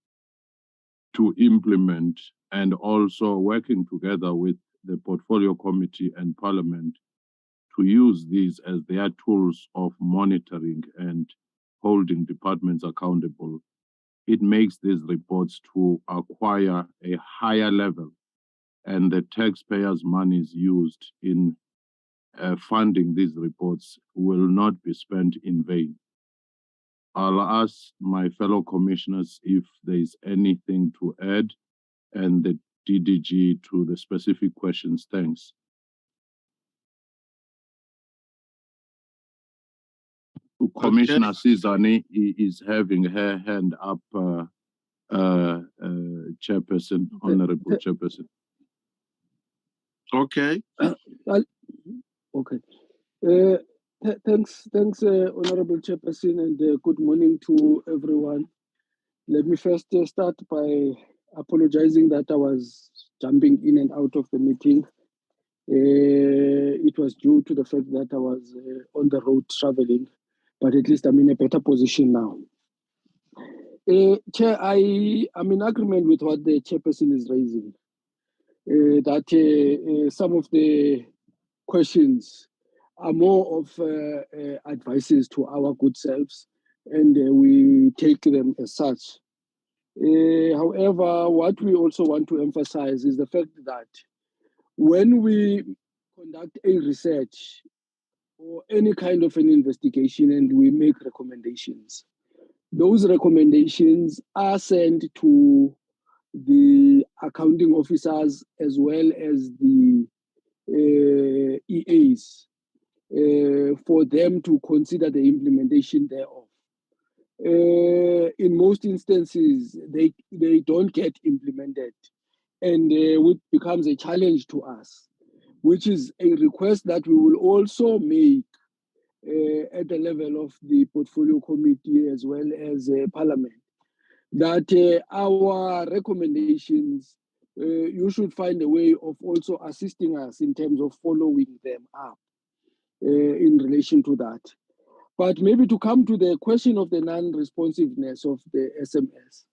to implement, and also working together with the Portfolio Committee and Parliament to use these as their tools of monitoring and holding departments accountable, it makes these reports to acquire a higher level, and the taxpayers' monies used in funding these reports will not be spent in vain. I'll ask my fellow commissioners if there's anything to add, and the DDG to the specific questions. Thanks. Commissioner Sizani is having her hand up, Chairperson, Honorable Chairperson. Okay. Okay. Thanks, Honorable Chairperson, and good morning to everyone. Let me first start by apologizing that I was jumping in and out of the meeting. It was due to the fact that I was on the road traveling, but at least I'm in a better position now. Chair, I'm in agreement with what the chairperson is raising, that some of the questions are more of advices to our good selves, and we take them as such. However, what we also want to emphasize is the fact that when we conduct a research or any kind of an investigation and we make recommendations, those recommendations are sent to the accounting officers as well as the EAs for them to consider the implementation thereof. In most instances, they don't get implemented, and it becomes a challenge to us, which is a request that we will also make at the level of the portfolio committee as well as Parliament, that our recommendations, you should find a way of also assisting us in terms of following them up in relation to that. But maybe to come to the question of the non-responsiveness of the SMS,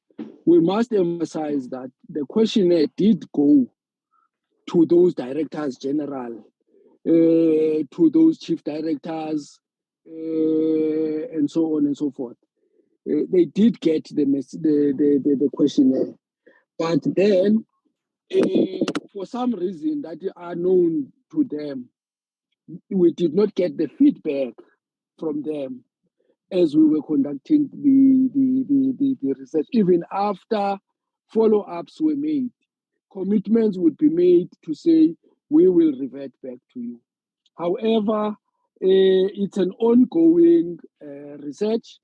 we must emphasize that the questionnaire did go to those directors general, to those chief directors, and so on and so forth. They did get the questionnaire, but then for some reason that are known to them, we did not get the feedback from them as we were conducting the research. Even after follow-ups were made, commitments would be made to say, we will revert back to you. However, it's an ongoing research,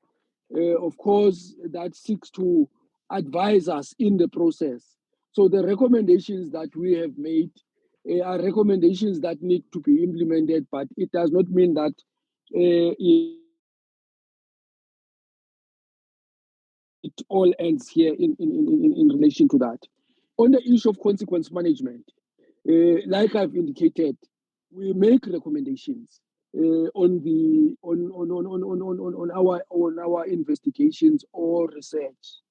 of course, that seeks to advise us in the process. So the recommendations that we have made are recommendations that need to be implemented, but it does not mean that it all ends here in relation to that. On the issue of consequence management, like I've indicated, we make recommendations on our investigations or research.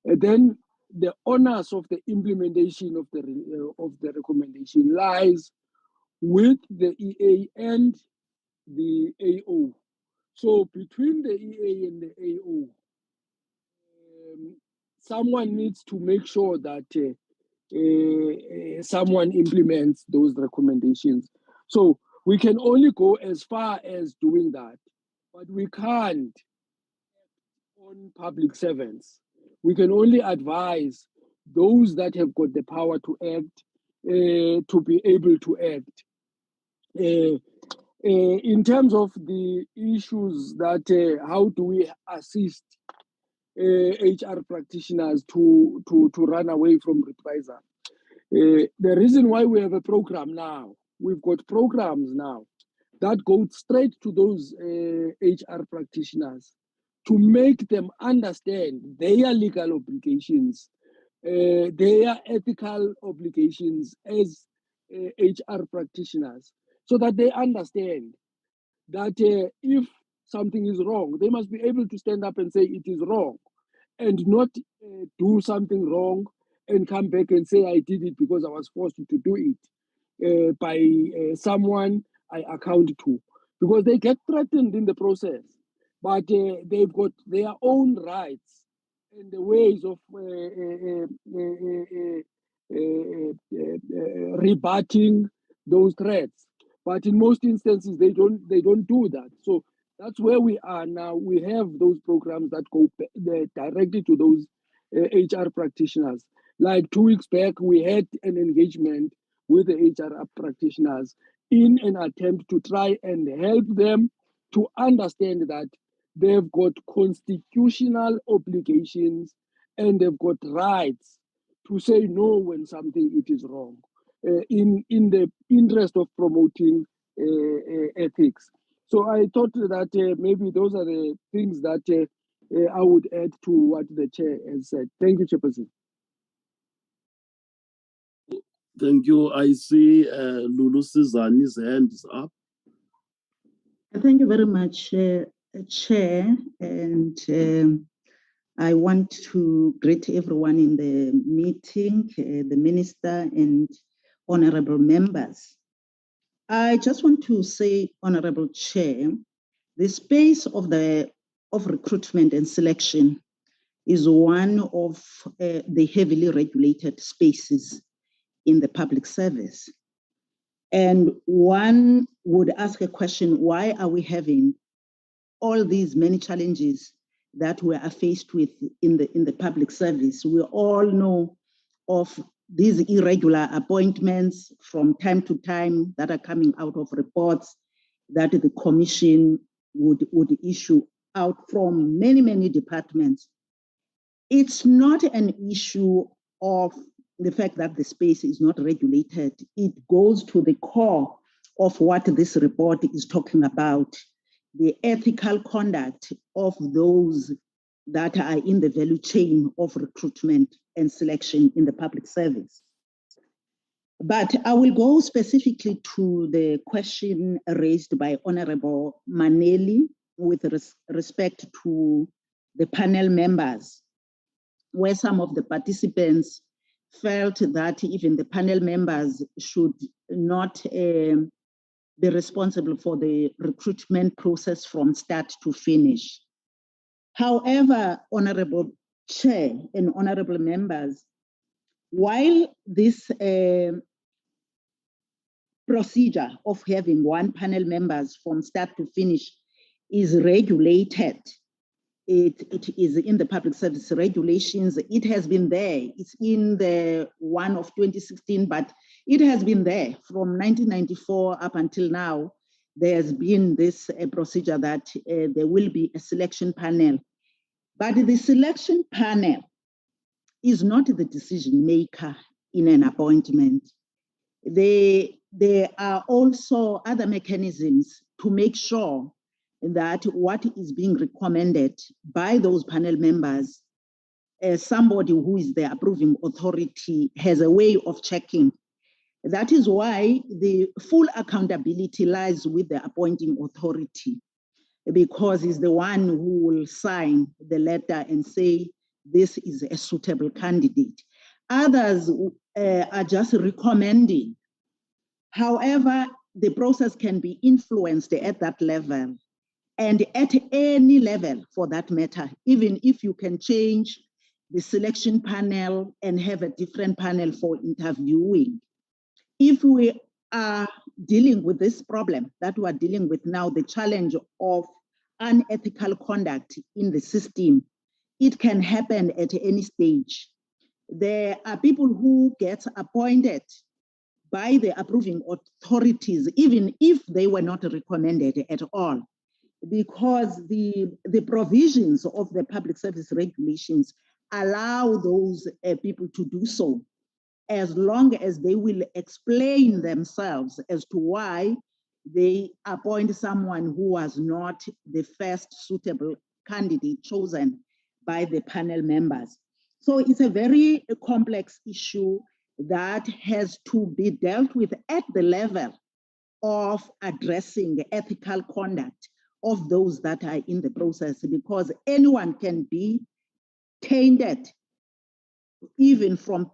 And then the onus of the implementation of the recommendation lies with the EA and the AO. So between the EA and the AO, someone needs to make sure that someone implements those recommendations. So we can only go as far as doing that, but we can't on public servants. We can only advise those that have got the power to act, to be able to act. In terms of the issues that how do we assist HR practitioners to run away from reprisal? The reason why we have a program now, we've got programs now that go straight to those HR practitioners to make them understand their legal obligations, their ethical obligations as HR practitioners, so that they understand that if something is wrong, they must be able to stand up and say it is wrong, and not do something wrong and come back and say I did it because I was forced to do it by someone I account to, because they get threatened in the process, but they've got their own rights and the ways of rebutting those threats. But in most instances, they don't do that. So that's where we are now. We have those programs that go directly to those HR practitioners. Like 2 weeks back, we had an engagement with the HR practitioners in an attempt to try and help them to understand that they've got constitutional obligations and they've got rights to say no when something it is wrong, in the interest of promoting ethics. So I thought that maybe those are the things that I would add to what the chair has said. Thank you, Chairperson. Thank you. I see Lulu Sizani's hand is up. Thank you very much, Chair. And I want to greet everyone in the meeting, the Minister and honorable members. I just want to say, Honorable Chair, the space of recruitment and selection is one of the heavily regulated spaces in the public service. And one would ask a question, why are we having all these many challenges that we are faced with in the public service? We all know of these irregular appointments from time to time that are coming out of reports that the commission would issue out from many, many departments. It's not an issue of the fact that the space is not regulated. It goes to the core of what this report is talking about, the ethical conduct of those that are in the value chain of recruitment and selection in the public service. But I will go specifically to the question raised by Honorable Maneli with respect to the panel members, where some of the participants felt that even the panel members should not be responsible for the recruitment process from start to finish. However, Honorable Chair and honorable members, while this procedure of having one panel members from start to finish is regulated, it is in the public service regulations. It has been there. It's in the one of 2016, but it has been there from 1994 up until now. There's been this procedure that there will be a selection panel. But the selection panel is not the decision maker in an appointment. There are also other mechanisms to make sure that what is being recommended by those panel members, somebody who is the approving authority has a way of checking. That is why the full accountability lies with the appointing authority, because it's the one who will sign the letter and say, this is a suitable candidate. Others are just recommending. However, the process can be influenced at that level and at any level for that matter, even if you can change the selection panel and have a different panel for interviewing. If we are dealing with this problem that we are dealing with now, the challenge of unethical conduct in the system, it can happen at any stage. There are people who get appointed by the approving authorities, even if they were not recommended at all, because the provisions of the public service regulations allow those people to do so, as long as they will explain themselves as to why they appoint someone who was not the first suitable candidate chosen by the panel members. So it's a very complex issue that has to be dealt with at the level of addressing the ethical conduct of those that are in the process, because anyone can be tainted, even from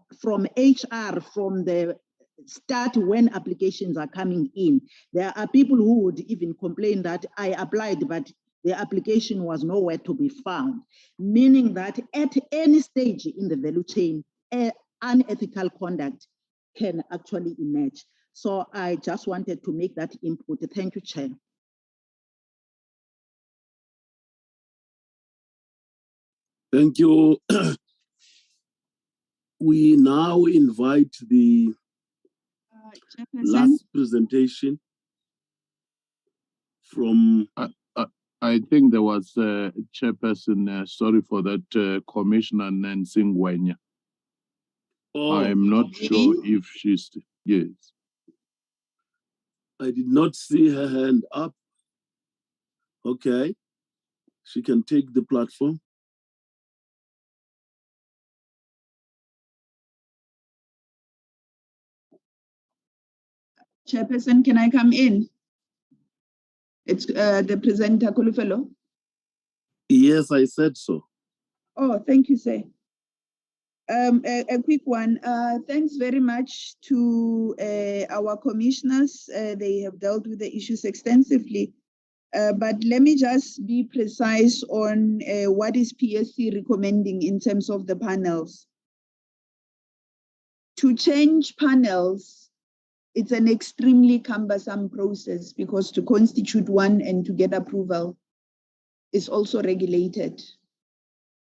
HR, from the start when applications are coming in. There are people who would even complain that I applied, but the application was nowhere to be found, meaning that at any stage in the value chain, unethical conduct can actually emerge. So I just wanted to make that input. Thank you, Chair. Thank you. We now invite the last presentation from... I think there was a chairperson, sorry for that, Commissioner Nancy Ngwenya. Oh, I'm not sure if she's, yes. I did not see her hand up. Okay, she can take the platform. Chairperson, can I come in? It's the presenter, Kulufelo. Yes, I said so. Oh, thank you, sir. A quick one. Thanks very much to our commissioners. They have dealt with the issues extensively. But let me just be precise on what is PSC recommending in terms of the panels. To change panels, it's an extremely cumbersome process because to constitute one and to get approval is also regulated.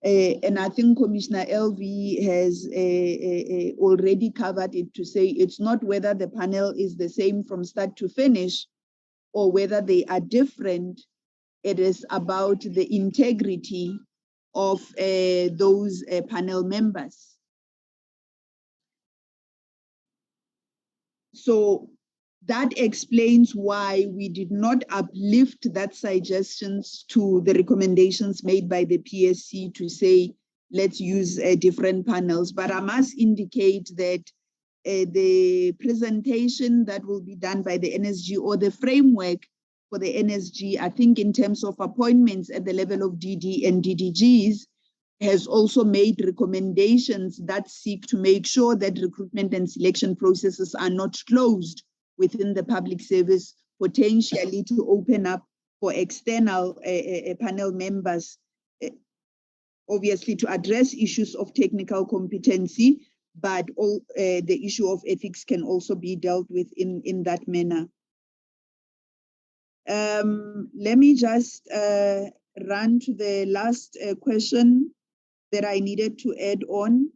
And I think Commissioner LV has already covered it to say it's not whether the panel is the same from start to finish or whether they are different. It is about the integrity of those panel members. So that explains why we did not uplift that suggestions to the recommendations made by the PSC to say, let's use different panels. But I must indicate that the presentation that will be done by the NSG or the framework for the NSG, I think in terms of appointments at the level of DD and DDGs, has also made recommendations that seek to make sure that recruitment and selection processes are not closed within the public service, potentially to open up for external panel members, obviously to address issues of technical competency, but all, the issue of ethics can also be dealt with in that manner. Let me just run to the last question that I needed to add on.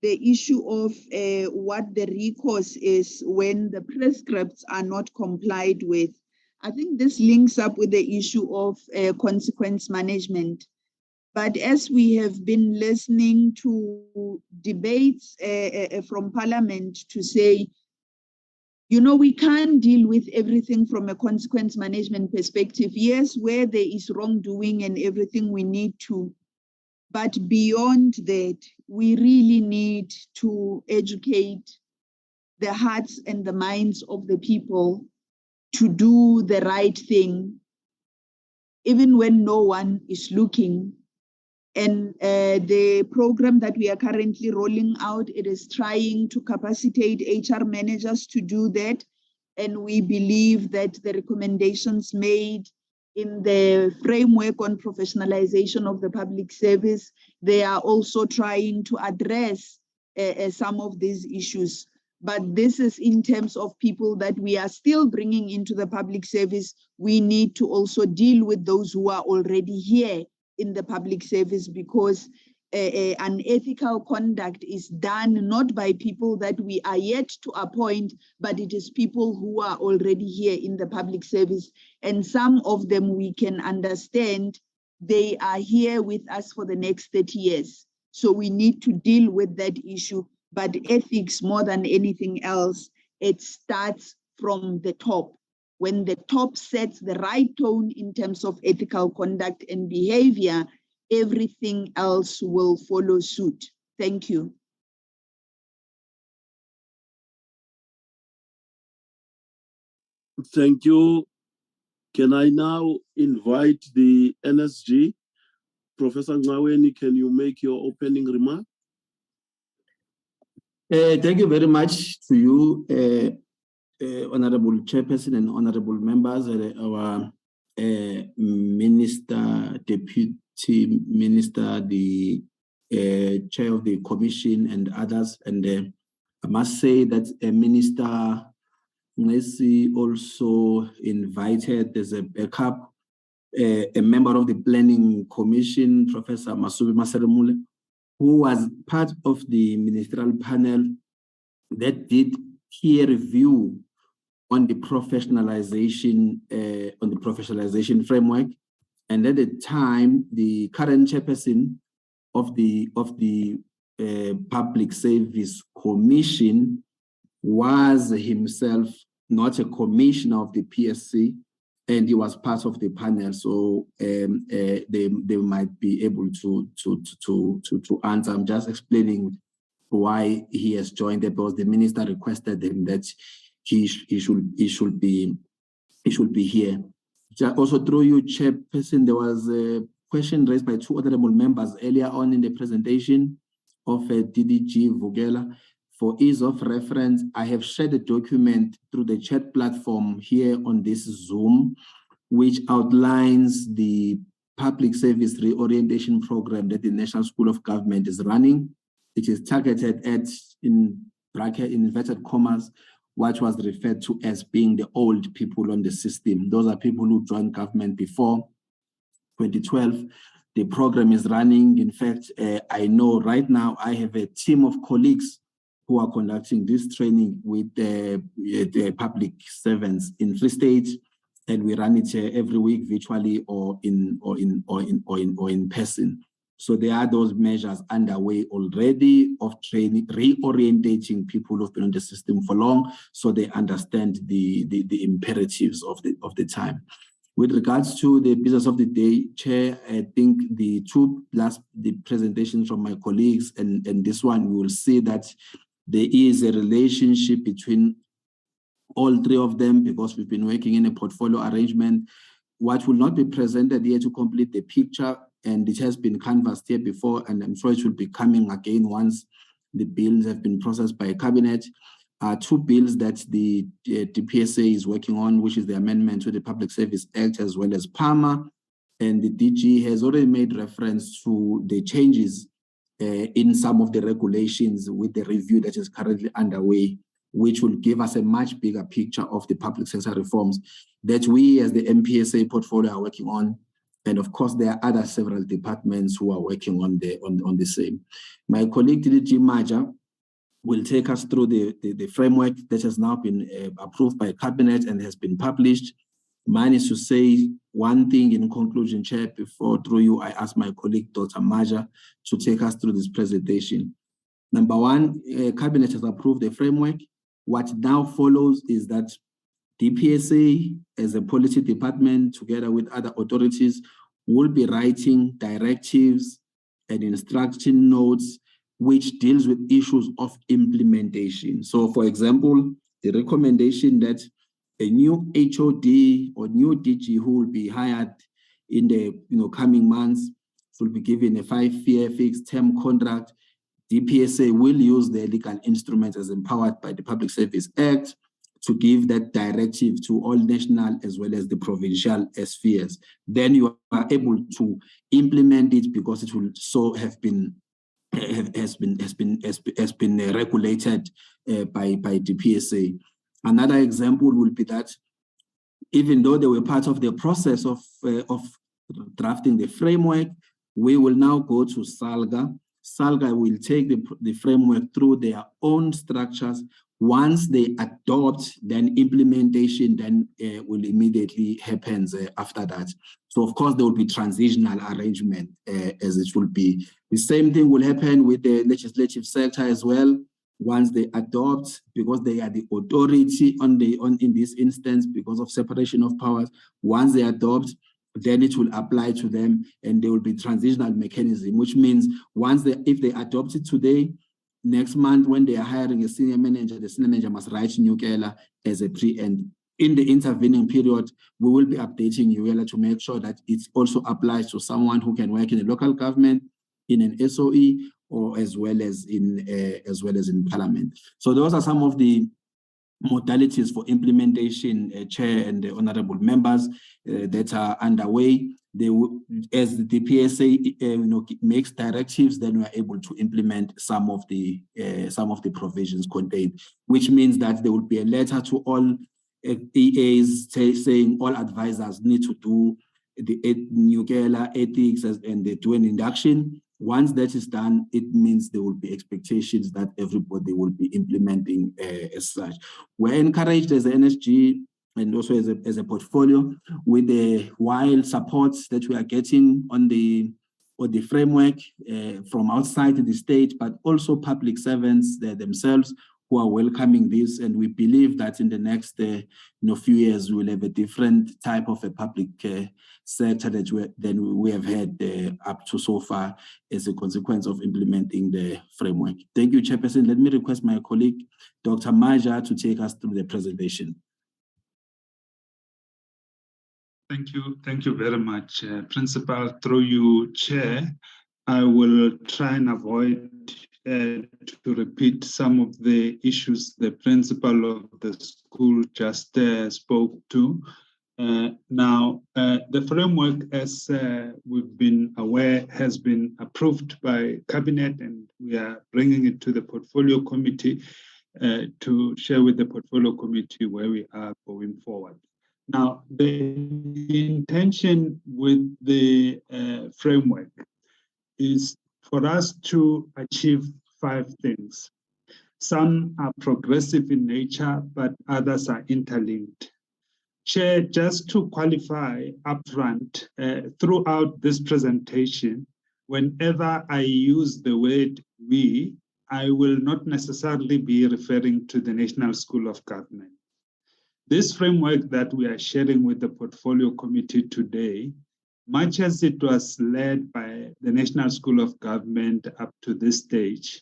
The issue of what the recourse is when the prescripts are not complied with. I think this links up with the issue of consequence management. But as we have been listening to debates from Parliament to say, you know, we can't deal with everything from a consequence management perspective. Yes, where there is wrongdoing and everything we need to. But beyond that, we really need to educate the hearts and the minds of the people to do the right thing, even when no one is looking. And the program that we are currently rolling out, it is trying to capacitate HR managers to do that. And we believe that the recommendations made in the framework on professionalization of the public service, they are also trying to address some of these issues. But this is in terms of people that we are still bringing into the public service. We need to also deal with those who are already here in the public service, because unethical conduct is done not by people that we are yet to appoint, but it is people who are already here in the public service. And some of them we can understand, they are here with us for the next 30 years. So we need to deal with that issue. But ethics, more than anything else, it starts from the top. When the top sets the right tone in terms of ethical conduct and behavior, everything else will follow suit. Thank you. Thank you. Can I now invite the NSG? Professor Ngaweni, can you make your opening remark? Thank you very much to you, Honorable Chairperson and Honorable members, our Minister, Deputy Minister, the Chair of the Commission and others. And I must say that Minister Ngesi also invited as a backup a member of the Planning Commission, Professor Masubi Maseremule, who was part of the ministerial panel that did peer review on the professionalization framework. And at the time, the current chairperson of the Public Service Commission was himself not a commissioner of the PSC, and he was part of the panel. So they might be able to answer. I'm just explaining why he has joined, because the minister requested him that he should be here. Also through you, Chairperson, there was a question raised by two honorable members earlier on in the presentation of DDG Vukela. For ease of reference, I have shared the document through the chat platform here on this Zoom, which outlines the public service reorientation program that the National School of Government is running. It is targeted at, in bracket, in inverted commas, what was referred to as being the old people on the system. Those are people who joined government before 2012. The program is running. In fact, I know right now I have a team of colleagues who are conducting this training with the public servants in Free State, and we run it every week virtually or in person. So there are those measures underway already of training, reorientating people who've been on the system for long, so they understand the imperatives of the time. With regards to the business of the day, Chair, I think the presentations from my colleagues and this one, we will see that there is a relationship between all three of them because we've been working in a portfolio arrangement. What will not be presented here to complete the picture, and it has been canvassed here before, and I'm sure it will be coming again once the bills have been processed by cabinet, are two bills that the DPSA is working on, which is the amendment to the Public Service Act as well as PAMA, and the DG has already made reference to the changes in some of the regulations with the review that is currently underway, which will give us a much bigger picture of the public sector reforms that we as the MPSA portfolio are working on. And of course, there are other several departments who are working on the same. My colleague DDG Maja will take us through the framework that has now been approved by cabinet and has been published. Mine is to say one thing in conclusion, Chair, before through you, I ask my colleague, Dr. Maja, to take us through this presentation. Number one, cabinet has approved the framework. What now follows is that DPSA, as a policy department, together with other authorities, will be writing directives and instruction notes which deals with issues of implementation. So, for example, the recommendation that a new HOD or new DG who will be hired in the coming months will be given a 5-year fixed term contract. DPSA will use the legal instruments as empowered by the Public Service Act to give that directive to all national as well as the provincial spheres. Then you are able to implement it because it will so have been has been regulated by DPSA. Another example will be that even though they were part of the process of drafting the framework, we will now go to SALGA. SALGA will take the framework through their own structures. Once they adopt, then implementation then will immediately happen after that. So of course there will be transitional arrangement as it will be. The same thing will happen with the legislative sector as well. Once they adopt, because they are the authority in this instance because of separation of powers, once they adopt, then it will apply to them and there will be transitional mechanism, which means if they adopt it today, next month when they are hiring a senior manager, the senior manager must write Nukela as a pre-end. In the intervening period, we will be updating Nukela to make sure that it also applies to someone who can work in a local government, in an SOE, or as well as in Parliament. So those are some of the modalities for implementation, Chair and the honourable members that are underway. They will, as the DPSA makes directives, then we are able to implement some of the provisions contained, which means that there will be a letter to all EAs saying all advisors need to do the Nukela ethics and they do an induction. Once that is done, it means there will be expectations that everybody will be implementing as such. We're encouraged as an NSG and also as a portfolio with the wild supports that we are getting on the framework from outside the state, but also public servants themselves who are welcoming this, and we believe that in the next few years we will have a different type of a public sector than we have had up to so far as a consequence of implementing the framework. Thank you, Chairperson. Let me request my colleague, Dr. Maja, to take us through the presentation. Thank you very much, Principal. Through you, Chair, I will try and avoid to repeat some of the issues the principal of the school just spoke to. Now, the framework, as we've been aware, has been approved by Cabinet, and we are bringing it to the Portfolio Committee to share with the Portfolio Committee where we are going forward. Now, the intention with the framework is for us to achieve 5 things. Some are progressive in nature, but others are interlinked. Chair, just to qualify upfront, throughout this presentation, whenever I use the word we, I will not necessarily be referring to the National School of Government. This framework that we are sharing with the Portfolio Committee today, much as it was led by the National School of Government up to this stage,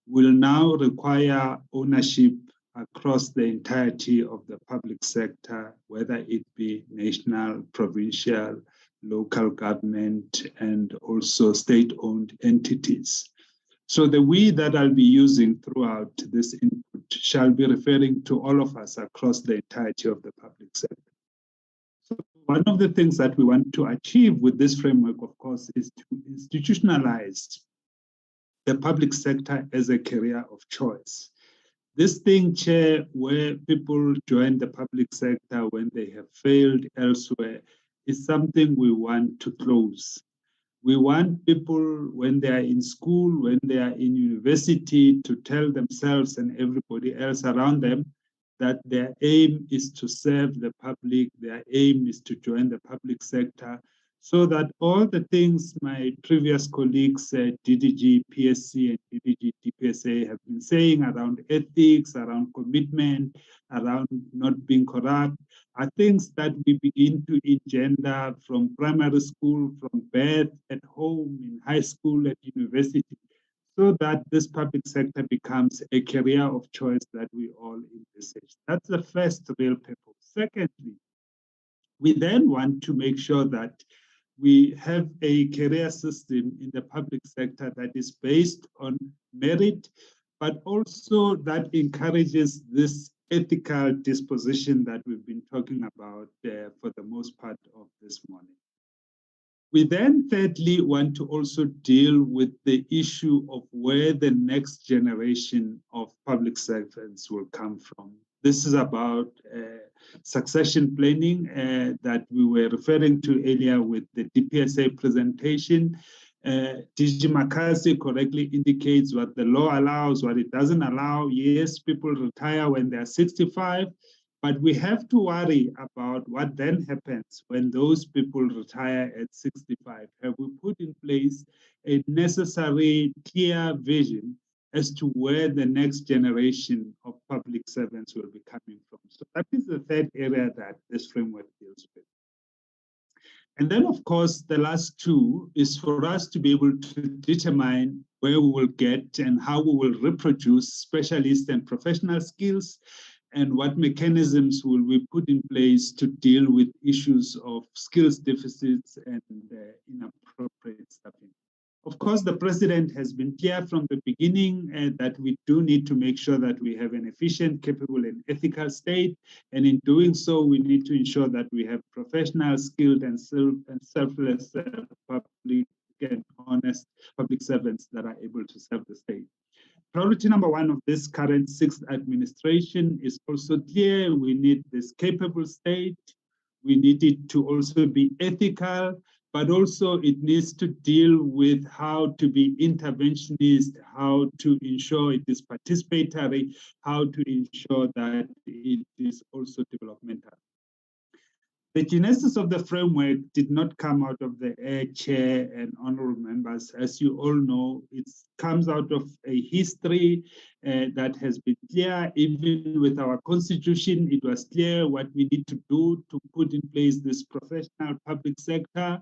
will now require ownership across the entirety of the public sector, whether it be national, provincial, local government, and also state-owned entities. So the we that I'll be using throughout this input shall be referring to all of us across the entirety of the public sector. So one of the things that we want to achieve with this framework, of course, is to institutionalize the public sector as a career of choice. This thing, Chair, where people join the public sector when they have failed elsewhere, is something we want to close. We want people, when they are in school, when they are in university, to tell themselves and everybody else around them that their aim is to serve the public, their aim is to join the public sector, so that all the things my previous colleagues, DDG, PSC, and DDG, DPSA have been saying around ethics, around commitment, around not being corrupt, are things that we begin to engender from primary school, from birth, at home, in high school, at university, so that this public sector becomes a career of choice that we all envisage. That's the first real purpose. Secondly, we then want to make sure that we have a career system in the public sector that is based on merit, but also that encourages this ethical disposition that we've been talking about for the most part of this morning. We then thirdly want to also deal with the issue of where the next generation of public servants will come from. This is about succession planning that we were referring to earlier with the DPSA presentation. DG Makasi correctly indicates what the law allows, what it doesn't allow. Yes, people retire when they're 65, but we have to worry about what then happens when those people retire at 65. Have we put in place a necessary clear vision as to where the next generation of public servants will be coming from? So that is the third area that this framework deals with. And then, of course, the last two is for us to be able to determine where we will get and how we will reproduce specialist and professional skills, and what mechanisms will we put in place to deal with issues of skills deficits and inappropriate staffing. Of course, the President has been clear from the beginning that we do need to make sure that we have an efficient, capable, and ethical state. And in doing so, we need to ensure that we have professional, skilled, and selfless public and honest public servants that are able to serve the state. Priority number one of this current 6th administration is also clear. We need this capable state. We need it to also be ethical, but also it needs to deal with how to be interventionist, how to ensure it is participatory, how to ensure that it is also developmental. The genesis of the framework did not come out of the air, Chair and honorable members. As you all know, it comes out of a history that has been clear. Even with our constitution, it was clear what we need to do to put in place this professional public sector.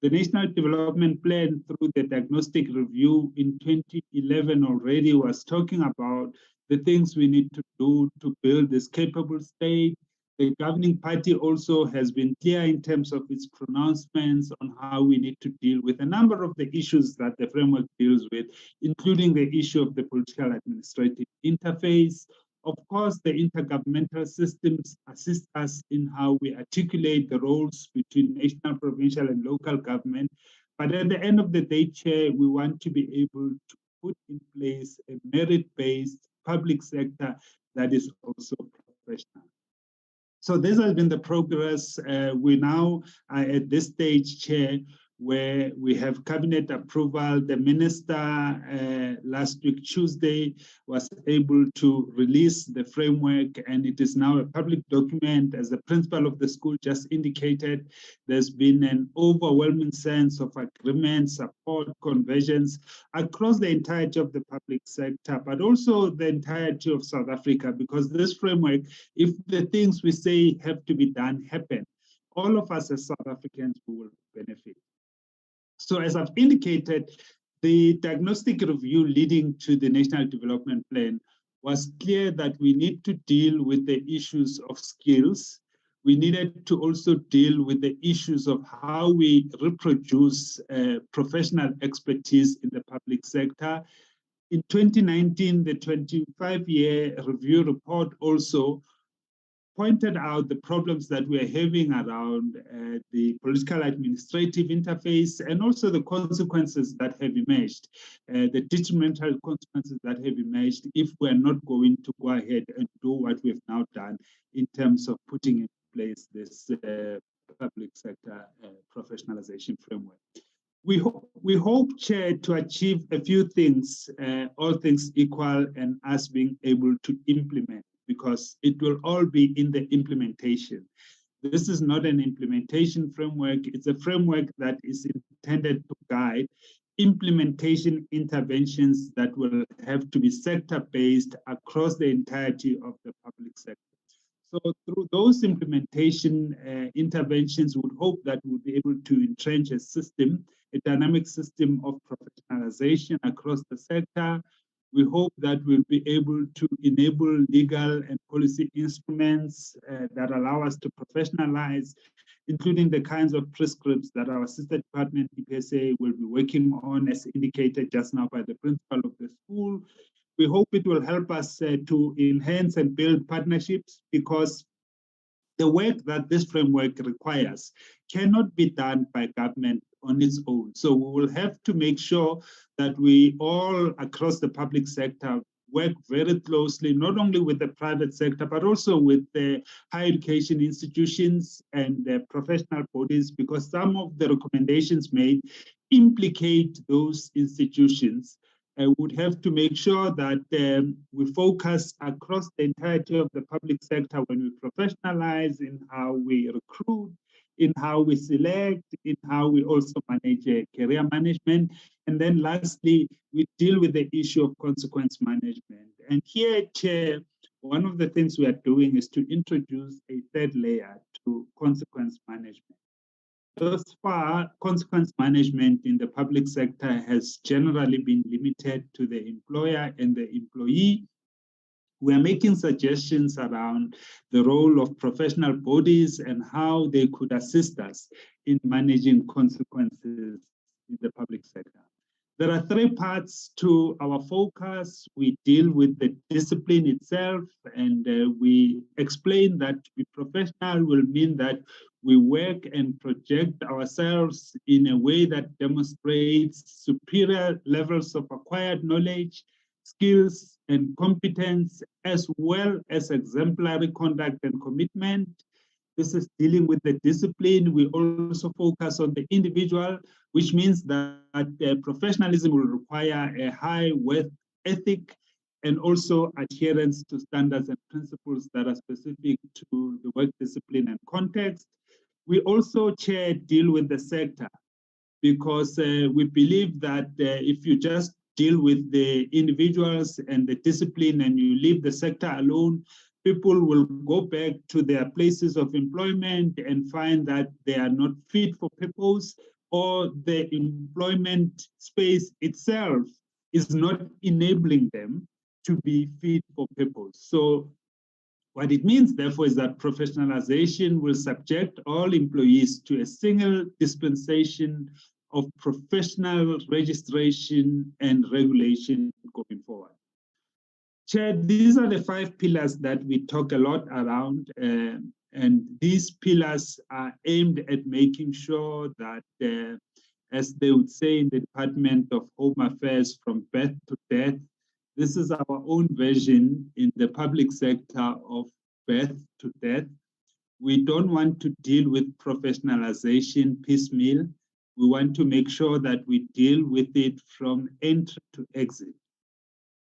The National Development Plan, through the diagnostic review in 2011 already, was talking about the things we need to do to build this capable state. The governing party also has been clear in terms of its pronouncements on how we need to deal with a number of the issues that the framework deals with, including the issue of the political administrative interface. Of course, the intergovernmental systems assist us in how we articulate the roles between national, provincial, and local government. But at the end of the day, Chair, we want to be able to put in place a merit-based public sector that is also professional. So this has been the progress. We now are at this stage, Chair, where we have cabinet approval. The minister last week, Tuesday, was able to release the framework, and it is now a public document. As the principal of the school just indicated, there's been an overwhelming sense of agreement, support, convergence across the entirety of the public sector, but also the entirety of South Africa, because this framework, if the things we say have to be done happen, all of us as South Africans will benefit. So as I've indicated, the diagnostic review leading to the National Development Plan was clear that we need to deal with the issues of skills. We needed to also deal with the issues of how we reproduce professional expertise in the public sector. In 2019, the 25-year review report also pointed out the problems that we're having around the political administrative interface, and also the consequences that have emerged, the detrimental consequences that have emerged if we're not going to go ahead and do what we've now done in terms of putting in place this public sector professionalization framework. We hope, Chair, to achieve a few things, all things equal, and us being able to implement, because it will all be in the implementation. This is not an implementation framework. It's a framework that is intended to guide implementation interventions that will have to be sector-based across the entirety of the public sector. So through those implementation interventions, we would hope that we'll be able to entrench a system, a dynamic system of professionalization across the sector. We hope that we'll be able to enable legal and policy instruments that allow us to professionalize, including the kinds of prescripts that our sister department, DPSA, will be working on, as indicated just now by the principal of the school. We hope it will help us to enhance and build partnerships, because the work that this framework requires cannot be done by government on its own. So we will have to make sure that we all across the public sector work very closely, not only with the private sector, but also with the higher education institutions and the professional bodies, because some of the recommendations made implicate those institutions. Would have to make sure that we focus across the entirety of the public sector when we professionalize, in how we recruit, in how we select, in how we also manage career management. And then lastly, we deal with the issue of consequence management. And here, Chair, one of the things we are doing is to introduce a third layer to consequence management. Thus far, consequence management in the public sector has generally been limited to the employer and the employee. We are making suggestions around the role of professional bodies and how they could assist us in managing consequences in the public sector. There are three parts to our focus. We deal with the discipline itself, and we explain that to be professional will mean that we work and project ourselves in a way that demonstrates superior levels of acquired knowledge, skills, and competence, as well as exemplary conduct and commitment. This is dealing with the discipline. We also focus on the individual, which means that professionalism will require a high worth ethic and also adherence to standards and principles that are specific to the work discipline and context. We also, Chair, deal with the sector because we believe that if you just deal with the individuals and the discipline and you leave the sector alone, people will go back to their places of employment and find that they are not fit for purpose, or the employment space itself is not enabling them to be fit for purpose. So what it means, therefore, is that professionalization will subject all employees to a single dispensation of professional registration and regulation going forward. Chair, these are the 5 pillars that we talk a lot around, and these pillars are aimed at making sure that, as they would say in the Department of Home Affairs, from birth to death, this is our own version in the public sector of birth to death. We don't want to deal with professionalization piecemeal. We want to make sure that we deal with it from entry to exit.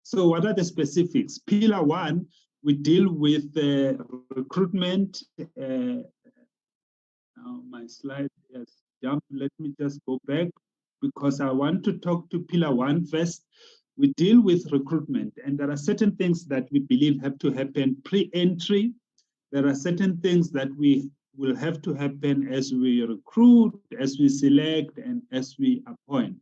So what are the specifics? Pillar 1, we deal with recruitment. Now my slide has jumped. Let me just go back because I want to talk to pillar 1 first. We deal with recruitment, and there are certain things that we believe have to happen pre-entry. There are certain things that we will have to happen as we recruit, as we select, and as we appoint.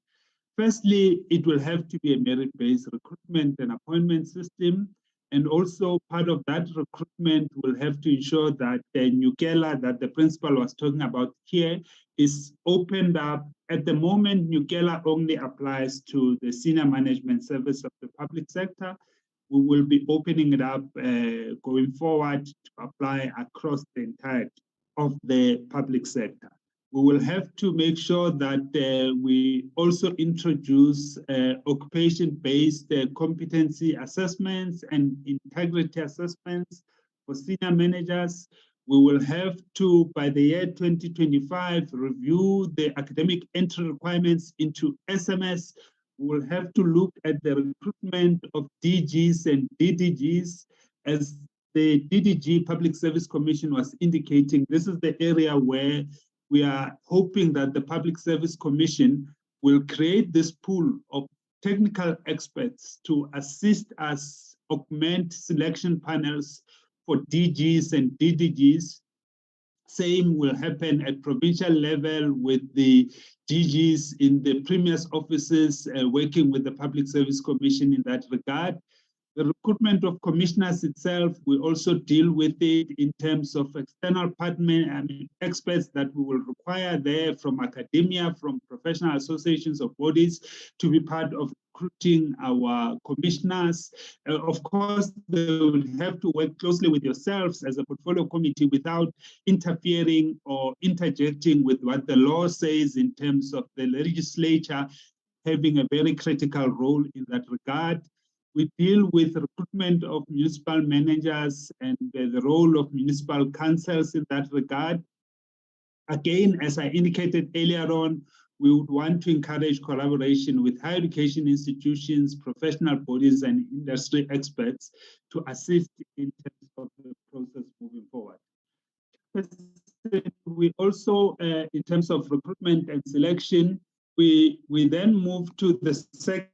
Firstly, it will have to be a merit-based recruitment and appointment system. And also part of that recruitment will have to ensure that the Nukela that the principal was talking about here is opened up. At the moment, Nukela only applies to the senior management service of the public sector. We will be opening it up going forward to apply across the entirety of the public sector. We will have to make sure that we also introduce occupation-based competency assessments and integrity assessments for senior managers. We will have to, by the year 2025, review the academic entry requirements into SMS. We will have to look at the recruitment of DGs and DDGs. As the DDG Public Service Commission was indicating, this is the area where we are hoping that the Public Service Commission will create this pool of technical experts to assist us augment selection panels for DGs and DDGs. Same will happen at provincial level with the DGs in the Premier's offices, working with the Public Service Commission in that regard. The recruitment of commissioners itself, we also deal with it in terms of external experts that we will require there from academia, from professional associations of bodies to be part of recruiting our commissioners. Of course, they will have to work closely with yourselves as a portfolio committee without interfering or interjecting with what the law says in terms of the legislature having a very critical role in that regard. We deal with recruitment of municipal managers and the role of municipal councils in that regard. Again, as I indicated earlier on, we would want to encourage collaboration with higher education institutions, professional bodies, and industry experts to assist in terms of the process moving forward. We also, in terms of recruitment and selection, we then move to the second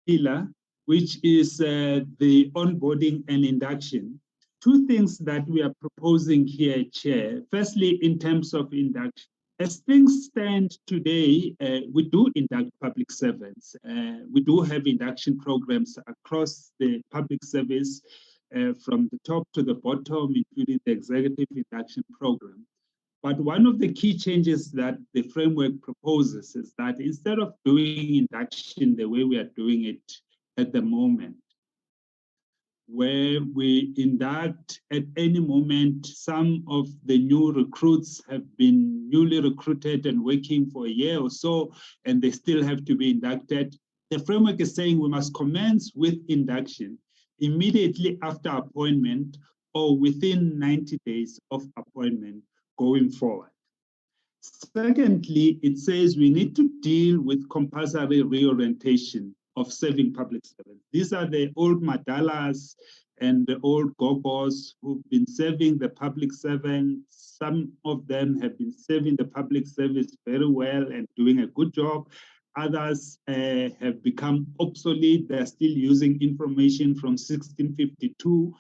pillar, which is the onboarding and induction. 2 things that we are proposing here, Chair. Firstly, in terms of induction. As things stand today, we do induct public servants. We do have induction programs across the public service from the top to the bottom, including the executive induction program. But one of the key changes that the framework proposes is that instead of doing induction the way we are doing it at the moment, where we induct at any moment, some of the new recruits have been newly recruited and working for a year or so, and they still have to be inducted. The framework is saying we must commence with induction immediately after appointment or within 90 days of appointment going forward. Secondly, it says we need to deal with compulsory reorientation of serving public servants. These are the old madalas and the old gogos who've been serving the public servants. Some of them have been serving the public service very well and doing a good job. Others have become obsolete. They're still using information from 1652.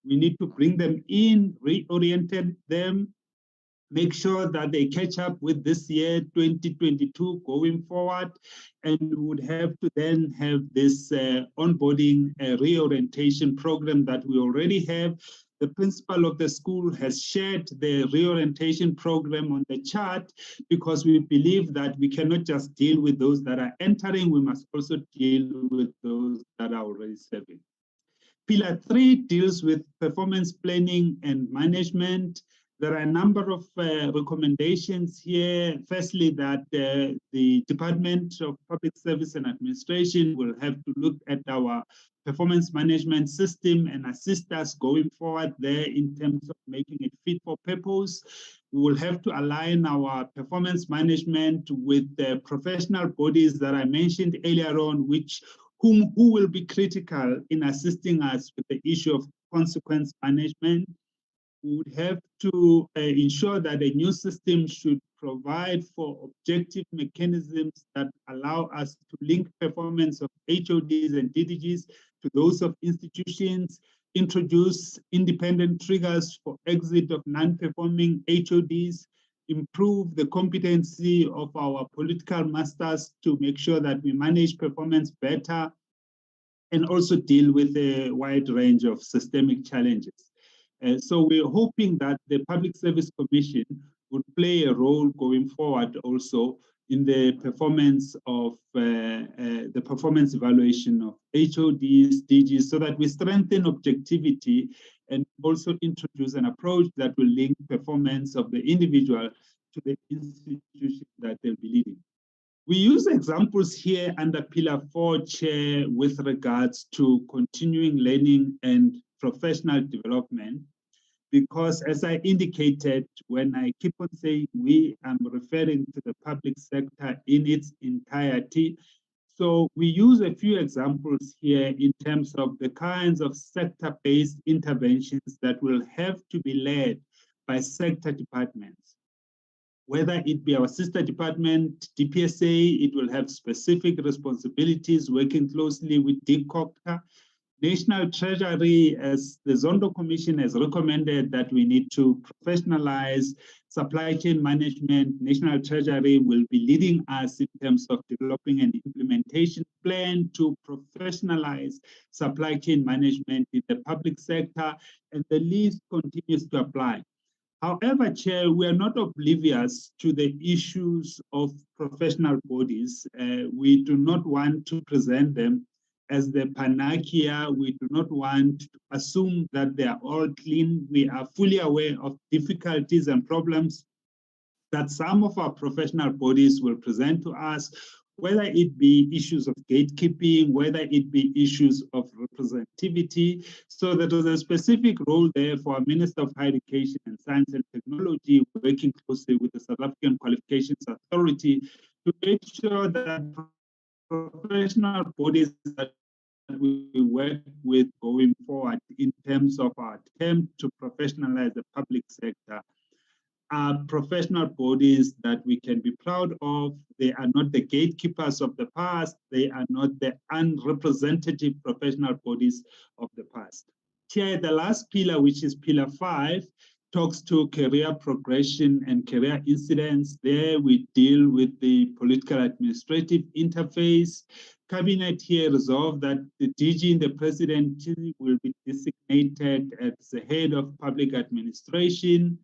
We need to bring them in, reorient them, make sure that they catch up with this year, 2022, going forward, and we would have to then have this onboarding reorientation program that we already have. The principal of the school has shared the reorientation program on the chart because we believe that we cannot just deal with those that are entering, we must also deal with those that are already serving. Pillar 3 deals with performance planning and management. There are a number of recommendations here. Firstly, that the Department of Public Service and Administration will have to look at our performance management system and assist us going forward there in terms of making it fit for purpose. We will have to align our performance management with the professional bodies that I mentioned earlier on, who will be critical in assisting us with the issue of consequence management. We would have to ensure that a new system should provide for objective mechanisms that allow us to link performance of HODs and DDGs to those of institutions, introduce independent triggers for exit of non-performing HODs, improve the competency of our political masters to make sure that we manage performance better, and also deal with a wide range of systemic challenges. So we're hoping that the Public Service Commission would play a role going forward also in the performance of the performance evaluation of HODs, DGs, so that we strengthen objectivity and also introduce an approach that will link performance of the individual to the institution that they'll be leading. We use examples here under Pillar 4, Chair, with regards to continuing learning and professional development, because as I indicated, when I keep on saying we, I'm referring to the public sector in its entirety. So we use a few examples here in terms of the kinds of sector-based interventions that will have to be led by sector departments. Whether it be our sister department, DPSA, it will have specific responsibilities working closely with DCOCTA. National Treasury, as the Zondo Commission has recommended that we need to professionalize supply chain management, National Treasury will be leading us in terms of developing an implementation plan to professionalize supply chain management in the public sector, and the list continues to apply. However, Chair, we are not oblivious to the issues of professional bodies. We do not want to present them as the panacea. We do not want to assume that they are all clean. We are fully aware of difficulties and problems that some of our professional bodies will present to us, whether it be issues of gatekeeping, whether it be issues of representativity. So there is a specific role there for our Minister of Higher Education and Science and Technology, working closely with the South African Qualifications Authority to make sure that professional bodies that we work with going forward in terms of our attempt to professionalize the public sector are professional bodies that we can be proud of. They are not the gatekeepers of the past. They are not the unrepresentative professional bodies of the past. Chair, the last pillar, which is Pillar 5, talks to career progression and career incidents. There we deal with the political administrative interface. Cabinet here resolved that the DG in the presidency will be designated as the head of public administration.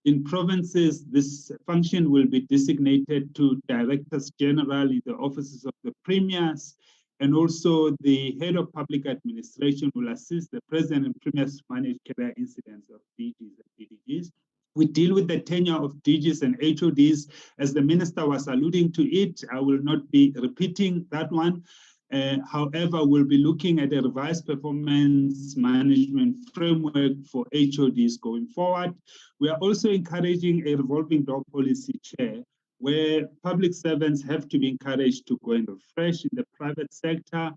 In provinces, this function will be designated to directors general in the offices of the premiers, and also the head of public administration will assist the president and premiers to manage career incidents of DGs and DDGs. We deal with the tenure of DGs and HODs, as the minister was alluding to it. I will not be repeating that one. However, we'll be looking at a revised performance management framework for HODs going forward. We are also encouraging a revolving door policy, Chair, where public servants have to be encouraged to go and refresh in the private sector.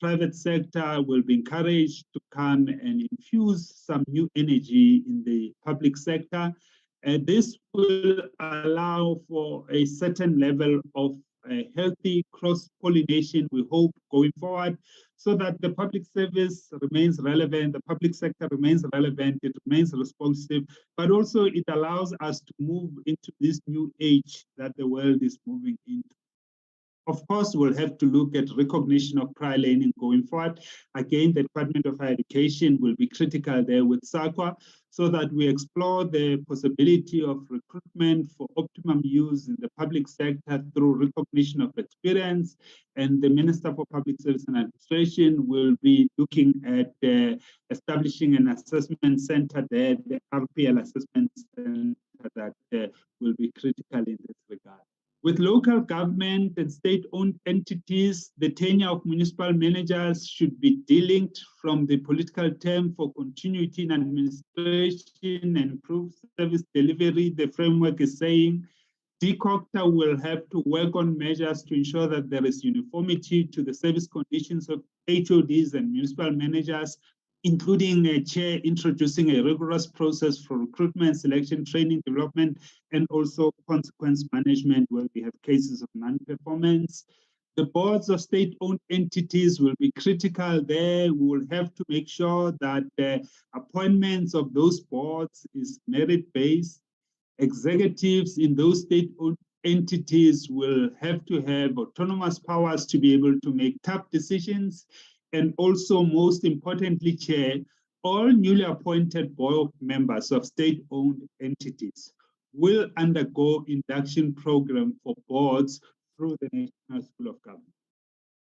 Private sector will be encouraged to come and infuse some new energy in the public sector. And this will allow for a certain level of healthy cross-pollination, we hope, going forward, so that the public service remains relevant, the public sector remains relevant, it remains responsive, but also it allows us to move into this new age that the world is moving into. Of course, we'll have to look at recognition of prior learning going forward. Again, the Department of Higher Education will be critical there with SAQA, so that we explore the possibility of recruitment for optimum use in the public sector through recognition of experience. And the Minister for Public Service and Administration will be looking at establishing an assessment center there, the RPL assessment center that will be critical in this regard. With local government and state-owned entities, the tenure of municipal managers should be delinked from the political term for continuity in administration and improved service delivery. The framework is saying DCOCTA will have to work on measures to ensure that there is uniformity to the service conditions of HODs and municipal managers, including a chair introducing a rigorous process for recruitment, selection, training, development, and also consequence management where we have cases of non-performance. The boards of state-owned entities will be critical there. We will have to make sure that the appointments of those boards is merit-based. Executives in those state-owned entities will have to have autonomous powers to be able to make tough decisions. And also, most importantly, Chair, all newly appointed board members of state-owned entities will undergo induction program for boards through the National School of Government.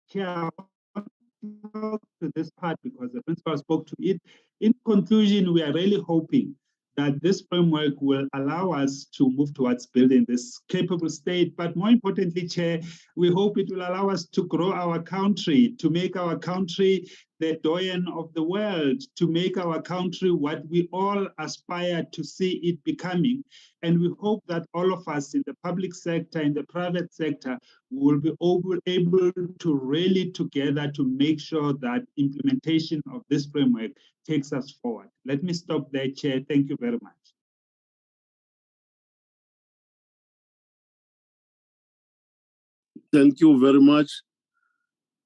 Chair, I want to talk to this part because the principal spoke to it. In conclusion, we are really hoping that this framework will allow us to move towards building this capable state. But more importantly, Chair, we hope it will allow us to grow our country, to make our country the doyen of the world, to make our country what we all aspire to see it becoming. And we hope that all of us in the public sector, in the private sector, will be able to rally together to make sure that implementation of this framework takes us forward. Let me stop there, Chair. Thank you very much. Thank you very much.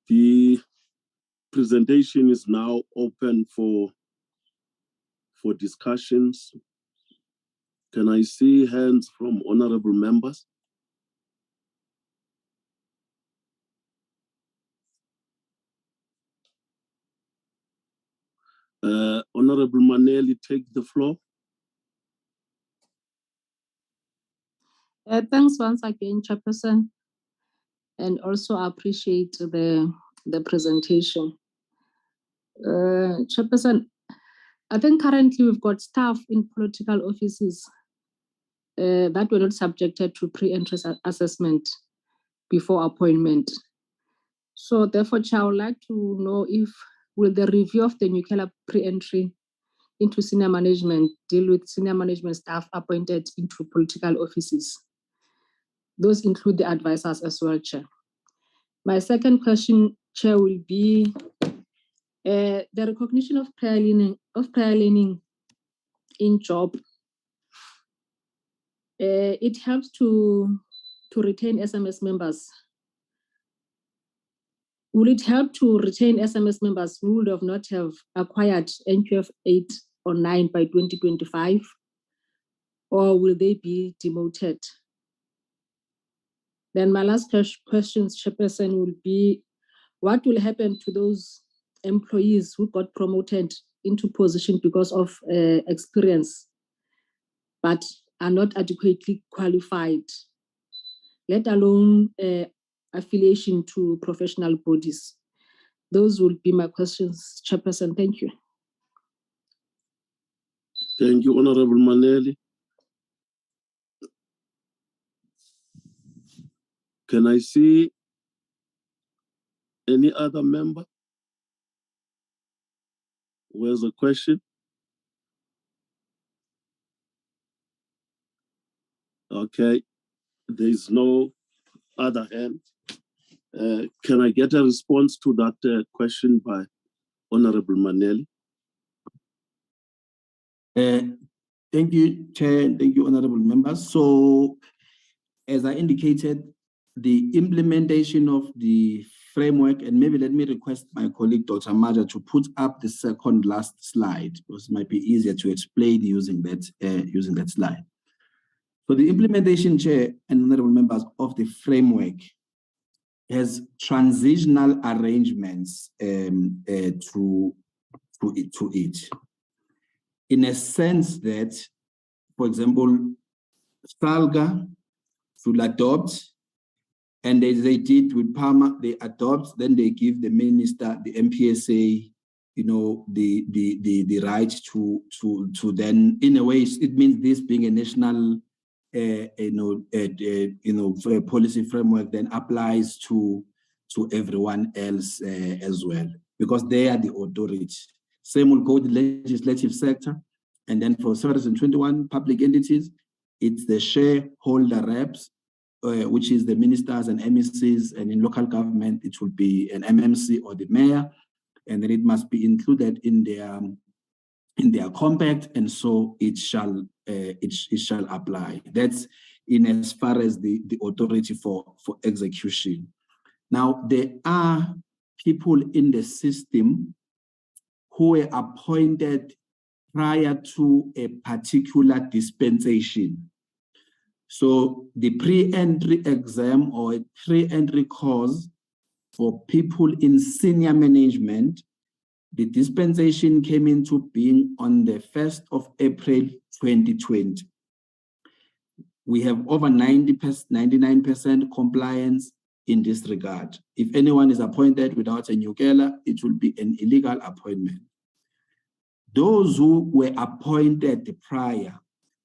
The presentation is now open for discussions. Can I see hands from honorable members? Honorable Maneli, take the floor. Thanks once again, Chairperson, and also I appreciate the presentation. Chairperson, I think currently we've got staff in political offices that were not subjected to pre-entry assessment before appointment. So therefore, Chair, I would like to know if will the review of the nuclear pre-entry into senior management deal with senior management staff appointed into political offices? Those include the advisors as well, Chair. My second question, Chair, will be the recognition of prior learning in job. It helps to retain SMS members. Will it help to retain SMS members who would have not have acquired NQF 8 or 9 by 2025? Or will they be demoted? Then my last question, Chairperson, will be, what will happen to those employees who got promoted into position because of experience, but are not adequately qualified, let alone affiliation to professional bodies? Those will be my questions, Chairperson. Thank you. Thank you, Honorable Maneli. Can I see any other member who has a question? Okay. there is no other hand. Can I get a response to that question by Honorable Maneli? Thank you, Chair. Thank you, honorable members. So, as I indicated, the implementation of the framework, and maybe let me request my colleague, Dr. Maja, to put up the second last slide, because it might be easier to explain using that slide. So the implementation, Chair and honorable members, of the framework has transitional arrangements to it. In a sense that, for example, SALGA should adopt, and as they did with PAMA, they adopt, then they give the minister, the MPSA, the right to then, in a way, it means this being a national, policy framework then applies to everyone else as well, because they are the authority. Same will go to the legislative sector, and then for 721 public entities, it's the shareholder reps, which is the ministers and MECs, and in local government, it will be an MMC or the mayor, and then it must be included in their compact, and so it shall apply. That's in as far as the authority for execution. Now, there are people in the system who were appointed prior to a particular dispensation. So the pre-entry exam or a pre-entry course for people in senior management, the dispensation came into being on the 1st of April 2020. We have over 99% compliance in this regard. If anyone is appointed without a Nyukela, it will be an illegal appointment. Those who were appointed prior,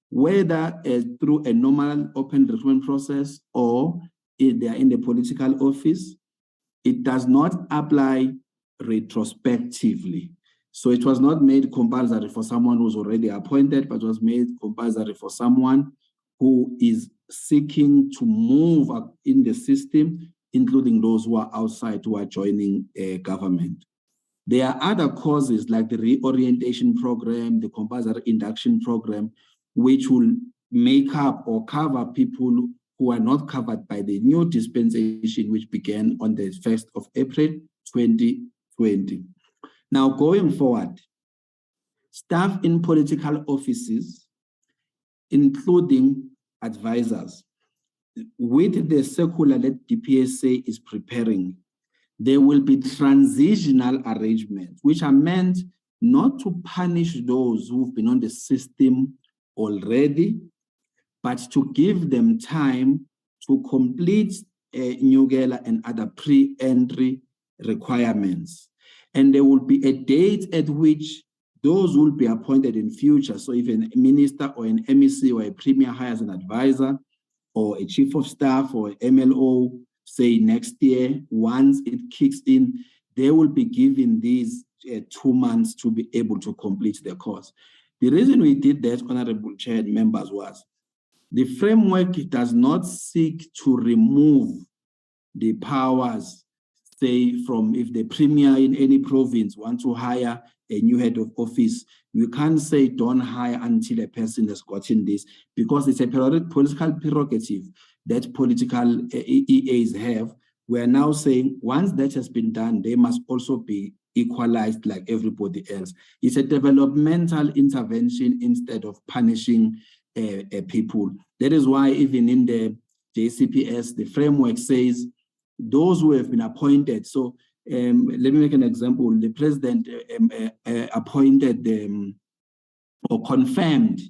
whether through a normal open recruitment process or if they are in the political office, it does not apply retrospectively. So it was not made compulsory for someone who's already appointed, but was made compulsory for someone who is seeking to move up in the system, including those who are outside, who are joining government. There are other causes like the reorientation program, the compulsory induction program, which will make up or cover people who are not covered by the new dispensation, which began on the 1st of April 2020. Now, going forward, staff in political offices, including advisors, with the circular that DPSA is preparing, there will be transitional arrangements, which are meant not to punish those who've been on the system already, but to give them time to complete Nyugela and other pre-entry requirements. And there will be a date at which those will be appointed in future. So if a minister or an MEC or a premier hires an advisor or a chief of staff or MLO, say next year, once it kicks in, they will be given these 2 months to be able to complete their course. The reason we did that, Honorable Chair and members, was the framework does not seek to remove the powers, say, from if the premier in any province wants to hire a new head of office. We can't say don't hire until a person has gotten this, because it's a political prerogative that political EAs have. We are now saying once that has been done, they must also be equalized like everybody else. It's a developmental intervention instead of punishing people. That is why even in the JCPS, the framework says those who have been appointed. So let me make an example. The president appointed or confirmed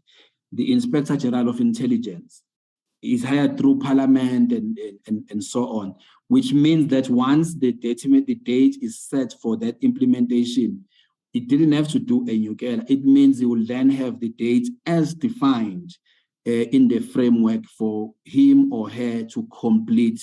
the Inspector General of Intelligence. Is hired through Parliament and so on, which means that once the date is set for that implementation, it didn't have to do a Nyukela. It means it will then have the date as defined in the framework for him or her to complete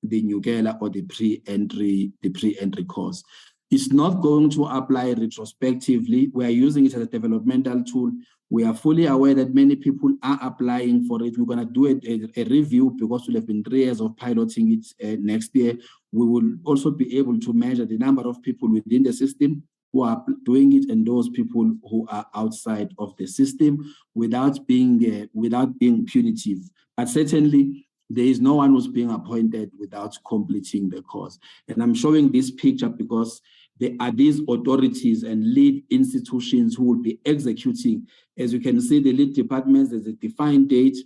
the Nyukela or the pre-entry course. It's not going to apply retrospectively. We are using it as a developmental tool We are fully aware that many people are applying for it. We're going to do a review because we'll have been 3 years of piloting it next year. We will also be able to measure the number of people within the system who are doing it and those people who are outside of the system without being punitive. But certainly, there is no one who's being appointed without completing the course. And I'm showing this picture because there are these authorities and lead institutions who will be executing. As you can see, the lead departments, there's a defined date,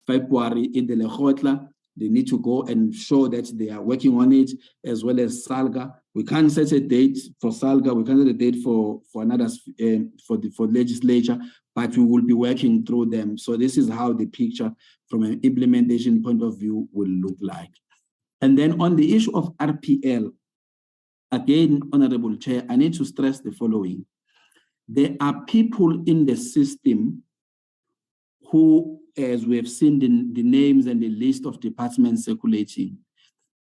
February in the Lekgotla. They need to go and show that they are working on it, as well as SALGA. We can't set a date for SALGA. We can't set a date for another, for legislature, but we will be working through them. So this is how the picture from an implementation point of view will look like. And then on the issue of RPL, again, Honorable Chair, I need to stress the following. There are people in the system who, as we have seen the names and the list of departments circulating,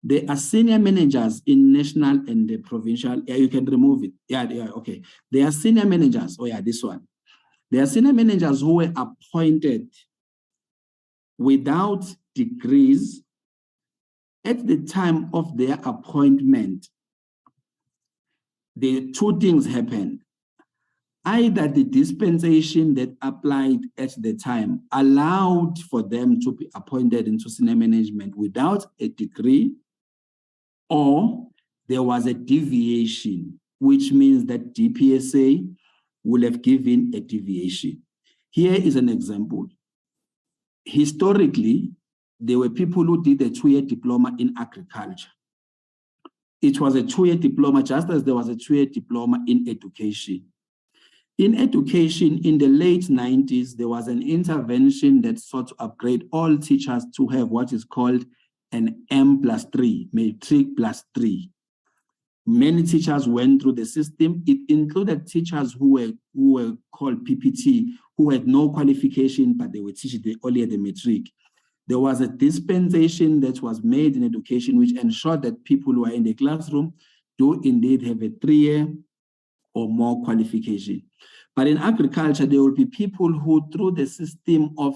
there are senior managers in national and the provincial. Yeah, you can remove it. Yeah, okay. There are senior managers. Oh yeah, this one. There are senior managers who were appointed without degrees at the time of their appointment. The two things happened. Either the dispensation that applied at the time allowed for them to be appointed into senior management without a degree, or there was a deviation, which means that DPSA will have given a deviation. Here is an example. Historically, there were people who did a 2-year diploma in agriculture. It was a 2-year diploma, just as there was a 2-year diploma in education. In education, in the late 90s, there was an intervention that sought to upgrade all teachers to have what is called an M+3, matric +3. Many teachers went through the system. It included teachers who were called PPT, who had no qualification, but they were teaching only at the matric. There was a dispensation that was made in education which ensured that people who are in the classroom do indeed have a 3-year or more qualification. But in agriculture, there will be people who, through the system of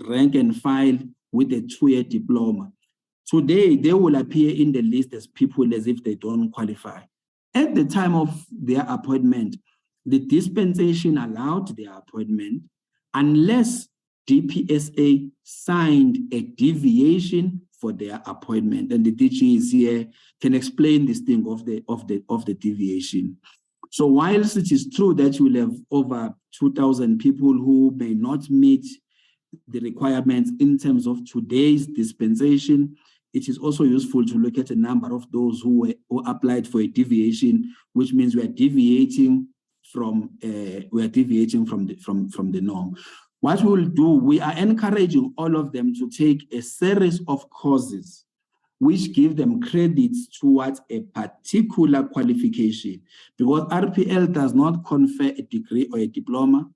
rank and file with a 2-year diploma, today they will appear in the list as people as if they don't qualify. At the time of their appointment, the dispensation allowed their appointment unless DPSA signed a deviation for their appointment. And the DG is here, can explain this thing of the deviation. So whilst it is true that you will have over 2,000 people who may not meet the requirements in terms of today's dispensation, it is also useful to look at the number of those who applied for a deviation, which means we are deviating from the norm. What we will do, we are encouraging all of them to take a series of courses which give them credits towards a particular qualification, because RPL does not confer a degree or a diploma.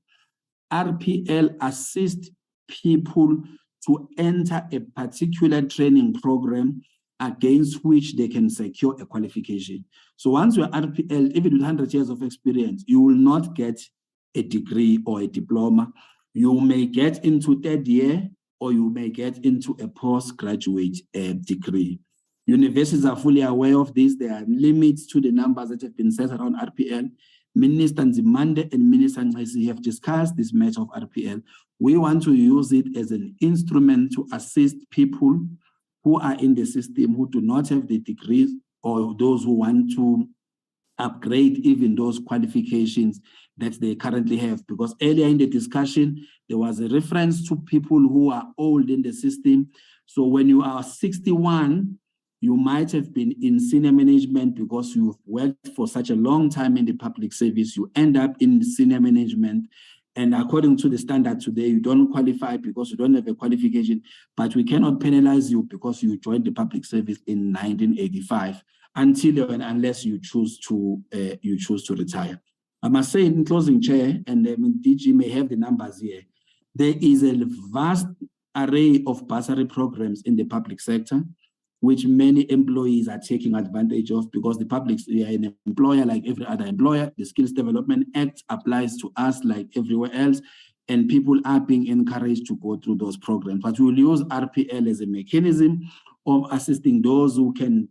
RPL assists people to enter a particular training program against which they can secure a qualification. So once you're RPL, even with 100 years of experience, you will not get a degree or a diploma. You may get into 3rd year, or you may get into a postgraduate degree. Universities are fully aware of this. There are limits to the numbers that have been set around RPL. Minister Nzimande and Minister Nxesi have discussed this matter of RPL. We want to use it as an instrument to assist people who are in the system who do not have the degrees, or those who want to upgrade even those qualifications that they currently have. Because earlier in the discussion, there was a reference to people who are old in the system. So when you are 61, you might have been in senior management because you've worked for such a long time in the public service. You end up in senior management. And according to the standard today, you don't qualify because you don't have a qualification, but we cannot penalize you because you joined the public service in 1985 until and unless you choose to retire. I must say in closing, Chair, and DG may have the numbers here, there is a vast array of bursary programs in the public sector, which many employees are taking advantage of because the public, we are an employer like every other employer. The Skills Development Act applies to us like everywhere else. and people are being encouraged to go through those programs. But we will use RPL as a mechanism of assisting those who can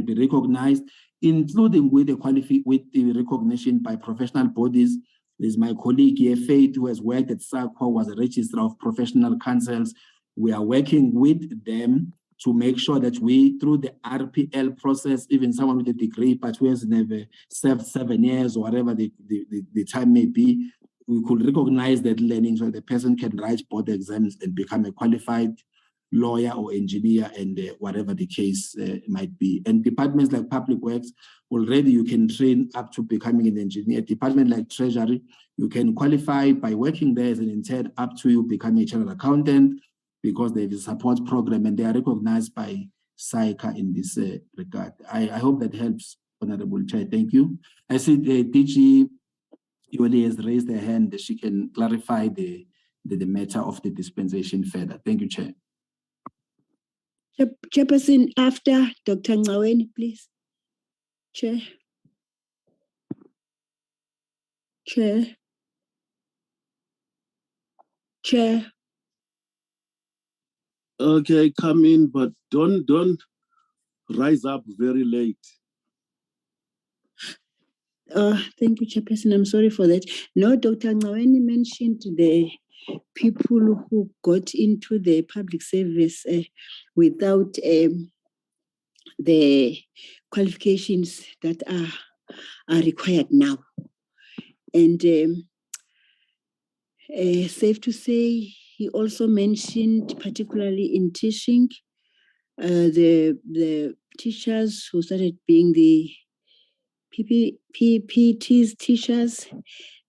be recognized, including with the recognition by professional bodies. There's my colleague here, Faith, who has worked at SACWA, was a registrar of professional councils. We are working with them to make sure that we, through the RPL process, even someone with a degree, but who has never served 7 years or whatever the time may be, we could recognize that learning so the person can write board exams and become a qualified lawyer or engineer, and whatever the case might be. And departments like Public Works, already you can train up to becoming an engineer. Department like Treasury, you can qualify by working there as an intern up to you becoming a chartered accountant, because there is a support program and they are recognized by SAICA in this regard. I hope that helps, Honorable Chair. Thank you. I see the DG Yoli has raised her hand. She can clarify the matter of the dispensation further. Thank you, Chair. Chairperson, after Dr. Ngaweni, please. Chair. Chair. Chair. Okay, come in, but don't rise up very late. Thank you, Chairperson. I'm sorry for that. No, Dr. Ngaweni mentioned the people who got into the public service without the qualifications that are required now. And safe to say, he also mentioned, particularly in teaching, the teachers who started being the PPTs teachers.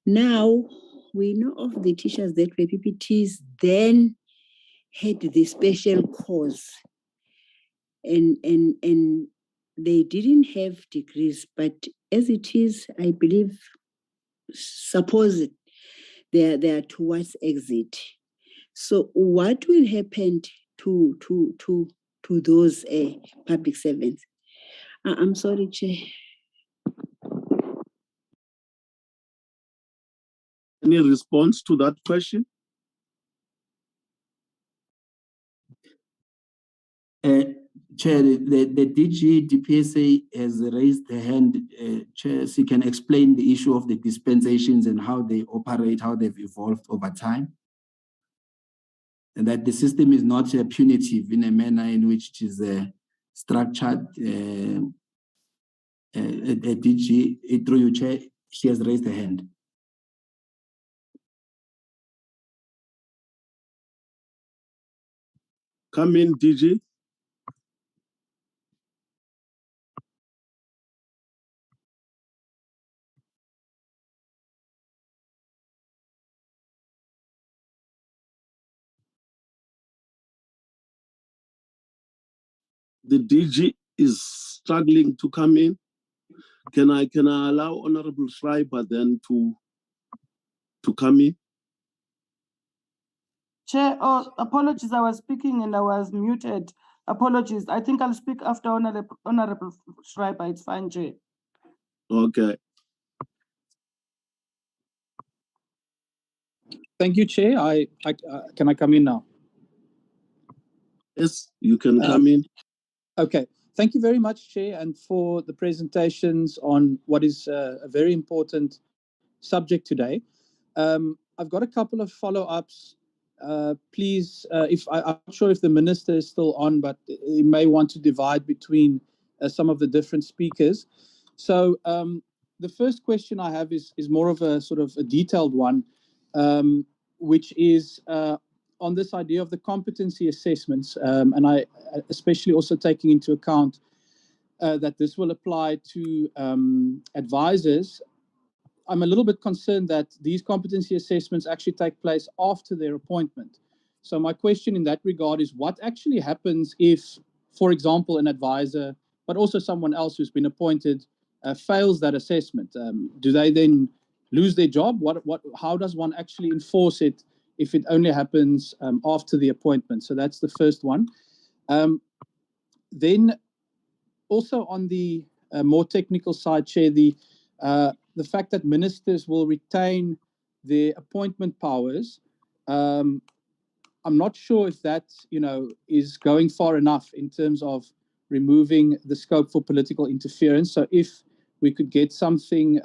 Now we know of the teachers that were PPTs, then had the special course, and they didn't have degrees, but as it is, I believe, suppose they are towards exit. So what will happen to those public servants? I'm sorry, Chair. Any response to that question? Chair, the DG DPSA has raised her hand. Chair, she can explain the issue of the dispensations and how they operate, how they've evolved over time. And that the system is not punitive in a manner in which it is structured. DG, through you, Chair, she has raised her hand. Come in, DG. The DG is struggling to come in. Can I allow Honorable Schreiber then to come in? Chair, apologies, I was speaking and I was muted. Apologies. I think I'll speak after Honorable Schreiber. It's fine, Chair. Okay. Thank you, Chair. Can I come in now? Yes, you can come in. Okay. Thank you very much, Chair, and for the presentations on what is a very important subject today. I've got a couple of follow-ups. Please, I'm not sure if the Minister is still on, but he may want to divide between some of the different speakers. So the first question I have is more of a sort of a detailed one, which is on this idea of the competency assessments, and I especially also taking into account that this will apply to advisors. I'm a little bit concerned that these competency assessments actually take place after their appointment. So my question in that regard is what actually happens if, for example, an advisor, but also someone else who's been appointed, fails that assessment? Do they then lose their job? How does one actually enforce it if it only happens after the appointment? So that's the first one. Then also on the more technical side, Chair, the fact that ministers will retain their appointment powers, I'm not sure if that, is going far enough in terms of removing the scope for political interference. So if we could get something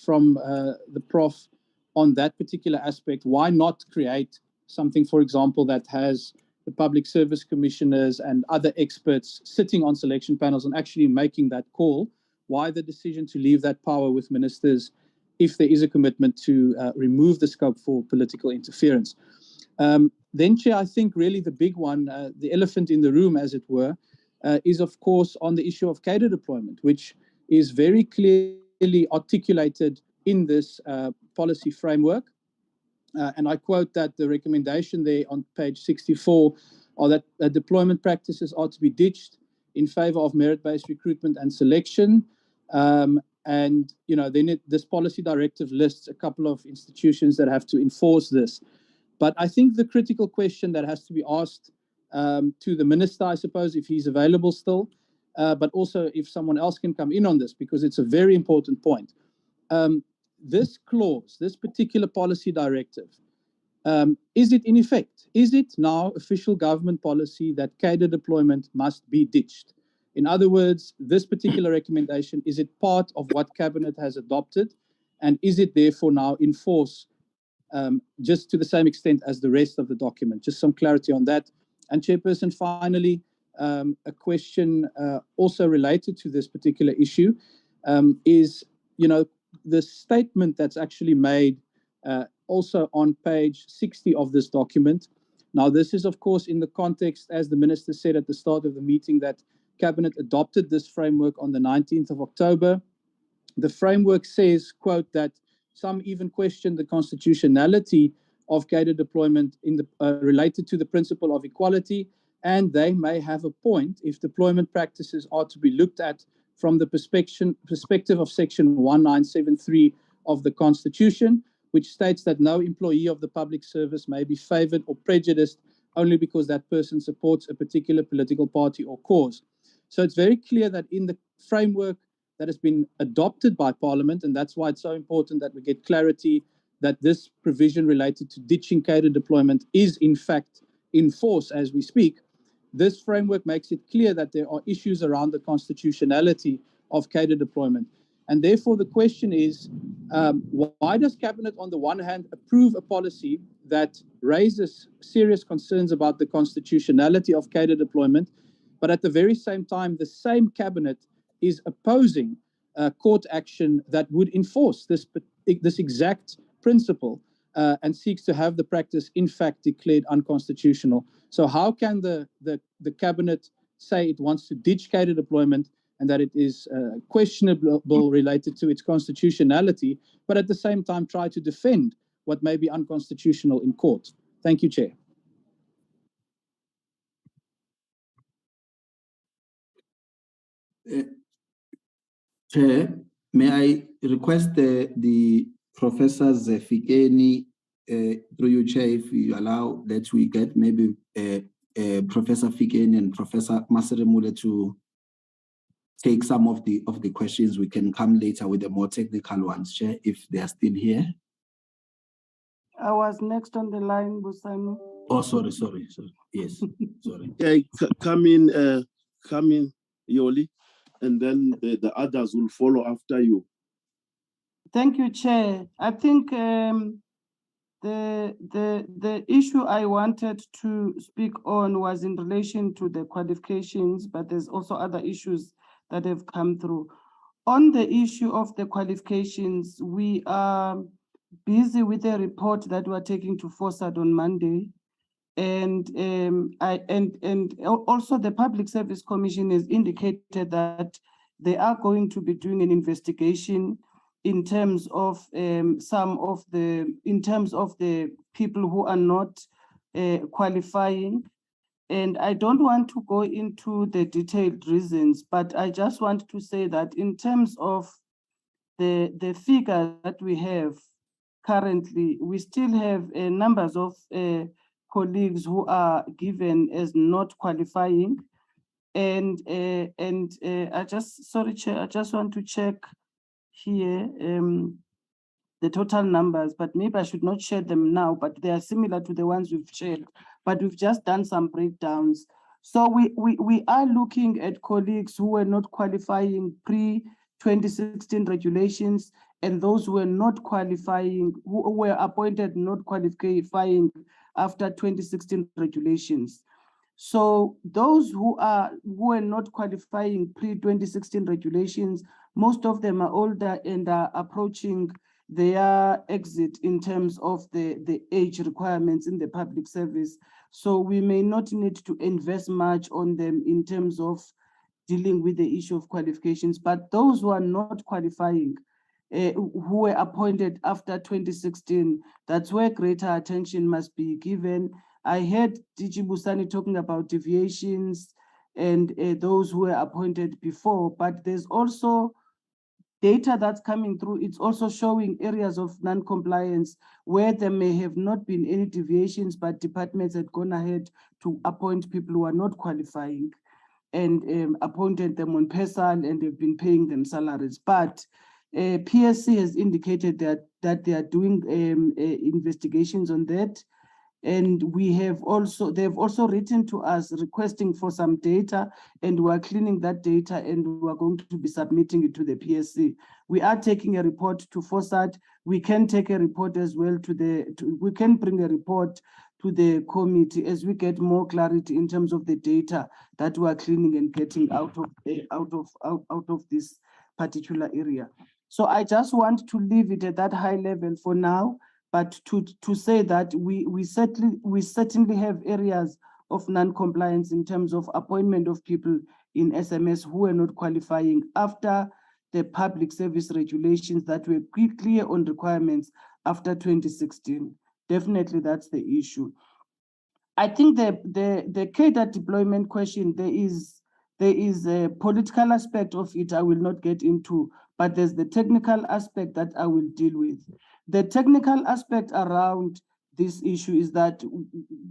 from the Prof on that particular aspect, why not create something, for example, that has the public service commissioners and other experts sitting on selection panels and actually making that call? Why the decision to leave that power with ministers if there is a commitment to remove the scope for political interference? Then, Chair, I think really the big one, the elephant in the room, as it were, is, of course, on the issue of cadre deployment, which is very clearly articulated in this policy framework. And I quote that the recommendation there on page 64 are that deployment practices are to be ditched in favor of merit-based recruitment and selection. And, then this policy directive lists a couple of institutions that have to enforce this. But I think the critical question that has to be asked to the minister, I suppose, if he's available still, but also if someone else can come in on this, because it's a very important point. This clause, this particular policy directive, is it in effect? Is it now official government policy that cadre deployment must be ditched? In other words, this particular recommendation, is it part of what Cabinet has adopted? And is it therefore now in force just to the same extent as the rest of the document? Just some clarity on that. And Chairperson, finally, a question also related to this particular issue is, the statement that's actually made also on page 60 of this document. Now, this is, of course, in the context, as the Minister said at the start of the meeting, that Cabinet adopted this framework on the 19th of October. The framework says, quote, that some even question the constitutionality of cadre deployment in the related to the principle of equality, and they may have a point if deployment practices are to be looked at from the perspective of Section 1973 of the Constitution, which states that no employee of the public service may be favored or prejudiced only because that person supports a particular political party or cause. So it's very clear that in the framework that has been adopted by Parliament, and that's why it's so important that we get clarity that this provision related to ditching cadre deployment is in fact in force as we speak. This framework makes it clear that there are issues around the constitutionality of cadre deployment. And therefore the question is, why does Cabinet on the one hand approve a policy that raises serious concerns about the constitutionality of cadre deployment, but at the very same time, the same Cabinet is opposing court action that would enforce this exact principle and seeks to have the practice in fact declared unconstitutional? So how can the Cabinet say it wants to ditch cadre deployment and that it is questionable related to its constitutionality, but at the same time try to defend what may be unconstitutional in court? Thank you, Chair. Chair, may I request the Professor Zefikeni, through you, Chair, if you allow, that we get maybe Professor Fikeni and Professor Maseremule to take some of the questions. We can come later with the more technical ones, Chair, if they are still here. I was next on the line, Busani. Oh, sorry. Yes, sorry. Okay, come in, Yoli, and then the others will follow after you. Thank you, Chair. I think the issue I wanted to speak on was in relation to the qualifications, but there's also other issues that have come through. On the issue of the qualifications, we are busy with a report that we're taking to FOSAD on Monday. And also the Public Service Commission has indicated that they are going to be doing an investigation in terms of the people who are not qualifying. And I don't want to go into the detailed reasons, but I just want to say that in terms of the figure that we have currently, we still have numbers of colleagues who are given as not qualifying. And I just want to check here the total numbers, but maybe I should not share them now, but they are similar to the ones we've shared, but we've just done some breakdowns. So we are looking at colleagues who were not qualifying pre-2016 regulations and those who were not qualifying, who were appointed not qualifying after 2016 regulations. So those who were not qualifying pre-2016 regulations, most of them are older and are approaching their exit in terms of the age requirements in the public service. So we may not need to invest much on them in terms of dealing with the issue of qualifications, but those who are not qualifying, who were appointed after 2016, that's where greater attention must be given. I heard DG Busani talking about deviations and those who were appointed before, but there's also data that's coming through. It's also showing areas of non-compliance where there may have not been any deviations, but departments had gone ahead to appoint people who are not qualifying and appointed them on PESAL and they've been paying them salaries. But PSC has indicated that they are doing investigations on that. And they've also written to us requesting for some data, and we're cleaning that data and we're going to be submitting it to the PSC. We are taking a report to FOSAT. We can take a report as well we can bring a report to the committee as we get more clarity in terms of the data that we are cleaning and getting out of this particular area. So I just want to leave it at that high level for now, but to say that we certainly have areas of non-compliance in terms of appointment of people in SMS who are not qualifying after the public service regulations that were clear on requirements after 2016. Definitely that's the issue. I think the cadre deployment question, there is a political aspect of it I will not get into, but there's the technical aspect that I will deal with. The technical aspect around this issue is that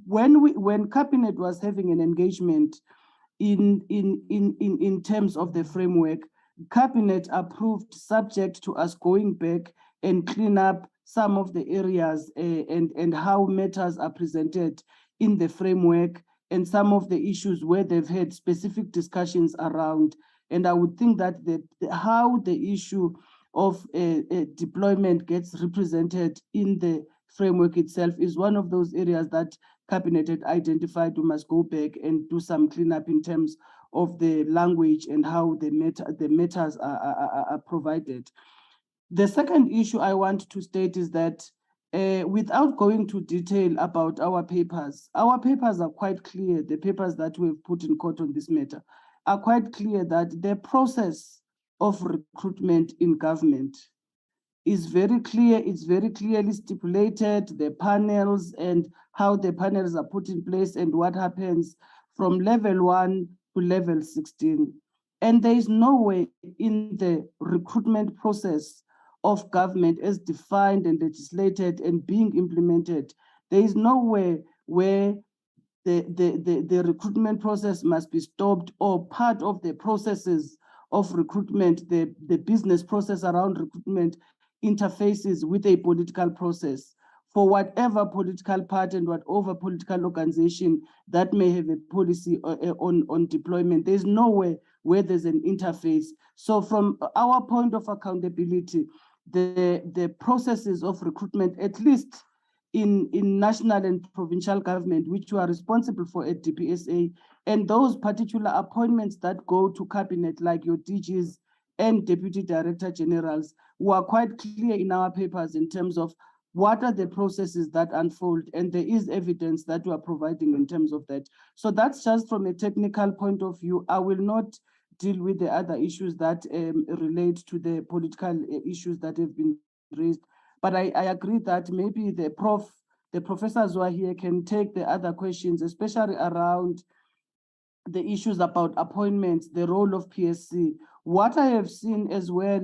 when Cabinet was having an engagement in terms of the framework, Cabinet approved subject to us going back and clean up some of the areas and how matters are presented in the framework and some of the issues where they've had specific discussions around. And I would think that how the issue of deployment gets represented in the framework itself is one of those areas that Cabinet had identified we must go back and do some cleanup in terms of the language and how the matters are provided. The second issue I want to state is that without going to detail about our papers are quite clear. The papers that we've put in court on this matter are quite clear that the process of recruitment in government is very clear. It's very clearly stipulated, the panels and how the panels are put in place and what happens from level 1 to level 16. And there is no way in the recruitment process of government as defined and legislated and being implemented, there is no way where the recruitment process must be stopped or part of the processes of recruitment, the business process around recruitment interfaces with a political process for whatever political party and whatever political organization that may have a policy on deployment. There's no way where there's an interface. So from our point of accountability, the processes of recruitment, at least in national and provincial government, which you are responsible for at DPSA, and those particular appointments that go to Cabinet, like your DGs and Deputy Director Generals, who are quite clear in our papers in terms of what are the processes that unfold, and there is evidence that we are providing in terms of that. So that's just from a technical point of view. I will not deal with the other issues that relate to the political issues that have been raised. But I agree that maybe the professors who are here can take the other questions, especially around the issues about appointments, the role of PSC. What I have seen as well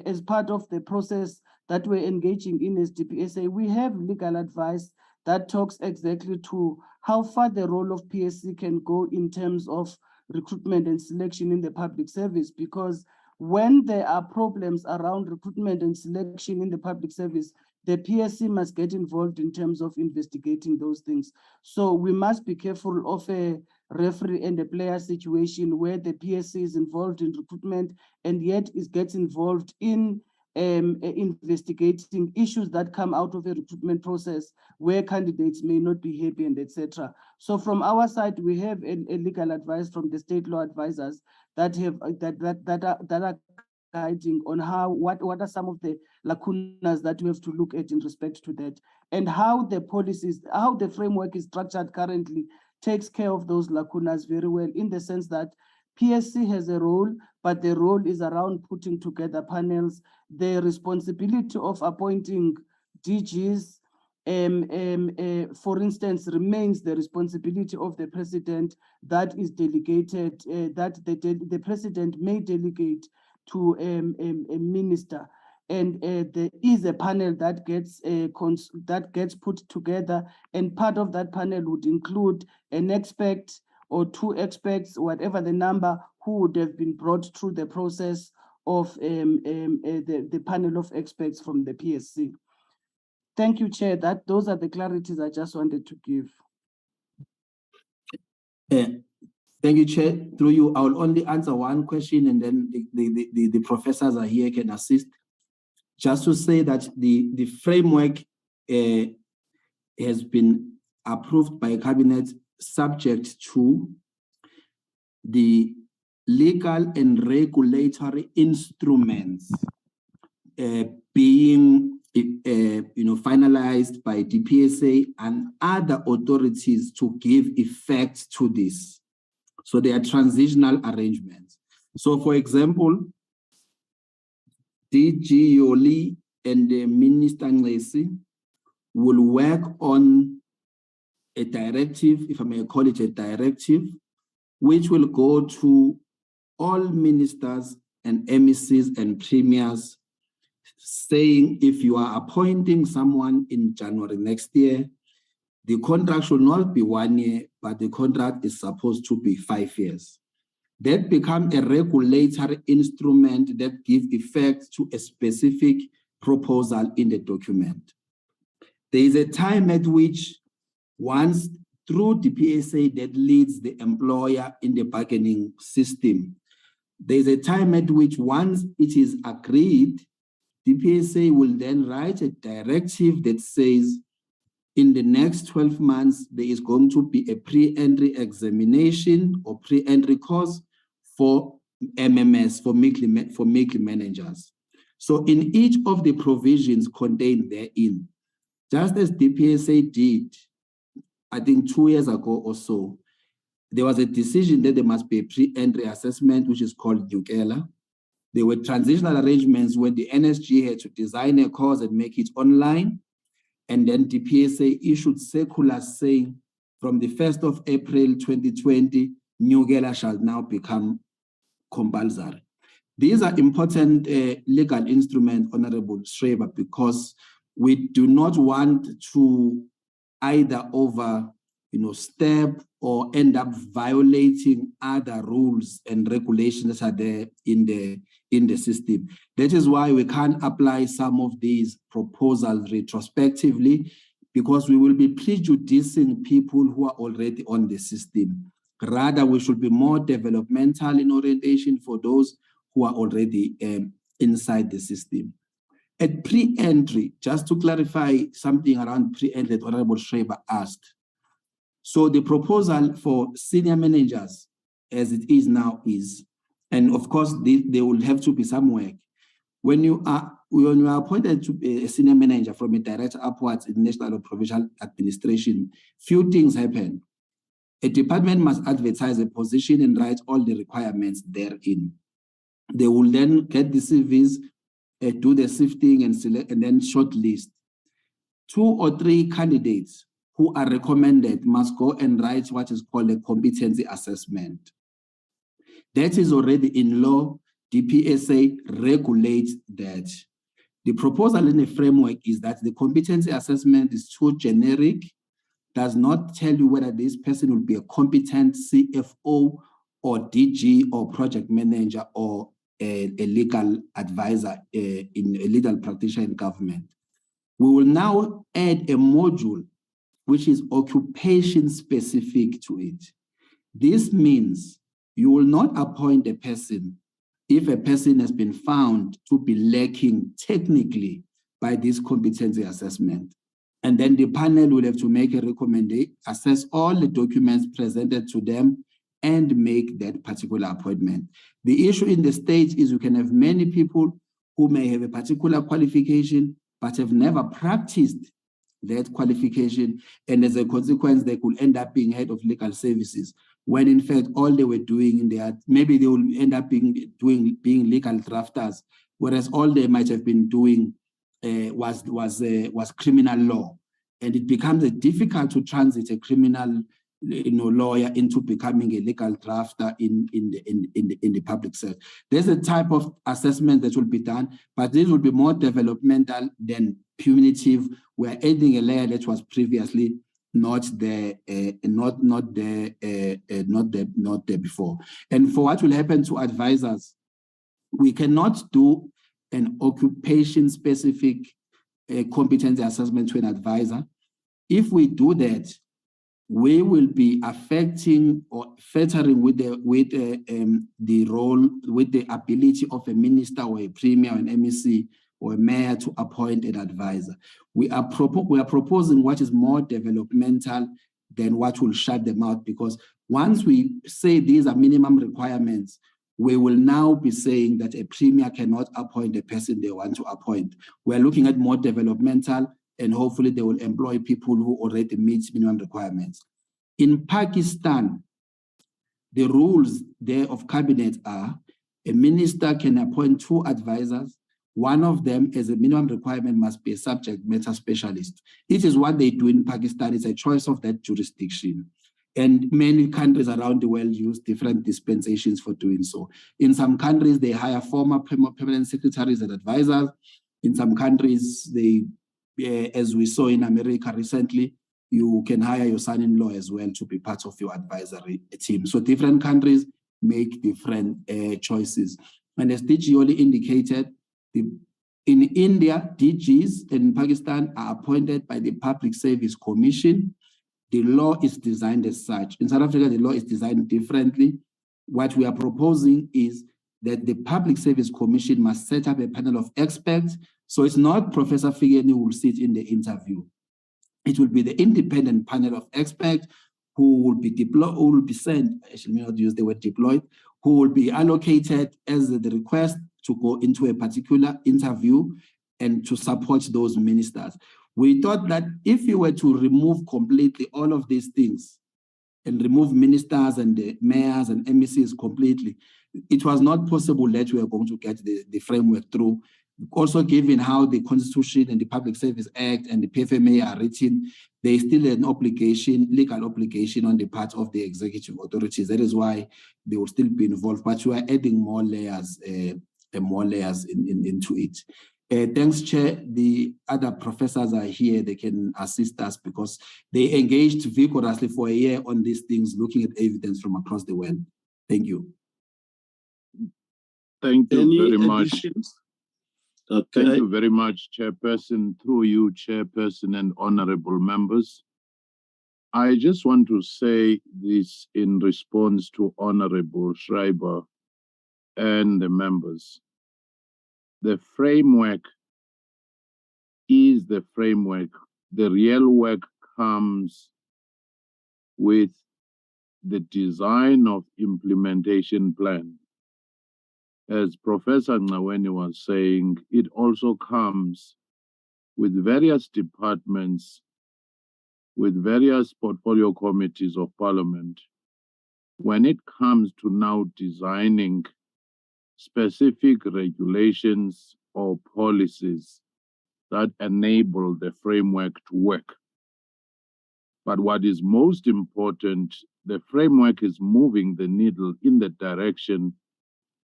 as part of the process that we're engaging in as DPSA, we have legal advice that talks exactly to how far the role of PSC can go in terms of recruitment and selection in the public service, because when there are problems around recruitment and selection in the public service, the PSC must get involved in terms of investigating those things. So we must be careful of a referee and a player situation where the PSC is involved in recruitment and yet it gets involved in investigating issues that come out of a recruitment process where candidates may not be happy and etc. So from our side, we have a legal advice from the state law advisors that have that are guiding on what are some of the lacunas that we have to look at in respect to that, and how the policies, how the framework is structured currently takes care of those lacunas very well, in the sense that PSC has a role, but the role is around putting together panels. The responsibility of appointing DGs, for instance, remains the responsibility of the president. That is delegated, that the president may delegate to a minister. And there is a panel that gets put together, and part of that panel would include an expert or two experts, whatever the number, who would have been brought through the process of the panel of experts from the PSC. Thank you, Chair. Those are the clarities I just wanted to give. Thank you, Chair. Through you, I will only answer one question, and then the professors are here can assist. Just to say that the framework has been approved by Cabinet, subject to the legal and regulatory instruments being finalized by DPSA and other authorities to give effect to this. So they are transitional arrangements. So for example, DG Yoli and the Minister Nlesi will work on a directive, if I may call it a directive, which will go to all ministers and MECs and premiers, saying if you are appointing someone in January next year, the contract should not be 1 year, but the contract is supposed to be 5 years. That becomes a regulatory instrument that gives effect to a specific proposal in the document. There is a time at which, once through the PSA that leads the employer in the bargaining system, there is a time at which, once it is agreed, the PSA will then write a directive that says, in the next 12 months, there is going to be a pre-entry examination or pre-entry course for MMS, for milk managers. So in each of the provisions contained therein, just as DPSA did, I think 2 years ago or so, there was a decision that there must be a pre-entry assessment, which is called Nyukela. There were transitional arrangements where the NSG had to design a course and make it online. And then DPSA issued circulars saying from the 1st of April 2020, Nyukela shall now become compulsory. These are important legal instruments, Honorable Schreiber, because we do not want to either step or end up violating other rules and regulations that are there in the system. That is why we can't apply some of these proposals retrospectively, because we will be prejudicing people who are already on the system. Rather, we should be more developmental in orientation for those who are already inside the system. At pre-entry, just to clarify something around pre-entry that Honorable Schreiber asked. So the proposal for senior managers, as it is now, is, and of course, there will have to be some work. When you are appointed to be a senior manager from a director upwards in national or provincial administration, few things happen. A department must advertise a position and write all the requirements therein. They will then get the CVs, do the sifting and select, and then shortlist. 2 or 3 candidates who are recommended must go and write what is called a competency assessment. That is already in law. DPSA regulates that. The proposal in the framework is that the competency assessment is too generic, does not tell you whether this person will be a competent CFO or DG or project manager or a legal advisor, in a legal practitioner in government. We will now add a module which is occupation specific to it. This means you will not appoint a person if a person has been found to be lacking technically by this competency assessment. And then the panel will have to make a recommendation, assess all the documents presented to them, and make that particular appointment. The issue in the state is you can have many people who may have a particular qualification, but have never practiced that qualification. And as a consequence, they could end up being head of legal services, when in fact, all they were doing in their, maybe they will end up being legal drafters, whereas all they might have been doing was criminal law. And it becomes difficult to transit a criminal lawyer into becoming a legal drafter in the public sector. There's a type of assessment that will be done, but this will be more developmental than punitive. We're adding a layer that was previously not there before. And for what will happen to advisors, we cannot do an occupation-specific competency assessment to an advisor. If we do that, we will be affecting or fettering with the role, with the ability of a minister or a premier or an MEC or a mayor to appoint an advisor. We are proposing what is more developmental than what will shut them out, because once we say these are minimum requirements, we will now be saying that a premier cannot appoint the person they want to appoint. We're looking at more developmental, and hopefully they will employ people who already meet minimum requirements. In Pakistan, the rules there of cabinet are a minister can appoint 2 advisors. One of them, as a minimum requirement, must be a subject matter specialist. It is what they do in Pakistan. It's a choice of that jurisdiction. And many countries around the world use different dispensations for doing so. In some countries, they hire former permanent secretaries and advisors. In some countries, they, as we saw in America recently, you can hire your son-in-law as well to be part of your advisory team. So different countries make different choices. And as DG already indicated, in India, DGs in Pakistan are appointed by the Public Service Commission. The law is designed as such. In South Africa, the law is designed differently. What we are proposing is that the Public Service Commission must set up a panel of experts. So it's not Professor Figeni who will sit in the interview. It will be the independent panel of experts who will be deployed, who will be sent, I should not use the word deployed, who will be allocated as the request to go into a particular interview and to support those ministers. We thought that if you were to remove completely all of these things and remove ministers and the mayors and MECs completely, it was not possible that we were going to get the framework through. Also, given how the Constitution and the Public Service Act and the PFMA are written, there is still an obligation, legal obligation on the part of the executive authorities. That is why they will still be involved, but we are adding more layers into it. Thanks, Chair. The other professors are here. They can assist us because they engaged vigorously for a year on these things, looking at evidence from across the world. Thank you. Thank you Any very much. additions? Okay. Thank you very much, Chairperson. Through you, Chairperson and honorable members. I just want to say this in response to Honorable Schreiber and the members. The framework is the framework. The real work comes with the design of implementation plan. As Professor Ncaweni was saying, it also comes with various departments, with various portfolio committees of Parliament, when it comes to now designing specific regulations or policies that enable the framework to work. But what is most important, the framework is moving the needle in the direction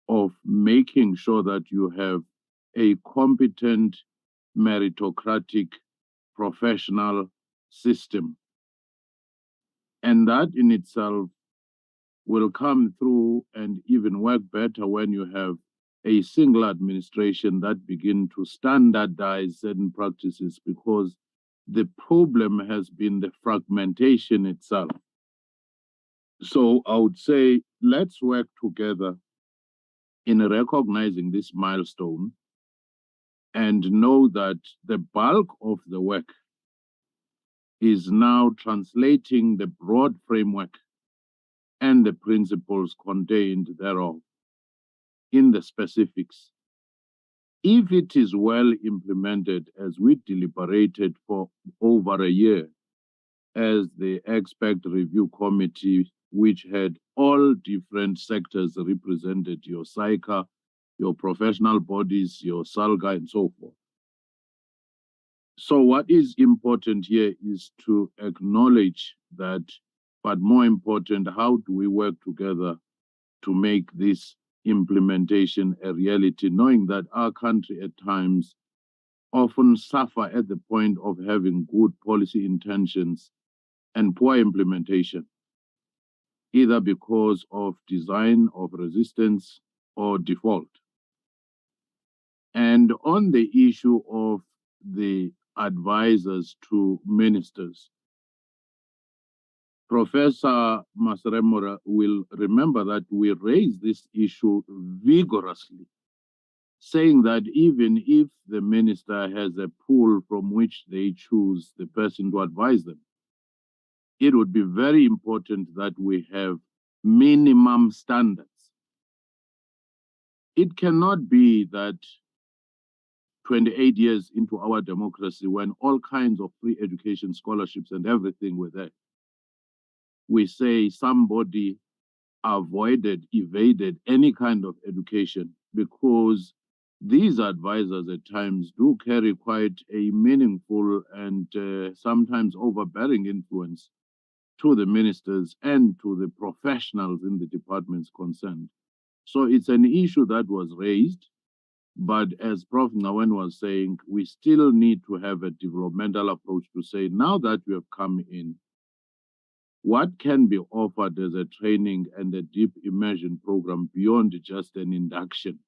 of making sure that you have a competent, meritocratic, professional system. And that in itself will come through and even work better when you have a single administration that begin to standardize certain practices, because the problem has been the fragmentation itself. So I would say, let's work together in recognizing this milestone and know that the bulk of the work is now translating the broad framework and the principles contained thereof in the specifics. If it is well implemented, as we deliberated for over a year, as the expert review committee, which had all different sectors represented, your SAICA, your professional bodies, your SALGA, and so forth. So what is important here is to acknowledge that, but more important, how do we work together to make this implementation a reality, knowing that our country at times often suffer at the point of having good policy intentions and poor implementation, either because of design of resistance or default. And on the issue of the advisors to ministers, Professor Masremora will remember that we raised this issue vigorously, saying that even if the minister has a pool from which they choose the person to advise them, it would be very important that we have minimum standards. It cannot be that 28 years into our democracy, when all kinds of free education scholarships and everything were there, we say somebody evaded any kind of education, because these advisors at times do carry quite a meaningful and sometimes overbearing influence to the ministers and to the professionals in the departments concerned. So it's an issue that was raised, but as Prof. Ngawen was saying, we still need to have a developmental approach to say, now that we have come in, what can be offered as a training and a deep immersion program beyond just an induction?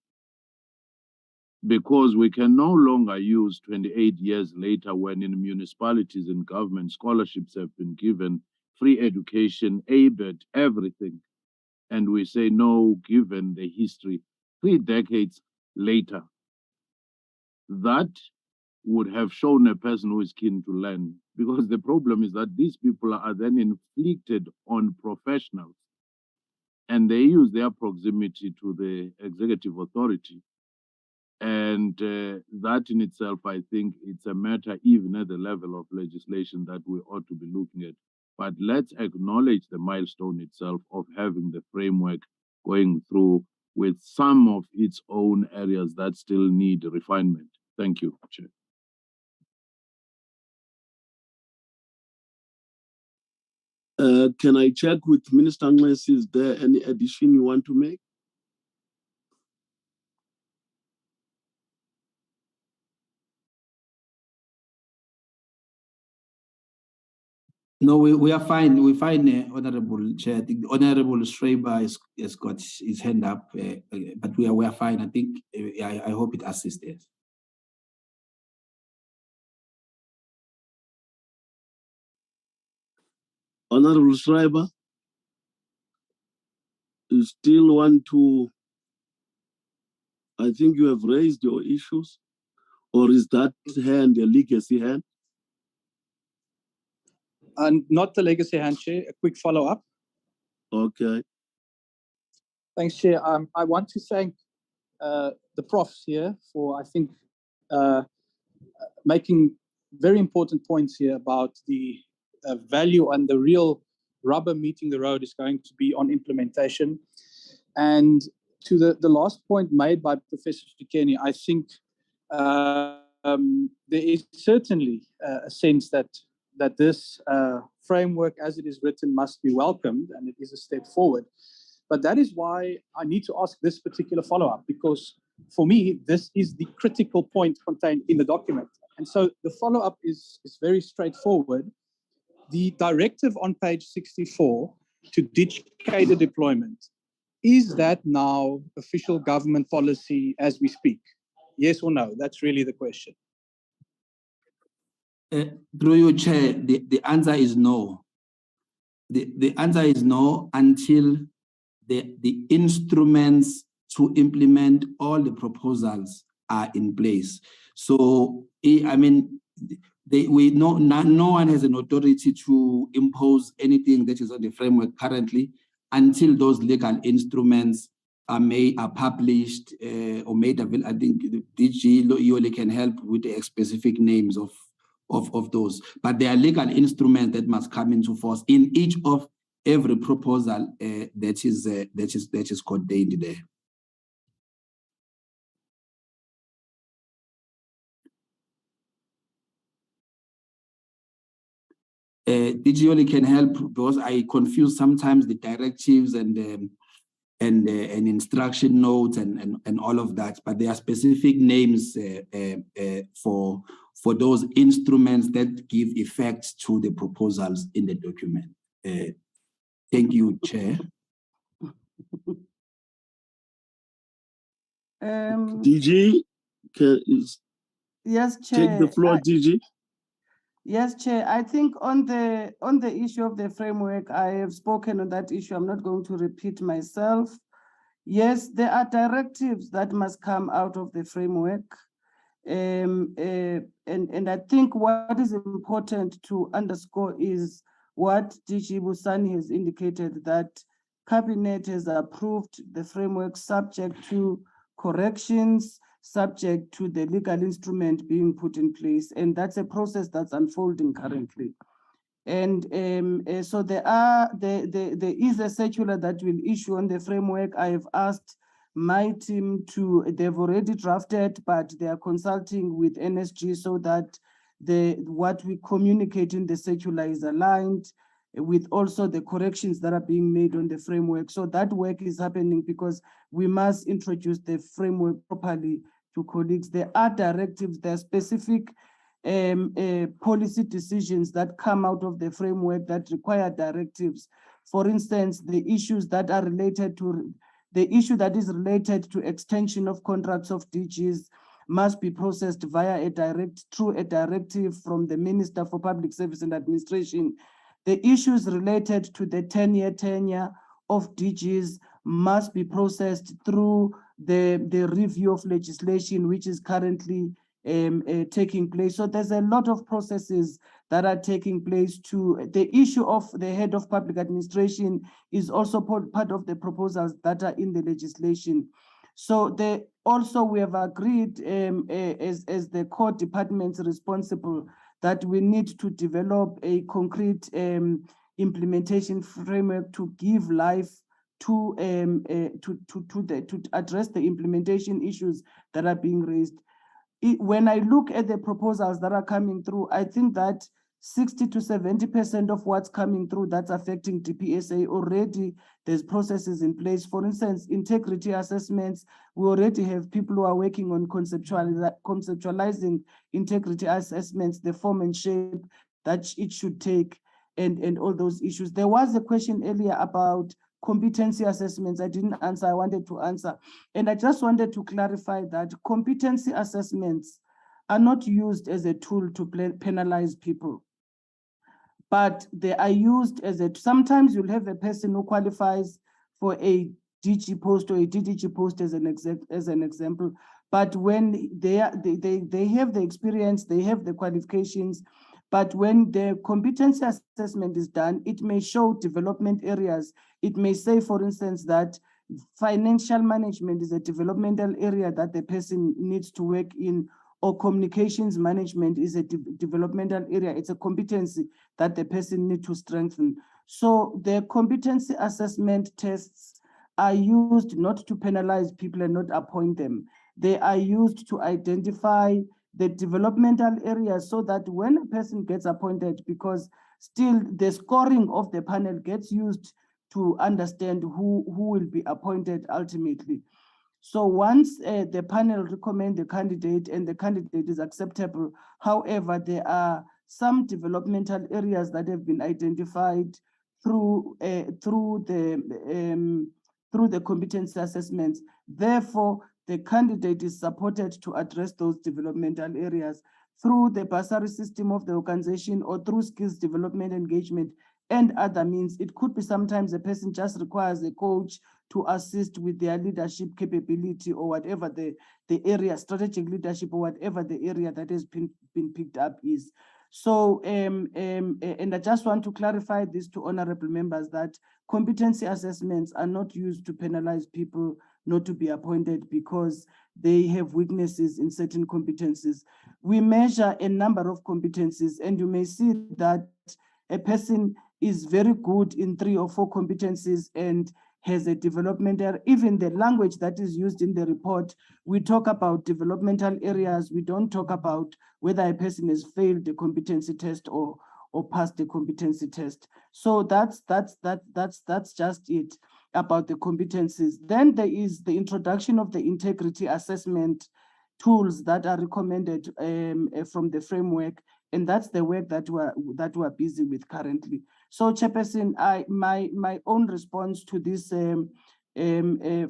Because we can no longer use 28 years later, when in municipalities and government scholarships have been given, free education, ABET, everything. And we say, no, given the history, 3 decades later, that would have shown a person who is keen to learn. Because the problem is that these people are then inflicted on professionals, and they use their proximity to the executive authority. And that in itself, I think it's a matter even at the level of legislation that we ought to be looking at. But let's acknowledge the milestone itself of having the framework going through with some of its own areas that still need refinement. Thank you, Chair. Can I check with Minister Ngesi, is there any addition you want to make? No, we are fine. We find Honorable Chair. I think Honorable Schreiber has got his hand up, but we are fine. I think I hope it assists us. Honorable Schreiber, you still want to? I think you have raised your issues, or is that hand a legacy hand? And not the legacy hand, Chair. A quick follow-up. Okay. Thanks, Chair. I want to thank the profs here for, I think, making very important points here about the value and the real rubber meeting the road is going to be on implementation. And to the last point made by Professor Fikeni, I think there is certainly a sense that this framework as it is written must be welcomed, and it is a step forward. But that is why I need to ask this particular follow-up, because for me, this is the critical point contained in the document. And so the follow-up is very straightforward. The directive on page 64 to ditch cadre deployment Is that now official government policy as we speak? Yes or no? That's really the question. Through you, Chair, the answer is no. The answer is no until the instruments to implement all the proposals are in place. So, I mean, no one has an authority to impose anything that is on the framework currently until those legal instruments are published or made available. I think the DG Yoli can help with the specific names of those, but there are legal instruments that must come into force in each of every proposal that is contained there. DG only can help because I confuse sometimes the directives and instruction notes and all of that, but there are specific names for those instruments that give effect to the proposals in the document. Thank you, Chair. DG, yes, Chair. Take the floor, DG. Yes, Chair. I think on the issue of the framework, I have spoken on that issue. I'm not going to repeat myself. Yes, there are directives that must come out of the framework. And I think what is important to underscore is what DG Busani has indicated, that Cabinet has approved the framework subject to corrections, subject to the legal instrument being put in place. And that's a process that's unfolding currently. And so there is a circular that will issue on the framework. I have asked my team they've already drafted, but they are consulting with NSG so that what we communicate in the circular is aligned with also the corrections that are being made on the framework. So that work is happening because we must introduce the framework properly to colleagues. There are directives, there are specific policy decisions that come out of the framework that require directives. For instance, the issues that are related to the issue that is related to extension of contracts of DGs must be processed via through a directive from the Minister for Public Service and Administration. The issues related to the 10-year tenure of DGs must be processed through the review of legislation, which is currently taking place. So there's a lot of processes that are taking place to the issue of the head of public administration is also part of the proposals that are in the legislation. So we have agreed as the core departments responsible that we need to develop a concrete implementation framework to give life to address the implementation issues that are being raised. When I look at the proposals that are coming through, I think that 60 to 70% of what's coming through that's affecting DPSA already, there's processes in place. For instance, integrity assessments, we already have people who are working on conceptualizing integrity assessments, the form and shape that it should take, and all those issues. There was a question earlier about competency assessments. I didn't answer, I wanted to answer. And I just wanted to clarify that competency assessments are not used as a tool to penalize people, but they are used as sometimes you'll have a person who qualifies for a DG post or a DDG post as an example, but when they have the experience, they have the qualifications, but when the competency assessment is done, it may show development areas. It may say, for instance, that financial management is a developmental area that the person needs to work in, or communications management is a developmental area. It's a competency that the person needs to strengthen. So the competency assessment tests are used not to penalize people and not appoint them. They are used to identify the developmental areas so that when a person gets appointed, because still the scoring of the panel gets used to understand who will be appointed ultimately. So once the panel recommend the candidate and the candidate is acceptable, however, there are some developmental areas that have been identified through the through the competency assessments. Therefore, the candidate is supported to address those developmental areas through the bursary system of the organization or through skills development engagement and other means. It could be sometimes a person just requires a coach to assist with their leadership capability or whatever the area, strategic leadership or whatever the area that has been picked up is. So, and I just want to clarify this to honorable members that competency assessments are not used to penalize people not to be appointed because they have weaknesses in certain competencies. We measure a number of competencies, and you may see that a person is very good in 3 or 4 competencies and has a developmental, even the language that is used in the report, we talk about developmental areas. We don't talk about whether a person has failed the competency test or passed the competency test. So that's just it about the competencies. Then there is the introduction of the integrity assessment tools that are recommended from the framework, and that's the work that we're busy with currently. So, Chairperson, my own response to this,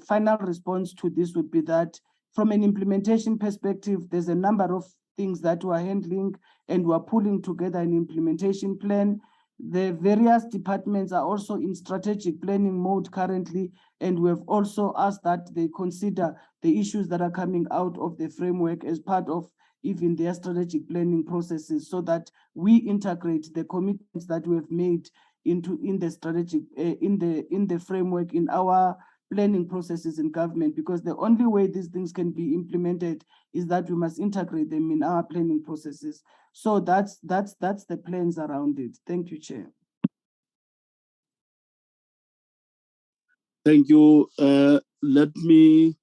final response to this would be that from an implementation perspective, there's a number of things that we're handling and we're pulling together an implementation plan. The various departments are also in strategic planning mode currently, and we have also asked that they consider the issues that are coming out of the framework as part of even their strategic planning processes, so that we integrate the commitments that we have made in the strategic in the framework in our planning processes in government, because the only way these things can be implemented is that we must integrate them in our planning processes. So that's the plans around it. Thank you, Chair. Thank you. Let me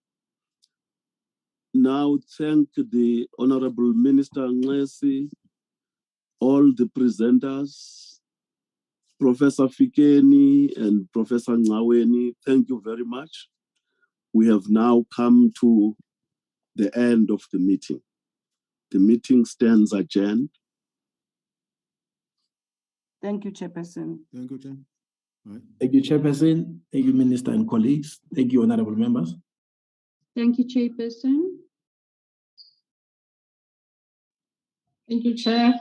now thank the Honorable Minister Nxesi, all the presenters, Professor Fikeni and Professor Ncaweni. Thank you very much. We have now come to the end of the meeting. The meeting stands adjourned. Thank you, Chairperson. Thank you, Chair. Thank you, Chairperson. Thank you, Minister and colleagues. Thank you, honorable members. Thank you, Chairperson. Thank you, Chair.